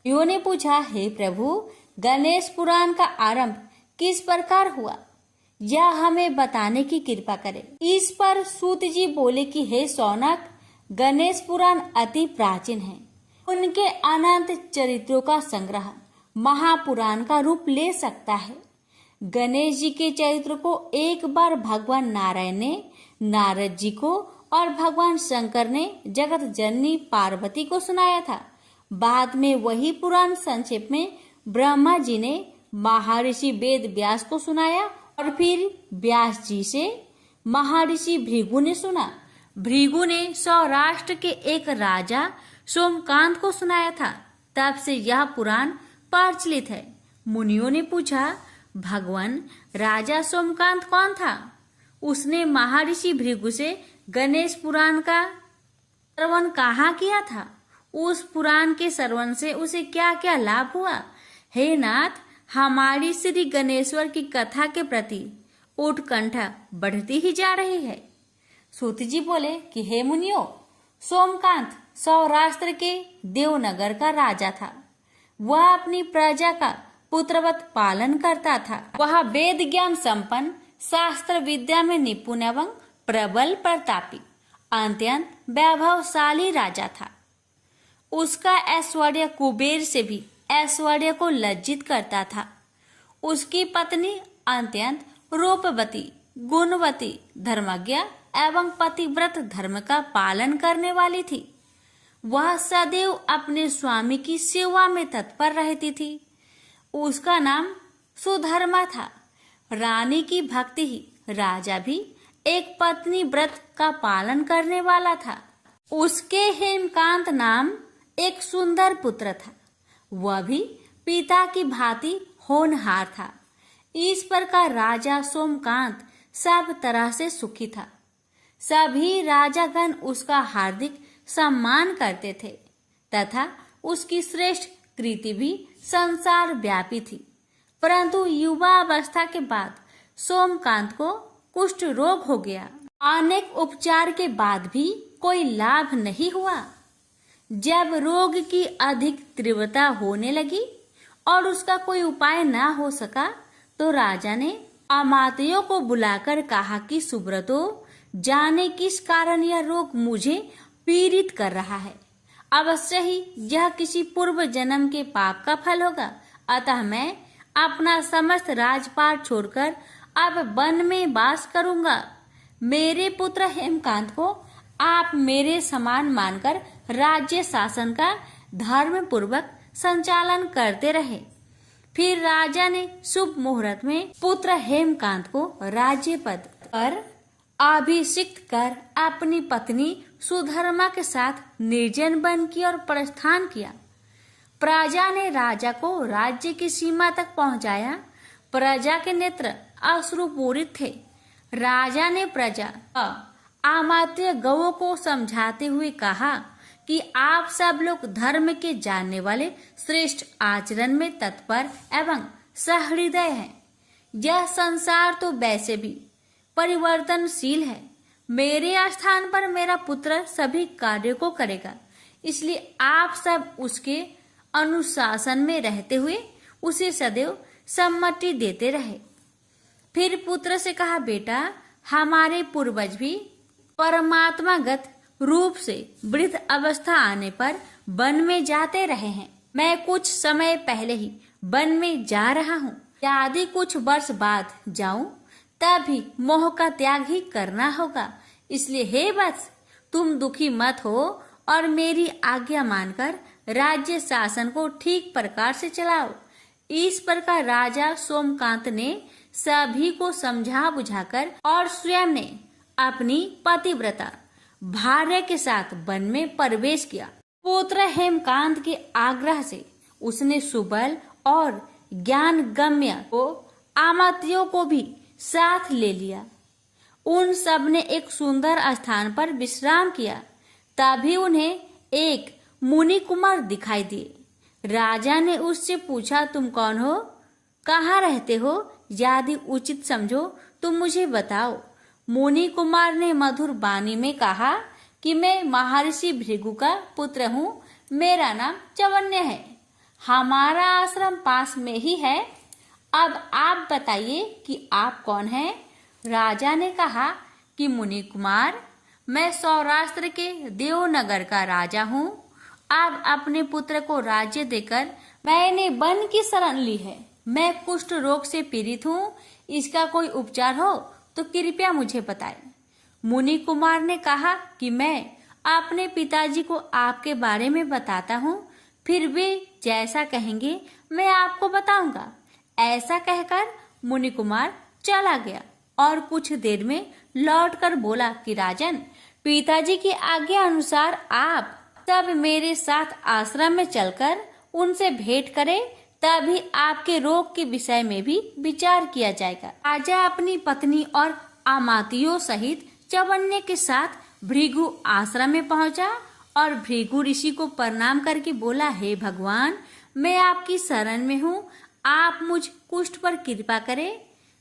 यों ने पूछा, हे प्रभु, गणेश पुराण का आरंभ किस प्रकार हुआ, यह हमें बताने की कृपा करें। इस पर सूत जी बोले कि हे शौनक, गणेश पुराण अति प्राचीन है। उनके अनंत चरित्रों का संग्रह महापुराण का रूप ले सकता है। गणेश जी के चरित्र को एक बार भगवान नारायण ने नारद जी को और भगवान शंकर ने जगत जननी पार्वती को सुनाया था। बाद में वही पुराण संक्षेप में ब्रह्मा जी ने महर्षि वेद व्यास को सुनाया और फिर व्यास जी से महर्षि भृगु ने सुना। भृगु ने सौराष्ट्र के एक राजा सोमकांत को सुनाया था। तब से यह पुराण प्रचलित है। मुनियों ने पूछा, भगवान राजा सोमकांत कौन था? उसने महर्षि भृगु से गणेश पुराण का श्रवण कहाँ किया था? उस पुराण के श्रवण से उसे क्या क्या लाभ हुआ? हे नाथ, हमारी श्री गणेश्वर की कथा के प्रति उत्कंठा बढ़ती ही जा रही है। सूत जी बोले कि हे मुनियो, सोमकांत सौराष्ट्र के देवनगर का राजा था। वह अपनी प्रजा का पुत्रवत पालन करता था। वह वेद ज्ञान संपन्न, शास्त्र विद्या में निपुण एवं प्रबल प्रतापी, अत्यंत वैभवशाली राजा था। उसका ऐश्वर्य कुबेर से भी ऐश्वर्य को लज्जित करता था। उसकी पत्नी अत्यंत रूपवती, गुणवती, धर्मज्ञ एवं पतिव्रत धर्म का पालन करने वाली थी। वह सदैव अपने स्वामी की सेवा में तत्पर रहती थी। उसका नाम सुधर्मा था। रानी की भक्ति ही राजा भी एक पत्नी व्रत का पालन करने वाला था। उसके हेमकांत नाम एक सुंदर पुत्र था। वह भी पिता की भांति होनहार था। इस प्रकार राजा सोमकांत सब तरह से सुखी था। सभी राजागण उसका हार्दिक सम्मान करते थे तथा उसकी श्रेष्ठ कृति भी संसार व्यापी थी। परंतु युवा अवस्था के बाद सोमकांत को कुष्ठ रोग हो गया। अनेक उपचार के बाद भी कोई लाभ नहीं हुआ। जब रोग की अधिक तीव्रता होने लगी और उसका कोई उपाय न हो सका तो राजा ने अमात्यों को बुलाकर कहा कि सुब्रतो, जाने किस कारण यह रोग मुझे पीड़ित कर रहा है। अवश्य ही यह किसी पूर्व जन्म के पाप का फल होगा। अतः मैं अपना समस्त राजपाट छोड़कर अब वन में वास करूंगा। मेरे पुत्र हेमकांत को आप मेरे समान मानकर राज्य शासन का धर्म पूर्वक संचालन करते रहे। फिर राजा ने शुभ मुहूर्त में पुत्र हेमकांत को राज्य पद पर अभिषिक्त कर अपनी पत्नी सुधर्मा के साथ निर्जन वन की ओर प्रस्थान किया। प्रजा ने राजा को राज्य की सीमा तक पहुंचाया। प्रजा के नेत्र अश्रुपूरित थे। राजा ने प्रजा अमात्य गौओं को समझाते हुए कहा कि आप सब लोग धर्म के जानने वाले, श्रेष्ठ आचरण में तत्पर एवं सहृदय हैं। यह संसार तो वैसे भी परिवर्तनशील है, मेरे स्थान पर मेरा पुत्र सभी कार्यों को करेगा, इसलिए आप सब उसके अनुशासन में रहते हुए उसे सदैव सम्मति देते रहे। फिर पुत्र से कहा, बेटा, हमारे पूर्वज भी परमात्मागत रूप से वृद्ध अवस्था आने पर वन में जाते रहे हैं। मैं कुछ समय पहले ही वन में जा रहा हूँ। यदि कुछ वर्ष बाद जाऊं तब भी मोह का त्याग ही करना होगा। इसलिए हे वत्स, तुम दुखी मत हो और मेरी आज्ञा मानकर राज्य शासन को ठीक प्रकार से चलाओ। इस प्रकार राजा सोमकांत ने सभी को समझा बुझाकर और स्वयं ने अपनी पतिव्रता भार्या के साथ वन में प्रवेश किया। पुत्र हेमकांत के आग्रह से उसने सुबल और ज्ञान गम्य को आमतियों को भी साथ ले लिया। उन सब ने एक सुंदर स्थान पर विश्राम किया। तभी उन्हें एक मुनि कुमार दिखाई दिए। राजा ने उससे पूछा, तुम कौन हो, कहाँ रहते हो? यदि उचित समझो तो मुझे बताओ। मुनि कुमार ने मधुर वाणी में कहा कि मैं महर्षि भृगु का पुत्र हूँ। मेरा नाम चवन्य है। हमारा आश्रम पास में ही है। अब आप बताइए कि आप कौन हैं? राजा ने कहा कि मुनि कुमार, मैं सौराष्ट्र के देवनगर का राजा हूँ। अब अपने पुत्र को राज्य देकर मैंने वन की शरण ली है। मैं कुष्ठ रोग से पीड़ित हूँ। इसका कोई उपचार हो तो कृपया मुझे बताएं। मुनि कुमार ने कहा कि मैं अपने पिताजी को आपके बारे में बताता हूँ, फिर वे जैसा कहेंगे मैं आपको बताऊंगा। ऐसा कहकर मुनि कुमार चला गया और कुछ देर में लौटकर बोला कि राजन, पिताजी की आज्ञा अनुसार आप तब मेरे साथ आश्रम में चलकर उनसे भेंट करें, तभी आपके रोग के विषय में भी विचार किया जाएगा। राजा अपनी पत्नी और आमातियों सहित चवन्य के साथ भृगु आश्रम में पहुंचा और भृगु ऋषि को प्रणाम करके बोला, हे भगवान, मैं आपकी शरण में हूँ, आप मुझ कुष्ठ पर कृपा करें।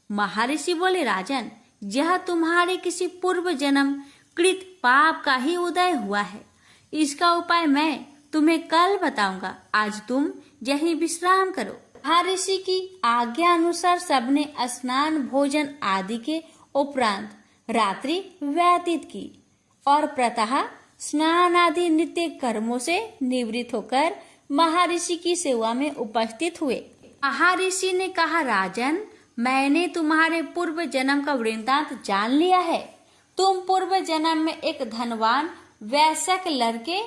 महर्षि बोले, राजन, यह तुम्हारे किसी पूर्व जन्म कृत पाप का ही उदय हुआ है। इसका उपाय मैं तुम्हें कल बताऊंगा। आज तुम यहीं विश्राम करो। महर्षि की आज्ञा अनुसार सबने स्नान भोजन आदि के उपरांत रात्रि व्यतीत की और प्रातः स्नान आदि नित्य कर्मों से निवृत्त होकर महर्षि की सेवा में उपस्थित हुए। महर्षि ने कहा, राजन, मैंने तुम्हारे पूर्व जन्म का वृत्तांत जान लिया है। तुम पूर्व जन्म में एक धनवान वैश्य के लड़के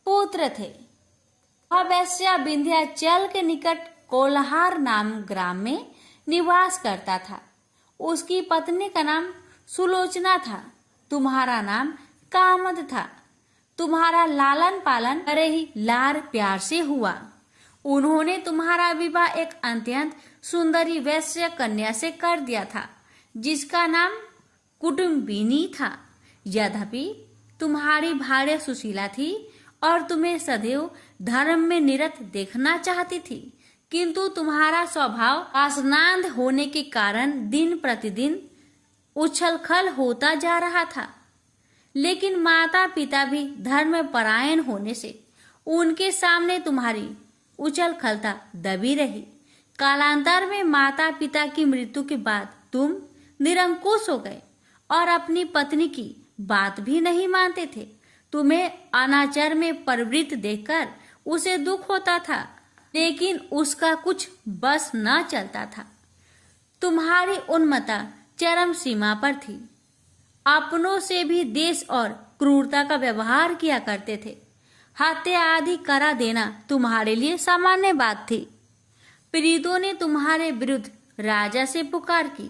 पुत्र थे। वह वैश्य विंध्याचल के निकट कोल्हार नाम ग्राम में निवास करता था। उसकी पत्नी का नाम सुलोचना था। तुम्हारा नाम कामद था। तुम्हारा लालन पालन बड़े ही लाड़ प्यार से हुआ। उन्होंने तुम्हारा विवाह एक अत्यंत सुंदरी वैश्य कन्या से कर दिया था, जिसका नाम कुटुम्बिनी था। यद्यपि तुम्हारी भार्या सुशीला थी और तुम्हें सदैव धर्म में निरत देखना चाहती थी, किंतु तुम्हारा स्वभाव वासनांध होने के कारण दिन प्रतिदिन उछलखल होता जा रहा था। लेकिन माता पिता भी धर्म परायण होने से उनके सामने तुम्हारी उछलखलता दबी रही। कालांतर में माता पिता की मृत्यु के बाद तुम निरंकुश हो गए और अपनी पत्नी की बात भी नहीं मानते थे। तुम्हें अनाचार में प्रवृत्त देखकर उसे दुख होता था, लेकिन उसका कुछ बस न चलता था। तुम्हारी उन्मत्ता चरम सीमा पर थी। अपनों से भी देश और क्रूरता का व्यवहार किया करते थे। हत्या आदि करा देना तुम्हारे लिए सामान्य बात थी। पीड़ितों ने तुम्हारे विरुद्ध राजा से पुकार की।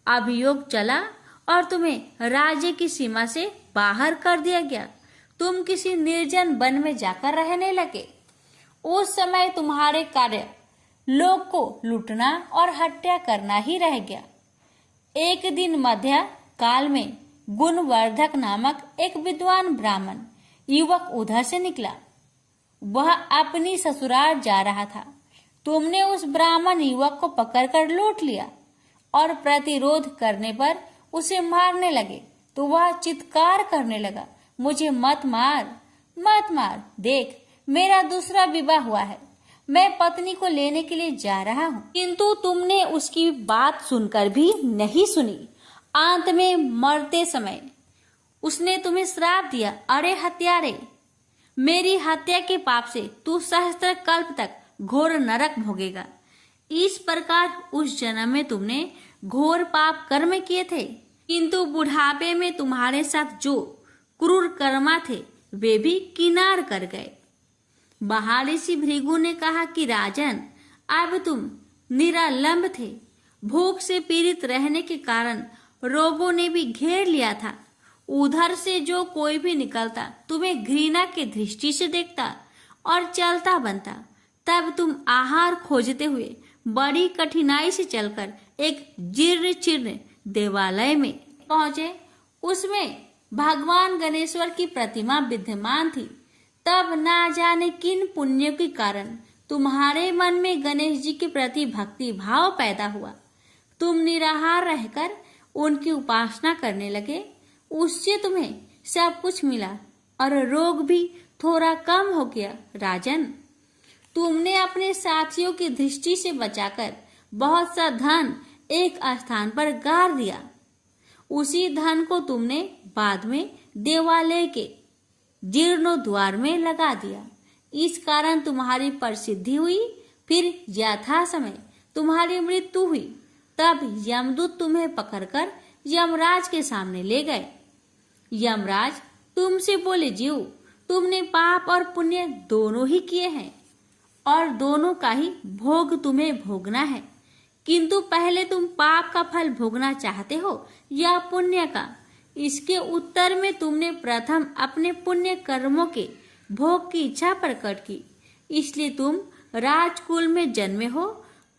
अभियोग चला और तुम्हें राज्य की सीमा से बाहर कर दिया गया। तुम किसी निर्जन वन में जाकर रहने लगे। उस समय तुम्हारे कार्य लोग को लूटना और हत्या करना ही रह गया। एक दिन मध्य काल में गुणवर्धक नामक एक विद्वान ब्राह्मण युवक उधर से निकला। वह अपनी ससुराल जा रहा था। तुमने उस ब्राह्मण युवक को पकड़कर लूट लिया और प्रतिरोध करने पर उसे मारने लगे। तो वह चित्कार करने लगा, मुझे मत मार, मत मार, देख मेरा दूसरा विवाह हुआ है, मैं पत्नी को लेने के लिए जा रहा हूँ। किंतु तुमने उसकी बात सुनकर भी नहीं सुनी। अंत में मरते समय उसने तुम्हें श्राप दिया, अरे हत्यारे, मेरी हत्या के पाप से तू सहस्त्र कल्प तक घोर नरक भोगेगा। इस प्रकार उस जन्म में तुमने घोर पाप कर्म किए थे, किंतु बुढ़ापे में तुम्हारे साथ जो क्रूर कर्मा थे वे भी किनार कर गए। महर्षि भृगु ने कहा कि राजन, अब तुम निरालंब थे, भूख से पीड़ित रहने के कारण रोगों ने भी घेर लिया था। उधर से जो कोई भी निकलता तुम्हें घृणा की दृष्टि से देखता और चलता बनता। तब तुम आहार खोजते हुए बड़ी कठिनाई से चलकर एक जीर्ण चीर्ण देवालय में पहुंचे। उसमें भगवान गणेश्वर की प्रतिमा विद्यमान थी। तब ना जाने किन पुण्यों के कारण तुम्हारे मन में गणेश जी के प्रति भक्ति भाव पैदा हुआ। तुम निराहार रहकर उनकी उपासना करने लगे। उससे तुम्हें सब कुछ मिला और रोग भी थोड़ा कम हो गया। राजन, तुमने अपने साथियों की दृष्टि से बचाकर बहुत सा धन एक स्थान पर गाड़ दिया। उसी धन को तुमने बाद में देवालय के जीर्णोद्वार में लगा दिया। इस कारण तुम्हारी प्रसिद्धि हुई। फिर यथा समय तुम्हारी मृत्यु हुई। तब यमदूत तुम्हें पकड़कर यमराज के सामने ले गए। यमराज तुमसे बोले, जीव, तुमने पाप और पुण्य दोनों ही किए हैं और दोनों का ही भोग तुम्हें भोगना है। किंतु पहले तुम पाप का फल भोगना चाहते हो या पुण्य का? इसके उत्तर में तुमने प्रथम अपने पुण्य कर्मों के भोग की इच्छा प्रकट की, इसलिए तुम राजकुल में जन्मे हो।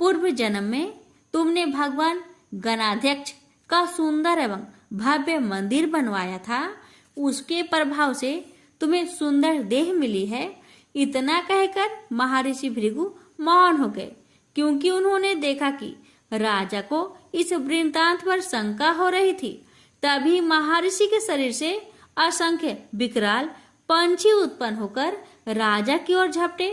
पूर्व जन्म में तुमने भगवान गणाध्यक्ष का सुंदर एवं भव्य मंदिर बनवाया था। उसके प्रभाव से तुम्हें सुंदर देह मिली है। इतना कहकर महर्षि भृगु मौन हो गए, क्योंकि उन्होंने देखा कि राजा को इस वृत्तांत पर शंका हो रही थी। तभी महर्षि के शरीर से असंख्य विकराल पंछी उत्पन्न होकर राजा की ओर झपटे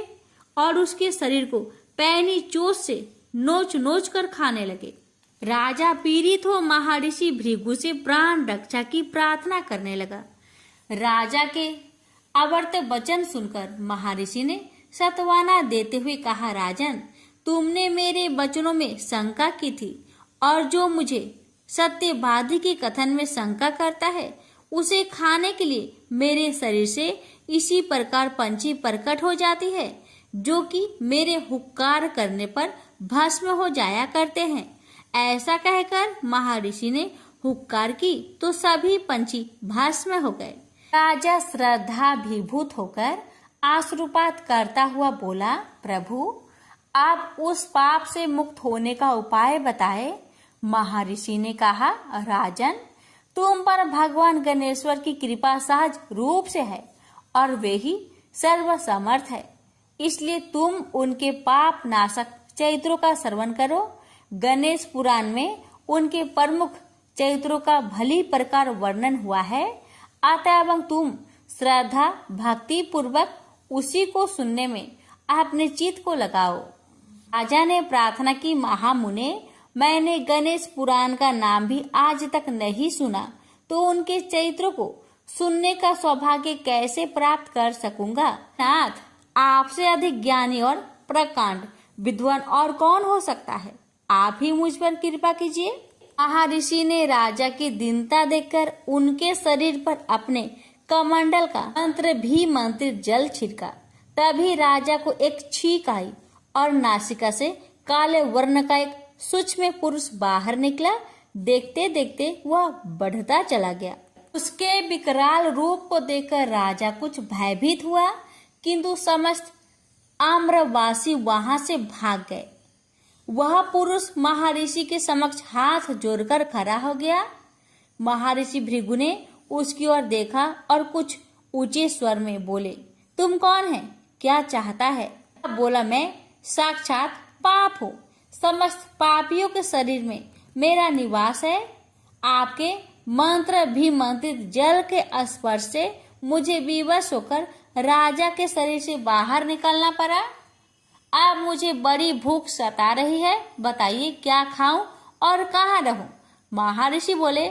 और उसके शरीर को पैनी चोट से नोच नोच कर खाने लगे। राजा पीड़ित हो महर्षि भृगु से प्राण रक्षा की प्रार्थना करने लगा। राजा के अवर्त वचन सुनकर महर्षि ने सत्वाना देते हुए कहा, राजन, तुमने मेरे वचनों में शंका की थी और जो मुझे सत्यवादी के कथन में शंका करता है उसे खाने के लिए मेरे शरीर से इसी प्रकार पंछी प्रकट हो जाती है, जो कि मेरे हुक्कार करने पर भस्म हो जाया करते हैं। ऐसा कहकर महर्षि ने हुक्कार की तो सभी पंछी भस्म हो गए। राजा श्रद्धाभिभूत होकर आश्रुपात करता हुआ बोला, प्रभु, आप उस पाप से मुक्त होने का उपाय बताए। महर्षि ने कहा, राजन, तुम पर भगवान गणेश्वर की कृपा सहज रूप से है और वे ही सर्वसमर्थ है, इसलिए तुम उनके पाप नाशक चरित्रों का श्रवण करो। गणेश पुराण में उनके प्रमुख चरित्रों का भली प्रकार वर्णन हुआ है। अतः तुम श्रद्धा भक्ति पूर्वक उसी को सुनने में अपने चित्त को लगाओ। राजा ने प्रार्थना की, महामुने, मैंने गणेश पुराण का नाम भी आज तक नहीं सुना, तो उनके चरित्रों को सुनने का सौभाग्य कैसे प्राप्त कर सकूंगा? नाथ, आपसे अधिक ज्ञानी और प्रकांड विद्वान और कौन हो सकता है? आप ही मुझ पर कृपा कीजिए। महर्षि ने राजा की दीनता देखकर उनके शरीर पर अपने कमंडल का मंत्र भी मंत्रित जल छिड़का। तभी राजा को एक छींक आई और नासिका से काले वर्ण का एक सूक्ष्म पुरुष बाहर निकला। देखते देखते वह बढ़ता चला गया। उसके विकराल रूप को देखकर राजा कुछ भयभीत हुआ, किंतु समस्त आम्रवासी वहां से भाग गए। वह पुरुष महर्षि के समक्ष हाथ जोड़कर खड़ा हो गया। महर्षि भृगु ने उसकी ओर देखा और कुछ ऊंचे स्वर में बोले, तुम कौन है? क्या चाहता है? बोला, मैं साक्षात पाप हूँ। समस्त पापियों के शरीर में मेरा निवास है। आपके मंत्र भी मंत्रित जल के स्पर्श से मुझे विवश होकर राजा के शरीर से बाहर निकलना पड़ा। अब मुझे बड़ी भूख सता रही है, बताइए क्या खाऊं और कहाँ रहूं। महर्षि बोले,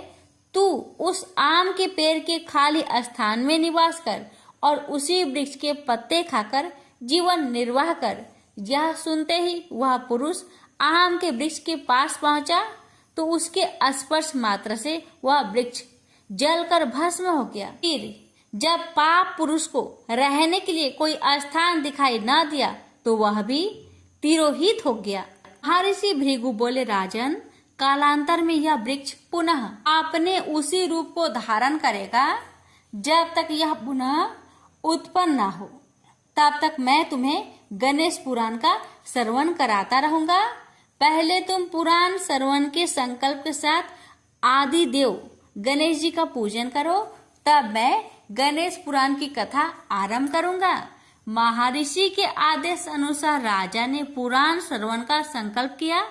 तू उस आम के पेड़ के खाली स्थान में निवास कर और उसी वृक्ष के पत्ते खाकर जीवन निर्वाह कर। यह सुनते ही वह पुरुष आम के वृक्ष के पास पहुंचा तो उसके स्पर्श मात्र से वह वृक्ष जलकर भस्म हो गया। फिर जब पाप पुरुष को रहने के लिए कोई स्थान दिखाई न दिया तो वह भी तिरोहित हो गया। महर्षि भृगु बोले, राजन, कालांतर में यह वृक्ष पुनः अपने उसी रूप को धारण करेगा। जब तक यह पुनः उत्पन्न न हो तब तक मैं तुम्हें गणेश पुराण का श्रवण कराता रहूंगा। पहले तुम पुराण श्रवण के संकल्प के साथ आदि देव गणेश जी का पूजन करो, तब मैं गणेश पुराण की कथा आरंभ करूंगा। महर्षि के आदेश अनुसार राजा ने पुराण श्रवण का संकल्प किया।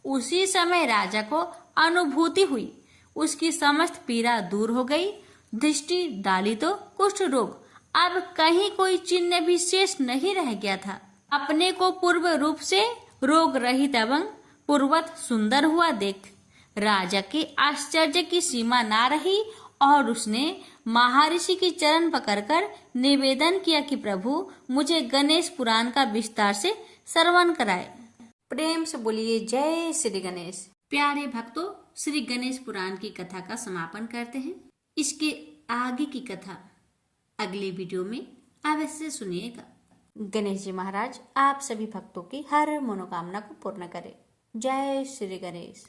उसी समय राजा को अनुभूति हुई, उसकी समस्त पीड़ा दूर हो गई। दृष्टि डाली तो कुष्ठ रोग अब कहीं कोई चिन्ह भी शेष नहीं रह गया था। अपने को पूर्व रूप से रोग रहित एवं पूर्वत सुंदर हुआ देख राजा के आश्चर्य की सीमा ना रही और उसने महर्षि की चरण पकड़कर निवेदन किया कि प्रभु, मुझे गणेश पुराण का विस्तार से श्रवण कराए। प्रेम से बोलिए जय श्री गणेश। प्यारे भक्तों, श्री गणेश पुराण की कथा का समापन करते हैं। इसके आगे की कथा अगले वीडियो में अवश्य सुनिएगा। गणेश जी महाराज आप सभी भक्तों की हर मनोकामना को पूर्ण करें। जय श्री गणेश।